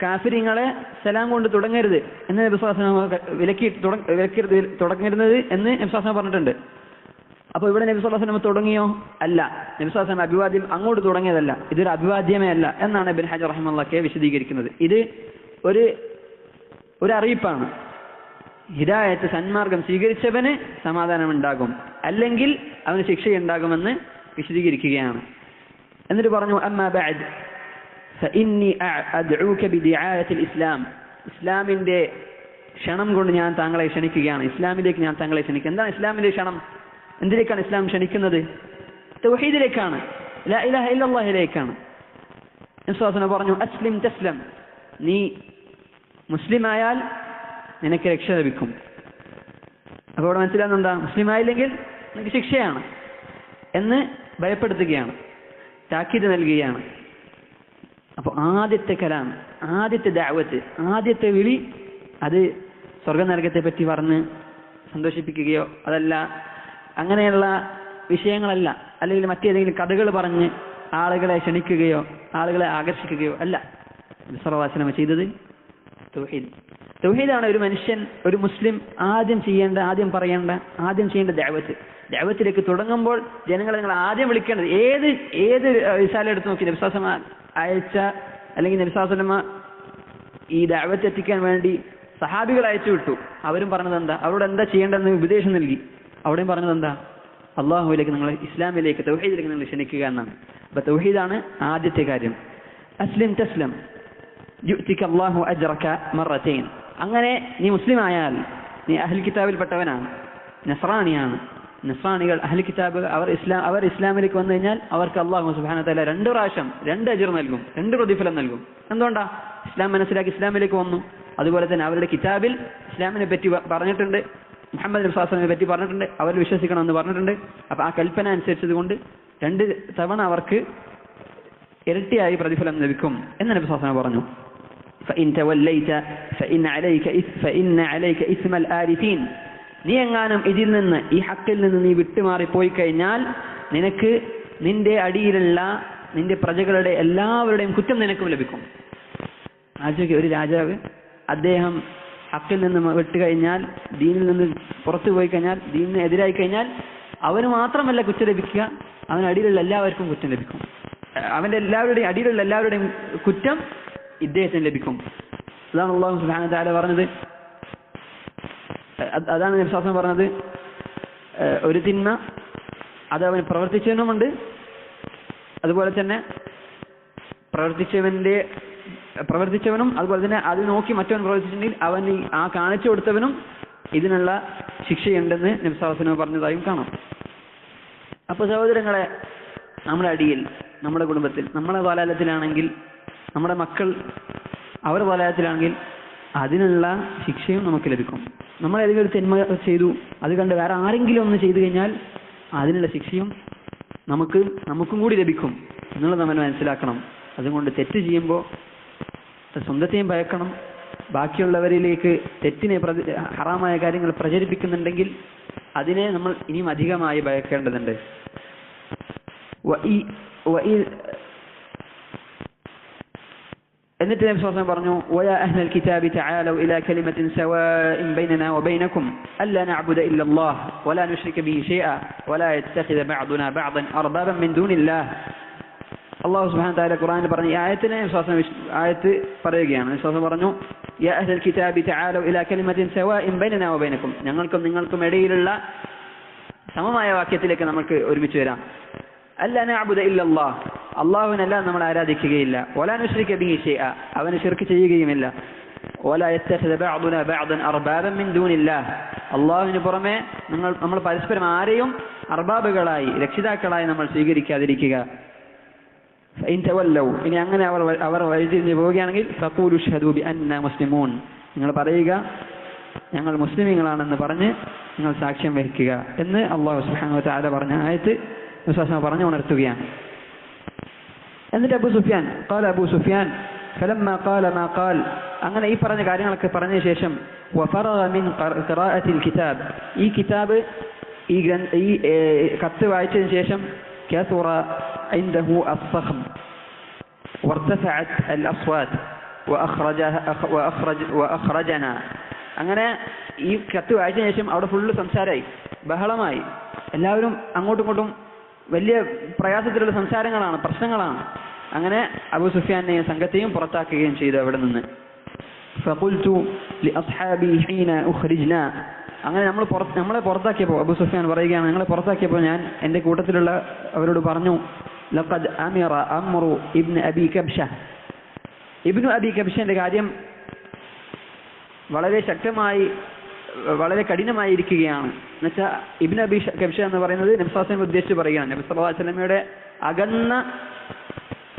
[SPEAKER 1] കാഫിരിങ്ങളെ സലാം കൊണ്ട് തുടങ്ങരുത് എന്ന് നബി സല്ലല്ലാഹു അലൈഹി വസല്ലം തുടങ്ങരുത് എന്ന് നബി സല്ലല്ലാഹു അലൈഹി വസല്ലം പറഞ്ഞിട്ടുണ്ട്. അപ്പൊ ഇവിടെ നബി സല്ലല്ലാഹു അലൈഹി വസല്ലം തുടങ്ങിയോ? അല്ല, നബി സല്ലല്ലാഹു അലൈഹി വസല്ലം അഭിവാദ്യം അങ്ങോട്ട് തുടങ്ങിയതല്ല, ഇതൊരു അഭിവാദ്യമേ അല്ല എന്നാണ് ഇബ്നു ഹജർ റഹിമഹുല്ലാഹ് വിശദീകരിക്കുന്നത്. ഇത് ഒരു അറിയിപ്പാണ്. ഹിദായത്ത്, സന്മാർഗം സ്വീകരിച്ചവന് സമാധാനം ഉണ്ടാകും, അല്ലെങ്കിൽ അവന് ശിക്ഷയുണ്ടാകുമെന്ന് വിശദീകരിക്കുകയാണ്. എന്നിട്ട് പറഞ്ഞു അമ്മാ ബഅദ് ഫഇന്നി അദ്ഉക ബിദിആയത്തിൽ ഇസ്ലാം, ഇസ്ലാമിന്റെ ക്ഷണം കൊണ്ട് ഞാൻ താങ്കളെ ക്ഷണിക്കുകയാണ്, ഇസ്ലാമിലേക്ക് ഞാൻ താങ്കളെ ക്ഷണിക്കുക. എന്താണ് ഇസ്ലാമിന്റെ ക്ഷണം? എന്തിലേക്കാണ് ഇസ്ലാം ക്ഷണിക്കുന്നത്? തൗഹീദിലേക്കാണ്, ലാ ഇലാഹ ഇല്ലല്ലാഹിലേക്കാണ്. നബി പറഞ്ഞു അസ്ലിം തസ്ലം, നീ മുസ്ലിമായാൽ നിനക്ക് രക്ഷ ലഭിക്കും. അപ്പോൾ ഇവിടെ മനസ്സിലാകുന്നെന്താ? മുസ്ലിം ആയില്ലെങ്കിൽ നിനക്ക് ശിക്ഷയാണ് എന്ന് ഭയപ്പെടുത്തുകയാണ്, താക്കീത് നൽകുകയാണ്. അപ്പോൾ ആദ്യത്തെ കലാം, ആദ്യത്തെ ദഅവത്ത്, ആദ്യത്തെ വിളി അത് സ്വർഗനരകത്തെ പറ്റി പറഞ്ഞ് സന്തോഷിപ്പിക്കുകയോ അതല്ല, അങ്ങനെയുള്ള വിഷയങ്ങളല്ല, അല്ലെങ്കിൽ മറ്റേതെങ്കിലും കഥകൾ പറഞ്ഞ് ആളുകളെ ക്ഷണിക്കുകയോ ആളുകളെ ആകർഷിക്കുകയോ അല്ല. നബി സല്ലല്ലാഹു അലൈഹി വസല്ലം ചെയ്തത് തൗഹീദ്. തൗഹീദാണ് ഒരു മനുഷ്യൻ, ഒരു മുസ്ലിം ആദ്യം ചെയ്യേണ്ട, ആദ്യം ചെയ്യേണ്ട ദഅവത്ത്. ദഅവത്തിലേക്ക് തുടങ്ങുമ്പോൾ ജനങ്ങളെ നിങ്ങൾ ആദ്യം വിളിക്കേണ്ടത്, ഏത് റിസാല എടുത്ത് നോക്കി നബി സല്ലല്ലാഹു അലൈഹി വസല്ലം അയച്ച, അല്ലെങ്കിൽ നബി സല്ലല്ലാഹു അലൈഹി വസല്ലം ഈ ദഅവത്ത് എത്തിക്കാൻ വേണ്ടി സഹാബികൾ അയച്ചു വിട്ടു. അവരും പറഞ്ഞത് എന്താ? അവരോട് എന്താ ചെയ്യേണ്ടതെന്ന് ഉപദേശം നൽകി. അവിടെയും പറഞ്ഞത് എന്താ? അള്ളാഹുവിലേക്ക്, നിങ്ങൾ ഇസ്ലാമിലേക്ക്, തൗഹീദിലേക്ക് നിങ്ങൾ ക്ഷണിക്കുക എന്നാണ്. അപ്പൊ തൗഹീദാണ് ആദ്യത്തെ കാര്യം. അസ്ലിം തസ്ലം യുഅ്തിക അല്ലാഹു അജ്റക മറതൈൻ. അങ്ങനെ നീ മുസ്ലിം ആയാൽ നീ അഹ്ൽ കിതാബിൽപ്പെട്ടവനാണ്, നസ്രാനിയാണ്. നസ്രാനികൾ, അഹ്ൽ കിതാബ്, അവർ ഇസ്ലാമിലേക്ക് വന്നു കഴിഞ്ഞാൽ അവർക്ക് അല്ലാഹു സുബ്ഹാനഹു വ തആല 2 പ്രാവശ്യം 2 അജ്ർ നൽകും, 2 പ്രതിഫലം നൽകും. എന്തുകൊണ്ടാ? ഇസ്ലാം മനസ്സിലാക്കി ഇസ്ലാമിലേക്ക് വന്നു. അതുപോലെ തന്നെ അവരുടെ കിതാബിൽ ഇസ്ലാമിനെ പറ്റി പറഞ്ഞിട്ടുണ്ട്, മുഹമ്മദ് നബി സ്വല്ലല്ലാഹു അലൈഹി വസല്ലമയെ പറ്റി പറഞ്ഞിട്ടുണ്ട്, അവർ വിശ്വസിക്കണമെന്ന് പറഞ്ഞിട്ടുണ്ട്. അപ്പൊ ആ കൽപ്പന അനുസരിച്ചത് കൊണ്ട് 2 തവണ അവർക്ക് ഇരട്ടിയായി പ്രതിഫലം ലഭിക്കും എന്ന് നബി സ്വല്ലല്ലാഹു അലൈഹി വസല്ലം പറഞ്ഞു. فإن توليت فإن عليك إثم الآرثين. നീ എങ്ങാനും ഇതിൽ നിന്ന്, ഈ ഹക്കിൽ നിന്ന് നീ വിട്ടുമാറിപ്പോയി കഴിഞ്ഞാൽ നിനക്ക് നിന്റെ അടിയിലുള്ള നിന്റെ പ്രജകളുടെ എല്ലാവരുടെയും കുറ്റം നിനക്കും ലഭിക്കും. ആലോചിക്കുക, ഒരു രാജാവ് അദ്ദേഹം ഹക്കിൽ നിന്ന് വിട്ടുകഴിഞ്ഞാൽ, ദീനിൽ നിന്ന് പുറത്തു പോയി കഴിഞ്ഞാൽ, ദീനിന് എതിരായി കഴിഞ്ഞാൽ അവന് മാത്രമല്ല കുറ്റം ലഭിക്കുക, അവന് അടിയിലുള്ള എല്ലാവർക്കും കുറ്റം ലഭിക്കും. അവന്റെ അടിയിലുള്ള എല്ലാവരുടെയും കുറ്റം ഇദ്ദേഹത്തിന് ലഭിക്കും. അതാണ് അല്ലാഹു സുബ്ഹാനഹു വ തആല പറഞ്ഞത്. അതാണ് നബി സ്വല്ലല്ലാഹു അലൈഹി വസല്ലം പറഞ്ഞത്, ഒരു തിന്മ അത് അവൻ പ്രവർത്തിച്ചവനുമുണ്ട്, അതുപോലെ തന്നെ പ്രവർത്തിച്ചവനും അതുപോലെ തന്നെ അത് നോക്കി മറ്റവൻ പ്രവർത്തിച്ചിട്ടുണ്ടെങ്കിൽ അവൻ ആ കാണിച്ചു കൊടുത്തവനും ഇതിനുള്ള ശിക്ഷയുണ്ടെന്ന് നബി സ്വല്ലല്ലാഹു അലൈഹി വസല്ലം പറഞ്ഞതായും കാണാം. അപ്പൊ സഹോദരങ്ങളെ, നമ്മുടെ അടിയിൽ, നമ്മുടെ കുടുംബത്തിൽ, നമ്മുടെ വലാലത്തിലാണെങ്കിൽ, നമ്മുടെ മക്കൾ അവർ വലാലത്തിലാണെങ്കിൽ അതിനുള്ള ശിക്ഷയും നമുക്ക് ലഭിക്കും. നമ്മൾ ഏതെങ്കിലും ഒരു തിന്മ ചെയ്തു, അത് കണ്ട് വേറെ ആരെങ്കിലും ഒന്ന് ചെയ്തു കഴിഞ്ഞാൽ അതിനുള്ള ശിക്ഷയും നമുക്കും കൂടി ലഭിക്കും എന്നുള്ളത് നമ്മൾ മനസ്സിലാക്കണം. അതുകൊണ്ട് തെറ്റ് ചെയ്യുമ്പോൾ സ്വന്തത്തെയും ഭയക്കണം. ബാക്കിയുള്ളവരിലേക്ക് തെറ്റിനെ, ഹറാമായ കാര്യങ്ങൾ പ്രചരിപ്പിക്കുന്നുണ്ടെങ്കിൽ അതിനെ നമ്മൾ ഇനിയും അധികമായി ഭയക്കേണ്ടതുണ്ട്. എന്നിട്ട് നബി സ്വല്ലല്ലാഹു അലൈഹി വസല്ലം പറഞ്ഞു, വയാ അഹ്ലൽ കിതാബി തആലൂ ഇലാ കലിമത്തിൻ സവാഇൻ ബൈനനാ വബൈനകും അല്ലാ നഅ്ബുദ ഇല്ലല്ലാഹ് വലാ നുശ്രിക ബിഹി ശൈഅ വലാ യത്തഖിദ ബഅദുനാ ബഅദൻ അർബാബൻ മിൻ ദൂനില്ലാഹ്. അല്ലാഹു സുബ്ഹാനഹു വ തആല ഖുർആനിൽ പറഞ്ഞ ഈ ആയത്തിനെ ആയത്ത് പറയുകയാണ്. നബി സ്വല്ലല്ലാഹു അലൈഹി വസല്ലം പറഞ്ഞു, യാ അഹ്ലൽ കിതാബി തആലൂ ഇലാ കലിമത്തിൻ സവാഇൻ ബൈനനാ വബൈനകും, ഞങ്ങൾക്കും നിങ്ങൾക്കും ഇടയിലുള്ള സമമായ വാക്യത്തിലേക്ക് നമുക്ക് ഒരുമിച്ച് വരാം. അല്ലാ നഅ്ബുദ ഇല്ലല്ലാഹ്, അല്ലാഹുവിനല്ലാതെ നമ്മൾ ആരാധിക്കുകയില്ല. വലാ നുശ്രിക ബിഹി ശൈഅ, അവനെ ശിർക്ക് ചെയ്യുകയുമില്ല. വലാ യത്തഖിദ ബഅദുനാ ബഅദൻ അർബാബൻ മിൻ ദൂനില്ലാഹ്, അല്ലാഹുവിന് പുറമെ നമ്മൾ പരസ്പരം ആരെയും അർബാബുകളായി, രക്ഷിതാക്കളായി നമ്മൾ സ്വീകരിക്കാതിരിക്കുക. ഫഇൻ തവല്ലൗ, ഇനി അങ്ങനെ അവർ വഴിതിരിഞ്ഞു പോവുകയാണെങ്കിൽ ഫഖൂലു അശ്ഹദു ബിഅന്നാ മുസ്ലിമൂൻ, നിങ്ങൾ പറയുക ഞങ്ങൾ മുസ്ലിമീങ്ങളാണെന്ന് പറഞ്ഞ് നിങ്ങൾ സാക്ഷ്യം വഹിക്കുക എന്ന് അല്ലാഹു സുബ്ഹാനഹു വ തആല പറഞ്ഞ ആയത്ത് പറഞ്ഞു ഉണർത്തുകയാണ്. എന്നിട്ട് അബൂ സുഫിയാൻ ഫലമ്മ ഖാല മാ ഖാൽ, അങ്ങനെ ഈ പറഞ്ഞ കാര്യങ്ങളൊക്കെ പറഞ്ഞ ശേഷം വഫറഗ മിൻ ഖിറാഅത്തിൽ കിതാബ്, ഈ കിതാബ് ഈ കത്ത് വായിച്ചതിന് ശേഷം കസുറ ഇൻദഹു അസ്സഖം വർതഫഅത് അൽഅസ്വാത് വഅഖ്റജനാ. അങ്ങനെ ഈ കത്ത് വായിച്ചതിന് ശേഷം അവിടെ ഫുള്ള് സംസാരമായി, ബഹളമായി, എല്ലാവരും അങ്ങോട്ടും ഇങ്ങോട്ടും വലിയ പ്രയാസത്തിലുള്ള സംസാരങ്ങളാണ്, പ്രശ്നങ്ങളാണ്. അങ്ങനെ അബൂ സുഫിയാനെയും സംഘത്തെയും പുറത്താക്കുകയും ചെയ്തു അവിടെ നിന്ന്. فقلت لأصحابي حين أخرجنا, അങ്ങനെ നമ്മളെ പുറത്താക്കിയപ്പോൾ അബൂ സുഫിയാൻ പറയുകയാണ്, ഞങ്ങളെ പുറത്താക്കിയപ്പോൾ ഞാൻ എൻ്റെ കൂട്ടത്തിലുള്ള അവരോട് പറഞ്ഞു, ലഖദ് അമിറ അംറു ഇബ്നു അബി കബ്ഷ. ഇബ്നു അബി കബ്ഷന്റെ കാര്യം വളരെ ശക്തമായി, വളരെ കഠിനമായിരിക്കുകയാണ്. എന്നുവെച്ചാൽ ഇബ്നു അബി കബ്ഷ എന്ന് പറയുന്നത് നബി സല്ലല്ലാഹു അലൈഹി വസല്ലം ഉദ്ദേശിച്ച് പറയുകയാണ്. നബി സല്ലല്ലാഹു അലൈഹി വസല്ലമയുടെ അകന്ന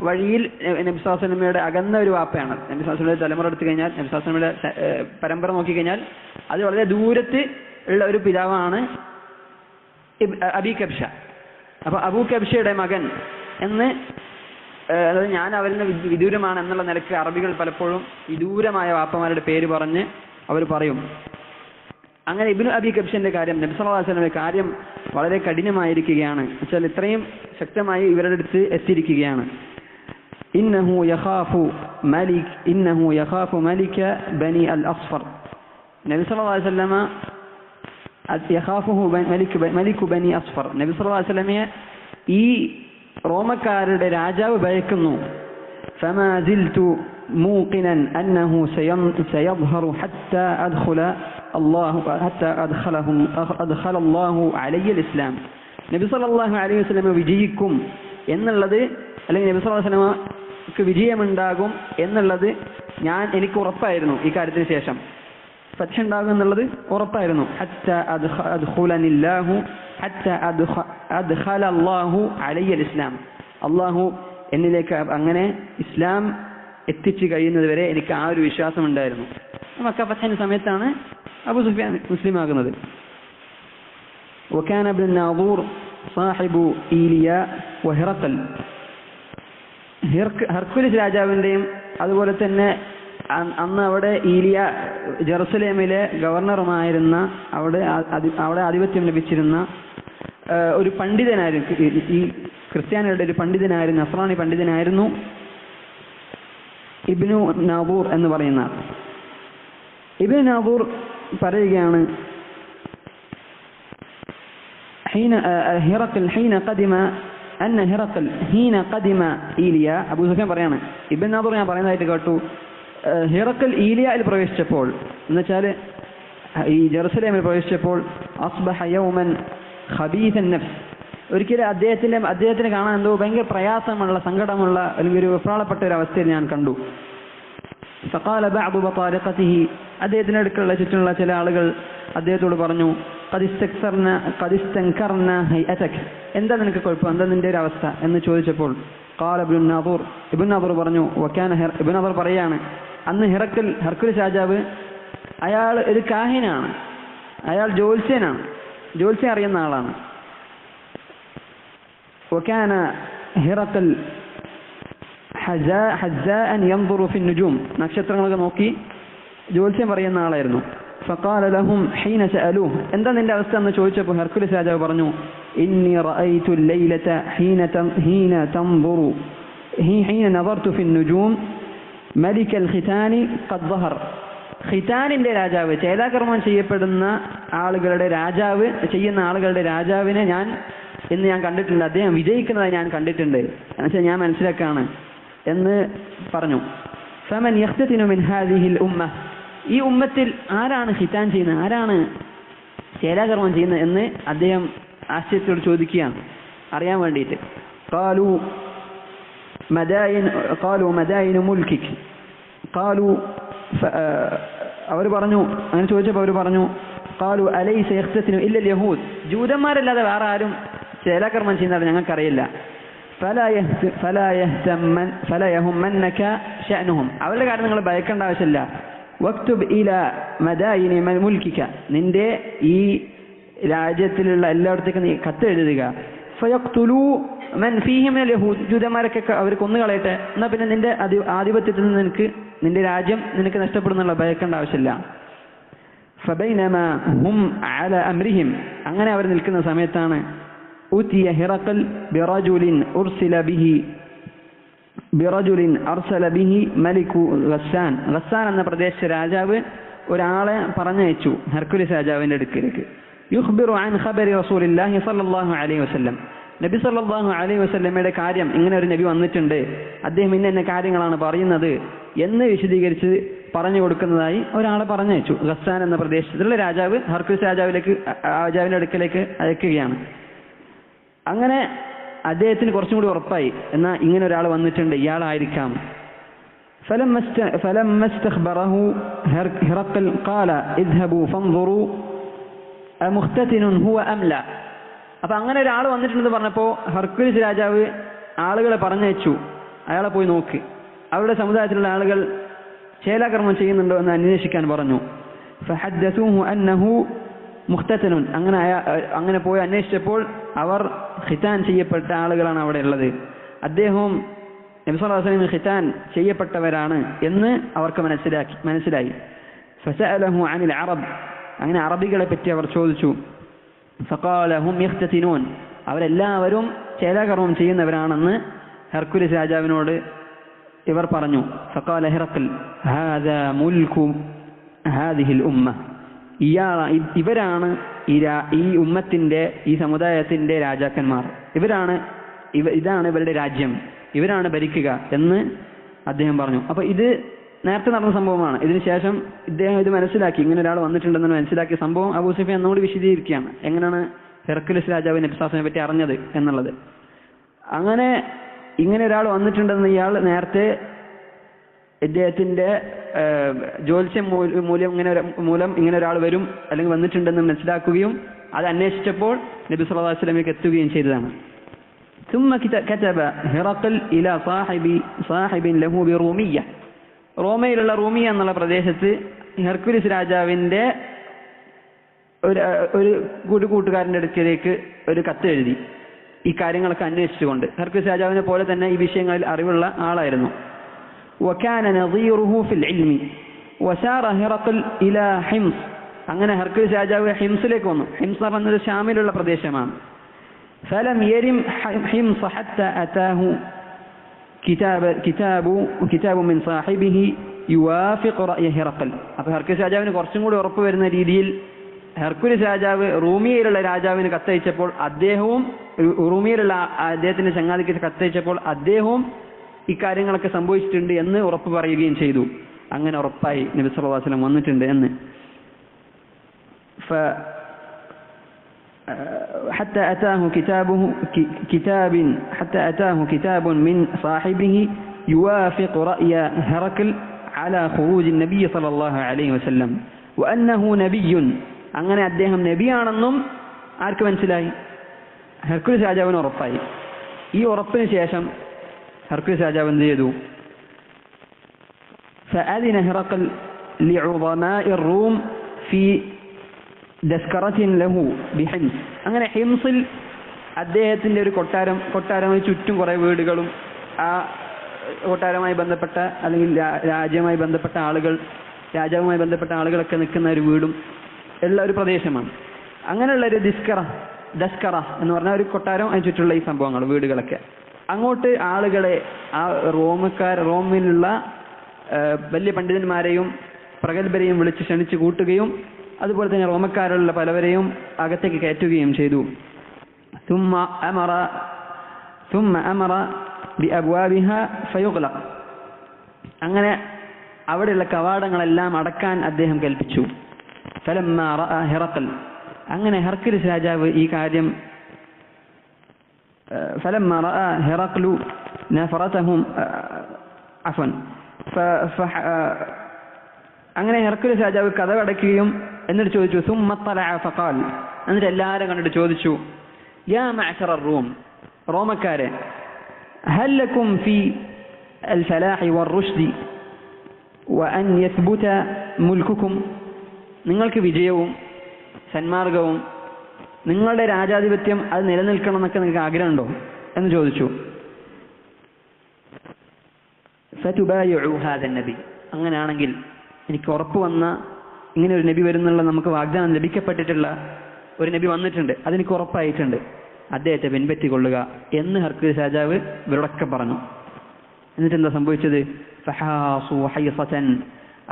[SPEAKER 1] വഴിയിൽ, നബി സല്ലല്ലാഹു അലൈഹി വസല്ലമയുടെ അകന്ന ഒരു വാപ്പയാണ്. നബി സല്ലല്ലാഹു അലൈഹി വസല്ലമയുടെ തലമുറ എടുത്തു കഴിഞ്ഞാൽ, നബി സല്ലല്ലാഹു അലൈഹി വസല്ലമയുടെ പരമ്പര നോക്കിക്കഴിഞ്ഞാൽ അത് വളരെ ദൂരത്ത് ഉള്ള ഒരു പിതാവാണ് അബി കബ്ഷ. അപ്പൊ അബൂ കബ്ഷയുടെ മകൻ എന്ന്, അതായത് ഞാൻ അവരിൽ വിദൂരമാണ് എന്നുള്ള നിലക്ക് അറബികൾ പലപ്പോഴും വിദൂരമായ വാപ്പമാരുടെ പേര് പറഞ്ഞ് അവർ പറയും. അങ്ങനെ ഇബ്നു അബി കബ്ഷന്റെ കാര്യം, നബി സല്ലല്ലാഹു അലൈഹി വസല്ലമയുടെ കാര്യം വളരെ കഠിനമായിരിക്കുകയാണ്. എന്നുവെച്ചാൽ ഇത്രയും ശക്തമായി ഇവരുടെ അടുത്ത് എത്തിയിരിക്കുകയാണ്. ഇന്നഹു യഖാഫു മലിക ബനി അൽ അസ്ഫർ. നബി സല്ലല്ലാഹു അലൈഹി വസല്ലമ യഖാഫുഹു മലികു ബനി അസ്ഫർ. നബി സല്ലല്ലാഹു അലൈഹി വസല്ലമയെ ഈ റോമക്കാരുടെ രാജാവ് ഭയക്കുന്നു. ഫമാ സിൽതു മൂഖിനൻ അന്നഹു സയദ്ഹറു ഹത്താ അദ്ഖലല്ലാഹു അലയ്യ ഇസ്ലാം. നബി സല്ലല്ലാഹു അലൈഹി വസല്ലമ വിജയിക്കും എന്നുള്ളത്, അല്ലെങ്കിൽ നബി സല്ലല്ലാഹു അലൈഹി വസല്ലമക്ക് വിജയമുണ്ടാകും എന്നുള്ളത് എനിക്ക് ഉറപ്പായിരുന്നു. ഈ കാര്യത്തിന് ശേഷം ഫത്ഹ് ഉണ്ടാകും എന്നുള്ളത് ഉറപ്പായിരുന്നു. ഹത്താ അദ്ഖലല്ലാഹു അലയ്യ ഇസ്ലാം. അള്ളാഹു എന്നിലേക്ക് അങ്ങനെ ഇസ്ലാം എത്തിച്ചു കഴിയുന്നത് വരെ എനിക്ക് ആ ഒരു വിശ്വാസം ഉണ്ടായിരുന്നു. മക്ക ഫത്ഹിന്റെ സമയത്താണ് അബൂ സുഫിയാൻ മുസ്ലിം ആകുന്നത്. وكان ابن الناظور صاحب إيليا وهرقل. ഹെർക്കുലിസ് രാജാവിന്റെയും അതുപോലെ തന്നെ അന്ന് അവിടെ ഈലിയ ജെറുസലേമിലെ ഗവർണറുമായിരുന്ന, അവിടെ ആധിപത്യം ലഭിച്ചിരുന്ന ഒരു പണ്ഡിതനായിരുന്നു, ഈ ക്രിസ്ത്യാനികളുടെ ഒരു പണ്ഡിതനായിരുന്നു, നസ്രാനി പണ്ഡിതനായിരുന്നു ഇബ്നു നാബൂർ എന്ന് പറയുന്ന. ഇബ്നു നാബൂർ പറയുകയാണ്, ഹീന ഖദിമ ഈലിയ. അബൂ സുഫിയാൻ പറയാണ്, ഇബ്നു നാബൂർ ഞാൻ പറയുന്നതായിട്ട് കേട്ടു, ഹിറക്കൽ ഈലിയയിൽ പ്രവേശിച്ചപ്പോൾ, എന്നുവെച്ചാൽ ഈ ജെറുസലേമിൽ പ്രവേശിച്ചപ്പോൾ, അസ്ബഹ യൗമൻ ഖബീസൻ നഫ്സ്. ഒരിക്കലും അദ്ദേഹത്തിന് കാണാൻ എന്തോ ഭയങ്കര പ്രയാസമുള്ള, സങ്കടമുള്ള, അല്ലെങ്കിൽ ഒരു വിപ്രാളപ്പെട്ട ഒരു അവസ്ഥയിൽ ഞാൻ കണ്ടു. ഫഖാല ബഅദു ബതാരിഖതിഹി. അദ്ദേഹത്തിന് അടുത്തുള്ള ചുറ്റുമുള്ള ചില ആളുകൾ അദ്ദേഹത്തോട് പറഞ്ഞു, ഖദിസ്തൻകർന ഹൈഅതക. എന്താ നിനക്ക് കുഴപ്പം, എന്താ നിന്റെ ഒരു അവസ്ഥ എന്ന് ചോദിച്ചപ്പോൾ, ഖാല ഇബ്നു നാബൂർ പറഞ്ഞു, ഇബ്നു നാബൂർ പറയാണ്, അന്ന് ഹെർക്കുലിസ് രാജാവ്, അയാൾ ഒരു കാഹിനാണ്, അയാൾ ജ്യോത്സ്യനാണ്, ജ്യോത്സ്യം അറിയുന്ന ആളാണ്. وكان هرقل حزاء ينظر في النجوم. നക്ഷത്രങ്ങളൊക്കെ നോക്കി ജ്യോത്സ്യം പറയുന്ന ആളായിരുന്നു. فقال لهم حين سألوه, എന്താ നിന്റെ അവസ്ഥ എന്ന് ചോദിച്ചപ്പോൾ ഹെർക്കുലിസ് രാജാവ് പറഞ്ഞു, إني رأيت الليلة حين نظرت في النجوم ملك الختان قد ظهر. ഖിതാനിന്റെ രാജാവ്, ചേലാകർമ്മം ചെയ്യപ്പെടുന്ന ആളുകളുടെ രാജാവ്, ചെയ്യുന്ന ആളുകളുടെ രാജാവിനെ ഞാൻ കണ്ടിട്ടുണ്ട്, അദ്ദേഹം വിജയിക്കുന്നതായി ഞാൻ കണ്ടിട്ടുണ്ട്, എന്നുവെച്ചാൽ ഞാൻ മനസ്സിലാക്കാണ് എന്ന് പറഞ്ഞു. ഫമൻ യഖ്തതിനു മിൻ ഹാദിഹിൽ ഉമ്മ. ഈ ഉമ്മത്തിൽ ആരാണ് ഖിതാൻ ചെയ്യുന്നത്, ആരാണ് ചേലാകർമ്മം ചെയ്യുന്നത് എന്ന് അദ്ദേഹം ആശ്ചര്യത്തോട് ചോദിക്കുകയാണ്, അറിയാൻ വേണ്ടിയിട്ട്. ഖാലു മദായിൻ മുൽകിക്. ഖാലു, അവർ പറഞ്ഞു, അങ്ങനെ ചോദിച്ചപ്പോൾ അവർ പറഞ്ഞു, ഖാലു അലൈസ യഖ്തതിനു ഇല്ല യഹൂദ്. ജൂതന്മാരല്ലാതെ വേറെ ആരും ചേലാകർമ്മം ചെയ്യുന്നത് ഞങ്ങൾക്കറിയില്ല. ഫലാ യഹുമ്മന്നക ശഅനുഹും. അവരുടെ കാര്യം നിങ്ങൾ ഭയക്കേണ്ട ആവശ്യമില്ല. വക്തുബ് ഇല മദായിനി മുൽകിക. നിന്റെ ഈ രാജ്യത്തിലുള്ള എല്ലായിടത്തേക്കും നീ കത്ത് എഴുതുക. ഫയഖ്തുലു മൻ ഫീഹിം മിനൽ യഹൂദ്. ജൂതന്മാരൊക്കെ അവർ കൊന്നുകളയട്ടെ, എന്നാൽ പിന്നെ നിന്റെ ആധിപത്യത്തിൽ നിന്ന് നിന്റെ രാജ്യം നിനക്ക് നഷ്ടപ്പെടുന്നുള്ള ഭയക്കേണ്ട ആവശ്യമില്ല. ഫബൈനമാ ഹും അല അംരിഹിം. അങ്ങനെ അവർ നിൽക്കുന്ന സമയത്താണ് ഉതിയ ഹിറഖൽ ബിറജുലിൻ അർസല ബിഹി മലികു ഗസ്സാൻ. ഗസ്സാൻ എന്ന പ്രദേശ രാജാവ് ഒരാളെ പറഞ്ഞയച്ചു ഹെർക്കുലിസ് രാജാവിന്റെ അടുക്കിലേക്ക്. യുഖ്ബിറു അൻ ഖബരി റസൂലില്ലാഹി സ്വല്ലല്ലാഹു അലൈഹി വസല്ലം. നബി സല്ലല്ലാഹു അലൈഹി വസല്ലമയുടെ കാര്യം, ഇങ്ങനെ ഒരു നബി വന്നിട്ടുണ്ട്, അദ്ദേഹം ഇന്ന കാര്യങ്ങളാണ് പറയുന്നത് എന്ന് വിശദീകരിച്ച് പറഞ്ഞു കൊടുക്കുന്നതായി ഒരാളെ പറഞ്ഞയച്ചു. ഗസ്സാൻ എന്ന പ്രദേശത്തുള്ള രാജാവ് ഹെർക്കുലിസ് രാജാവിന്റെ അടുക്കലേക്ക് അയക്കുകയാണ്. അങ്ങനെ അദ്ദേഹത്തിന് കുറച്ചും കൂടി ഉറപ്പായി, എന്നാൽ ഇങ്ങനെ ഒരാൾ വന്നിട്ടുണ്ട്, ഇയാളായിരിക്കാം. فلما استخبره هرقل قال اذهبوا فانظروا أمختتن هو أم لا. അപ്പൊ അങ്ങനെ ഒരാൾ വന്നിട്ടുണ്ടെന്ന് പറഞ്ഞപ്പോൾ ഹെർക്കുലിസ് രാജാവ് ആളുകളെ പറഞ്ഞയച്ചു, അയാളെ പോയി നോക്ക്, അവരുടെ സമുദായത്തിലുള്ള ആളുകൾ ചേലാകർമ്മം ചെയ്യുന്നുണ്ടോ എന്ന് അന്വേഷിക്കാൻ പറഞ്ഞു. فحدثوه أنه مختتن. അങ്ങനെ പോയി അന്വേഷിച്ചപ്പോൾ അവർ ഖിതാൻ ചെയ്യപ്പെട്ട ആളുകളാണ് അവിടെ ഉള്ളത്. അദ്ദേഹവും നബി സല്ലല്ലാഹു അലൈഹി വസല്ലം ഖിതാൻ ചെയ്യപ്പെട്ടവരാണ് എന്ന് അവർക്ക് മനസ്സിലായി. فسأله عن العرب. അങ്ങനെ അറബികളെ പറ്റി അവർ ചോദിച്ചു. فقال هم يختتنون. അവരെല്ലാവരും ചേലാകർമ്മം ചെയ്യുന്നവരാണെന്ന് ഹെർക്കുലിസ് രാജാവിനോട് ഇവർ പറഞ്ഞു. فقال هرقل هذا ملك هذه الأمة. ഇവരാണ് ഈ ഉമ്മത്തിന്റെ, ഈ സമുദായത്തിന്റെ രാജാക്കന്മാർ, ഇതാണ് ഇവരുടെ രാജ്യം, ഇവരാണ് ഭരിക്കുക എന്ന് അദ്ദേഹം പറഞ്ഞു. അപ്പൊ ഇത് നേരത്തെ നടന്ന സംഭവമാണ്. ഇതിനുശേഷം ഇദ്ദേഹം ഇത് മനസ്സിലാക്കി, ഇങ്ങനെ ഒരാൾ വന്നിട്ടുണ്ടെന്ന് മനസ്സിലാക്കിയ സംഭവം അബൂ സുഫിയാൻ ഒന്നുകൂടി വിശദീകരിക്കുകയാണ്, എങ്ങനെയാണ് ഹെർക്കുലിസ് രാജാവ് നബി സല്ലല്ലാഹു അലൈഹി വസല്ലമയെ പറ്റി അറിഞ്ഞത് എന്നുള്ളത്. അങ്ങനെ ഇങ്ങനെ ഒരാൾ വന്നിട്ടുണ്ടെന്ന് ഇയാൾ നേരത്തെ ഇദ്ദേഹത്തിന്റെ ജ്യോത്സ്യം മൂലം ഇങ്ങനെ ഒരാൾ വരും അല്ലെങ്കിൽ വന്നിട്ടുണ്ടെന്ന് മനസ്സിലാക്കുകയും അത് അന്വേഷിച്ചപ്പോൾ നബി സല്ലല്ലാഹു അലൈഹി വസല്ലമയ്ക്ക് എത്തുകയും ചെയ്തതാണ്. ثم كتب هرقل إلى صاحب له برومية. റോമയിലുള്ള റൂമിയ എന്നുള്ള പ്രദേശത്ത് ഹെർക്കുലിസ് രാജാവിന്റെ ഒരു കൂട്ടുകാരന്റെ അടുക്കലേക്ക് ഒരു കത്ത് എഴുതി, ഈ കാര്യങ്ങളൊക്കെ അന്വേഷിച്ചുകൊണ്ട്. ഹെർക്കുലിസ് രാജാവിനെ പോലെ തന്നെ ഈ വിഷയങ്ങളിൽ അറിവുള്ള ആളായിരുന്നു. وكان نظيره في العلم وسار هرقل إلى حمص. അങ്ങനെ ഹെർക്കുലിസ് രാജാവ് ഹിംസിലേക്ക് വന്നു. ഹിംസ് എന്ന് പറഞ്ഞത് ഷാമിലുള്ള പ്രദേശമാണ്. فلم يرم حمص حتى أتاه كتاب من صاحبه يوافق رأي هرقل. അപ്പോൾ ഹെർക്കുലിസ് രാജാവിന് കുറച്ചും കൂടി ഉറപ്പ് വരുന്ന രീതിയിൽ ഹെർക്കുലിസ് രാജാവ് റൂമിയയിലുള്ള രാജാവിന് കത്തയച്ചപ്പോൾ അദ്ദേഹവും, റൂമിയയിലുള്ള അദ്ദേഹത്തിന്റെ ചങ്ങാതിക്ക് കത്തയച്ചപ്പോൾ അദ്ദേഹവും ഇക്കാര്യങ്ങളൊക്കെ സംഭവിച്ചിട്ടുണ്ട് എന്ന് ഉറപ്പ് പറയുകയും ചെയ്തു. അങ്ങനെ ഉറപ്പായി നബി സല്ലല്ലാഹു അലൈഹി വസല്ലം വന്നിട്ടുണ്ട് എന്ന്. حتى أتاه كتاب من صاحبه يوافق رأي هرقل على خروج النبي صلى الله عليه وسلم وأنه نبي. അങ്ങനെ അദ്ദേഹം നബിയാണെന്നും ആർക്ക് മനസ്സിലായി? ഹെർക്കുലിസ് രാജാവിന് ഉറപ്പായി. ഈ ഉറപ്പിന് ശേഷം ഹെർക്കുലിസ് രാജാവ് എന്ത് ചെയ്തു? فأذن هرقل لعظماء الروم في ദസ്കറത്തിൻ ലഹു ബിഹിംസ്. അങ്ങനെ ഹിംസിൽ അദ്ദേഹത്തിന്റെ ഒരു കൊട്ടാരമായി ചുറ്റും കുറെ വീടുകളും ആ കൊട്ടാരവുമായി ബന്ധപ്പെട്ട അല്ലെങ്കിൽ രാജ്യവുമായി ബന്ധപ്പെട്ട ആളുകളൊക്കെ നിൽക്കുന്ന ഒരു വീടും ഉള്ള ഒരു പ്രദേശമാണ്. അങ്ങനെയുള്ള ഒരു ദസ്കറ എന്ന് പറഞ്ഞ ഒരു കൊട്ടാരം അതിന് ചുറ്റുള്ള ഈ സംഭവങ്ങൾ, വീടുകളൊക്കെ, അങ്ങോട്ട് ആളുകളെ, ആ റോമിലുള്ള വലിയ പണ്ഡിതന്മാരെയും പ്രഗത്ഭരെയും വിളിച്ച് ക്ഷണിച്ചു കൂട്ടുകയും അതുപോലെ തന്നെ റോമക്കാരുള്ള പലവരെയും അകത്തേക്ക് കയറ്റുകയും ചെയ്തു. ثم أمر بأبوابها فيغلق. അങ്ങനെ അവിടെയുള്ള കവാടങ്ങളെല്ലാം അടക്കാൻ അദ്ദേഹം കൽപ്പിച്ചു. فلما رأى هرقل. അങ്ങനെ ഹെർക്കുലിസ് രാജാവ് ഈ കാര്യം فلما رأى هرقل نفرتهم عفوا അങ്ങനെ ഹെർക്കുലിസ് രാജാവ് കഥ അടയ്ക്കുകയും എന്നിട്ട് ചോദിച്ചു, ثم طلع فقال. എന്നിട്ട് എല്ലാവരും കണ്ടിട്ട് ചോദിച്ചു, يا معشر الروم. റോമക്കാരെ, هل لكم في الفلاح والرشد وأن يثبت ملككم. നിങ്ങൾക്ക് വിജയവും സന്മാർഗവും നിങ്ങളുടെ രാജാധിപത്യം അത് നിലനിൽക്കണം എന്നൊക്കെ നിങ്ങൾക്ക് ആഗ്രഹമുണ്ടോ എന്ന് ചോദിച്ചു. فتبايعوا هذا النبي. അങ്ങനെയാണെങ്കിൽ എനിക്ക് ഉറപ്പ് വന്ന ഇങ്ങനെ ഒരു നബി വരുന്നുള്ള നമുക്ക് വാഗ്ദാനം ലഭിക്കപ്പെട്ടിട്ടുള്ള ഒരു നബി വന്നിട്ടുണ്ട്, അതെനിക്ക് ഉറപ്പായിട്ടുണ്ട്, അദ്ദേഹത്തെ പിൻപറ്റിക്കൊള്ളുക എന്ന് ഹെർക്കുലിസ് രാജാവ് ഇവരോടൊക്കെ പറഞ്ഞു. എന്നിട്ട് എന്താ സംഭവിച്ചത്? ഫഹാസു ഹൈസതൻ.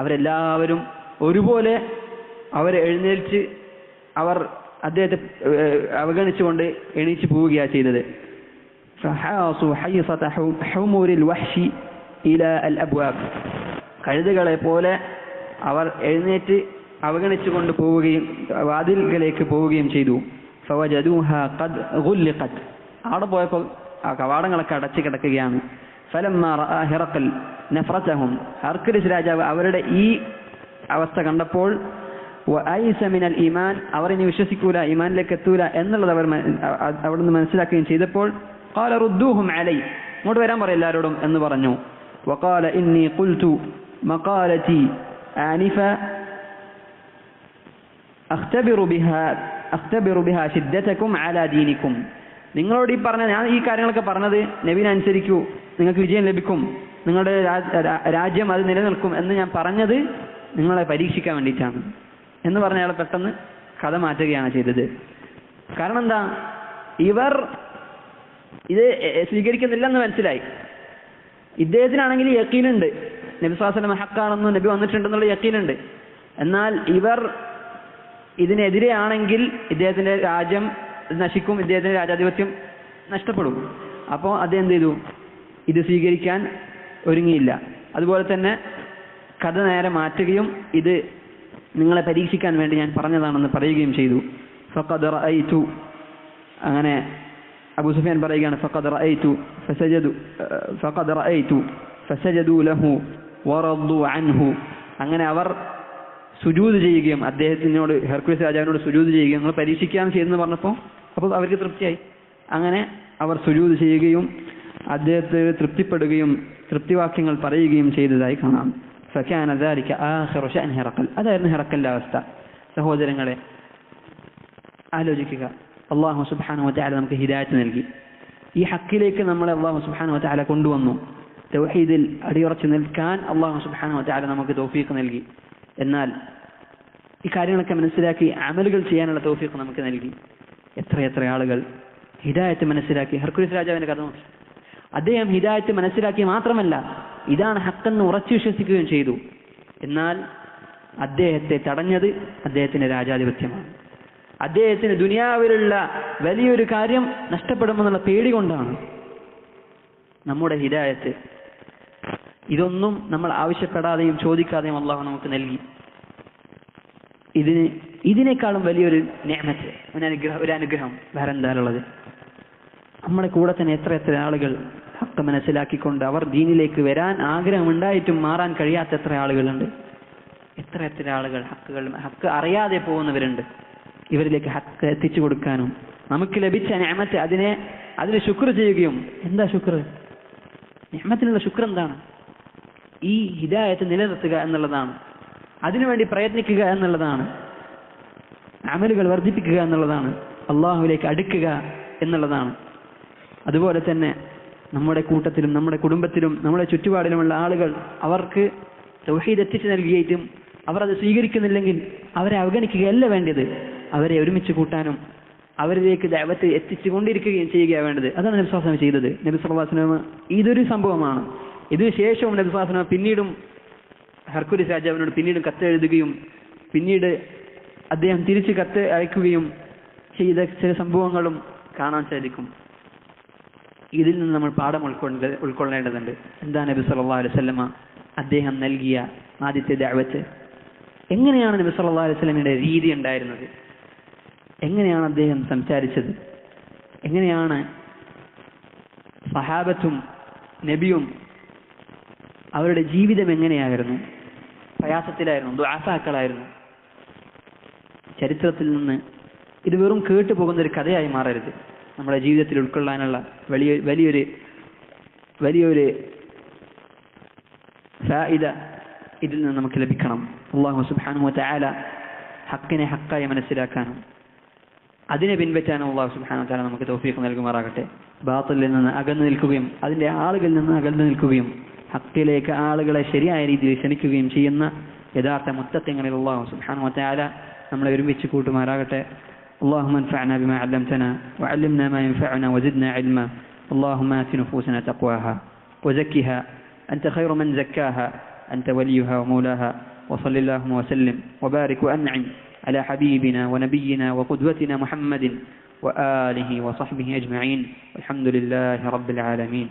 [SPEAKER 1] അവരെല്ലാവരും ഒരുപോലെ അവരെ എഴുന്നേൽച്ച് അവർ അദ്ദേഹത്തെ അവഗണിച്ചുകൊണ്ട് എണീച്ചു പോവുകയാണ് ചെയ്തത്. ഫഹാസു ഹൈസത ഹുമുരിൽ വഹ്ശി ഇലാ അൽ അബ്വാബ്. കഴുതുകളെ പോലെ അവർ എഴുന്നേറ്റ് അവഗണിച്ചുകൊണ്ട് പോവുകയും വാതിൽകളിലേക്ക് പോവുകയും ചെയ്തു. ഫവജദൂഹാ ഖദ് ഗുല്ലിഖത്, അവിടെ പോയപ്പോൾ ആ കവാടങ്ങളൊക്കെ അടച്ചു കിടക്കുകയാണ്. ഫലമ്മാ റഅ ഹിറഖൽ നഫറതഹും, ഹർക്കുലിസ് രാജാവ് അവരുടെ ഈ അവസ്ഥ കണ്ടപ്പോൾ വഅയ്സ മിനൽ ഈമാൻ, അവർ ഇനി വിശ്വസിക്കൂല, ഈമാനിലേക്ക് എത്തൂല എന്നുള്ളത് അവർ അവിടുന്ന് മനസ്സിലാക്കുകയും ചെയ്തപ്പോൾ ഖാല റുദ്ദൂഹും അലൈ, ഇങ്ങോട്ട് വരാൻ പറയും എല്ലാവരോടും എന്ന് പറഞ്ഞു. വഖാല ഇന്നി ഖുൽതു മഖാലതി ആനിഫ അഖ്തബിറു ബിഹാ ശിദ്ദതകും അലാ ദീനികും, നിങ്ങളോട് ഈ പറഞ്ഞ ഞാൻ ഈ കാര്യങ്ങളൊക്കെ പറഞ്ഞത് നബിനെ അനുസരിക്കൂ, നിങ്ങൾക്ക് വിജയം ലഭിക്കും, നിങ്ങളുടെ രാജ്യം അത് നിലനിൽക്കും എന്ന് ഞാൻ പറഞ്ഞത് നിങ്ങളെ പരീക്ഷിക്കാൻ വേണ്ടിയിട്ടാണ് എന്ന് പറഞ്ഞ അയാൾ പെട്ടെന്ന് കഥ മാറ്റുകയാണ് ചെയ്തത്. കാരണം എന്താ, ഇവർ ഇത് സ്വീകരിക്കുന്നില്ലെന്ന് മനസ്സിലായി. ഇദ്ദേഹത്തിനാണെങ്കിൽ യഖീനുണ്ട്, നബി സ്വല്ലല്ലാഹു അലൈഹി വസല്ലം ഹഖാണെന്നും നബി വന്നിട്ടുണ്ടെന്നുള്ള യഖീനുണ്ട്. എന്നാൽ ഇവർ ഇതിനെതിരെയാണെങ്കിൽ ഇദ്ദേഹത്തിന്റെ രാജ്യം നശിക്കും, ഇദ്ദേഹത്തിന്റെ രാജാധിപത്യം നഷ്ടപ്പെടും. അപ്പോൾ അദ്ദേഹം എന്ത് ചെയ്തു, ഇത് സ്വീകരിക്കാൻ ഒരുങ്ങിയില്ല. അതുപോലെ തന്നെ കഥ നേരെ മാറ്റുകയും ഇത് നിങ്ങളെ പരീക്ഷിക്കാൻ വേണ്ടി ഞാൻ പറഞ്ഞതാണെന്ന് പറയുകയും ചെയ്തു. ഫഖദ് റഅയ്തു, അങ്ങനെ അബൂ സുഫിയാൻ പറയുകയാണ്, ഫഖദ് റഅയ്തു ഫസജദു ലഹു വറദ്ദു അൻഹു, അങ്ങനെ അവർ സുജൂദ് ചെയ്യുകയും അദ്ദേഹത്തിനോട് ഹെർക്കുലിസ് രാജാവിനോട് സുജൂദ് ചെയ്യുകയും നിങ്ങൾ പരീക്ഷിക്കുകയാണ് ചെയ്തെന്ന് പറഞ്ഞപ്പോൾ അപ്പോൾ അവർക്ക് തൃപ്തിയായി. അങ്ങനെ അവർ സുജൂദ് ചെയ്യുകയും അദ്ദേഹത്തെ തൃപ്തിപ്പെടുകയും തൃപ്തിവാക്യങ്ങൾ പറയുകയും ചെയ്തതായി കാണാം. ഫകാന ദാലിക ആഖിറു ശഅൻ ഹിറഖൽ, അതായിരുന്നു ഹിറഖലിന്റെ അവസ്ഥ. സഹോദരങ്ങളെ ആലോചിക്കുക, അല്ലാഹു സുബ്ഹാനഹു വ തആല നമുക്ക് ഹിദായത്ത് നൽകി, ഈ ഹക്കിലേക്ക് നമ്മളെ അല്ലാഹു സുബ്ഹാനഹു വ തആല കൊണ്ടുവന്നു. തൗഹീദിൽ അടിയുറച്ചു നിൽക്കാൻ അല്ലാഹു സുബ്ഹാനഹു വ തആല നമുക്ക് തൗഫീഖ് നൽകി. എന്നാൽ ഈ കാര്യങ്ങളൊക്കെ മനസ്സിലാക്കി അമലുകൾ ചെയ്യാനുള്ള തൗഫീഖ് നമുക്ക് നൽകി. എത്രയെത്ര ആളുകൾ ഹിദായത്ത് മനസ്സിലാക്കി. ഹർക്കുലിസ് രാജാവിന്റെ കഥ നോക്കി, അദ്ദേഹം ഹിദായത്ത് മനസ്സിലാക്കി മാത്രമല്ല ഇതാണ് ഹക്കെന്ന് ഉറച്ചു വിശ്വസിക്കുകയും ചെയ്തു. എന്നാൽ അദ്ദേഹത്തെ തടഞ്ഞത് അദ്ദേഹത്തിന്റെ രാജാധിപത്യമാണ്. അദ്ദേഹത്തിന് ദുനിയാവിലുള്ള വലിയൊരു കാര്യം നഷ്ടപ്പെടുമെന്നുള്ള പേടി കൊണ്ടാണ്. നമ്മുടെ ഹിദായത്ത് ഇതൊന്നും നമ്മൾ ആവശ്യപ്പെടാതെയും ചോദിക്കാതെയും അല്ലാഹു നമുക്ക് നൽകി. ഇതിനേക്കാളും വലിയൊരു നിഅമത്ത്, ഒരു അനുഗ്രഹം വേറെ എന്താണുള്ളത്? നമ്മുടെ കൂടെ തന്നെ എത്ര ആളുകൾ ഹക്ക് മനസ്സിലാക്കിക്കൊണ്ട് അവർ ദീനിലേക്ക് വരാൻ ആഗ്രഹമുണ്ടായിട്ടും മാറാൻ കഴിയാത്ത എത്ര ആളുകളുണ്ട്. എത്ര ആളുകൾ ഹക്ക് അറിയാതെ പോകുന്നവരുണ്ട്. ഇവരിലേക്ക് ഹക്ക് എത്തിച്ചു കൊടുക്കാനും നമുക്ക് ലഭിച്ച നിഅമത്ത് അതിന് ശുക്ർ ചെയ്യുകയും. എന്താ ശുക്ർ? നിഅമത്തിനുള്ള ശുക്ർ എന്താണ്? ഈ ഹിദായത്ത് നിലനിർത്തുക എന്നുള്ളതാണ്, അതിനുവേണ്ടി പ്രയത്നിക്കുക എന്നുള്ളതാണ്, അമലുകൾ വർദ്ധിപ്പിക്കുക എന്നുള്ളതാണ്, അള്ളാഹുവിലേക്ക് അടുക്കുക എന്നുള്ളതാണ്. അതുപോലെ തന്നെ നമ്മുടെ കൂട്ടത്തിലും നമ്മുടെ കുടുംബത്തിലും നമ്മുടെ ചുറ്റുപാടിലുമുള്ള ആളുകൾ അവർക്ക് തൗഹീദ് എത്തിച്ചു നൽകിയിട്ടും അവർ അത് സ്വീകരിക്കുന്നില്ലെങ്കിൽ അവരെ അവഗണിക്കുകയല്ല വേണ്ടത്, അവരെ ഒരുമിച്ച് കൂട്ടാനും അവരിലേക്ക് ദഅവത്ത് എത്തിച്ചുകൊണ്ടിരിക്കുകയും ചെയ്യുകയാണ് വേണ്ടത്. അതാണ് നബി സ്വല്ലല്ലാഹു അലൈഹി വസല്ലം ചെയ്തത്. നബി സ്വല്ലല്ലാഹു അലൈഹി വസല്ലം ഇതൊരു സംഭവമാണ്. ഇതിനു ശേഷവും നബി സ്വല്ലല്ലാഹു അലൈഹി വസല്ലം പിന്നീടും ഹർക്കുലിസ് രാജാവിനോട് പിന്നീടും കത്ത് എഴുതുകയും പിന്നീട് അദ്ദേഹം തിരിച്ച് കത്ത് അയക്കുകയും ചെയ്ത ചില സംഭവങ്ങളും കാണാൻ സാധിക്കും. ഇതിൽ നിന്ന് നമ്മൾ പാഠം ഉൾക്കൊള്ളേണ്ടതുണ്ട്. എന്താ നബി സല്ലല്ലാഹു അലൈഹി വസല്ലം അദ്ദേഹം നൽകിയ ആദ്യത്തെ ദഅവത്ത്? എങ്ങനെയാണ് നബി സല്ലല്ലാഹു അലൈഹി വസല്ലമയുടെ രീതി ഉണ്ടായിരുന്നത്? എങ്ങനെയാണ് അദ്ദേഹം സംസാരിച്ചത്? എങ്ങനെയാണ് സഹാബത്തും നബിയും അവരുടെ ജീവിതം എങ്ങനെയായിരുന്നു? പ്രയാസത്തിലായിരുന്നു, ദുആഫാക്കളായിരുന്നു. ചരിത്രത്തിൽ നിന്ന് ഇത് വെറും കേട്ടു പോകുന്ന ഒരു കഥയായി മാറരുത്. നമ്മുടെ ജീവിതത്തിൽ ഉൾക്കൊള്ളാനുള്ള വലിയൊരു ഫായിദ ഇതിൽ നിന്ന് നമുക്ക് ലഭിക്കണം. അല്ലാഹു സുബ്ഹാനഹു വ തആല ഹക്കിനെ ഹക്കായി മനസ്സിലാക്കാനും അതിനെ പിൻപറ്റാനും അല്ലാഹു സുബ്ഹാനഹു വ തആല നമുക്ക് തൗഫീഖ് നൽകുമാറാകട്ടെ. ബാത്തിലിൽ നിന്ന് അകന്നു നിൽക്കുകയും അതിന്റെ ആളുകളിൽ നിന്ന് അകന്നു നിൽക്കുകയും ഹക്കിലേക്ക് ആളുകളെ ശരിയായ രീതിയിൽ ക്ഷണിക്കുകയും ചെയ്യുന്ന യഥാർത്ഥ മുത്തഖീങ്ങളിൽ അല്ലാഹു സുബ്ഹാനഹു വ തആല നമ്മളെ ഒരുമിച്ച് കൂട്ടുമാറാകട്ടെ. اللهم انفعنا بما علمتنا وعلمنا ما ينفعنا وزدنا علما. اللهم آت نفوسنا تقواها وزكها أنت خير من زكاها أنت وليها ومولاها. وصل اللهم وسلم وبارك وأنعم على حبيبنا ونبينا وقدوتنا محمد وآله وصحبه أجمعين. والحمد لله رب العالمين.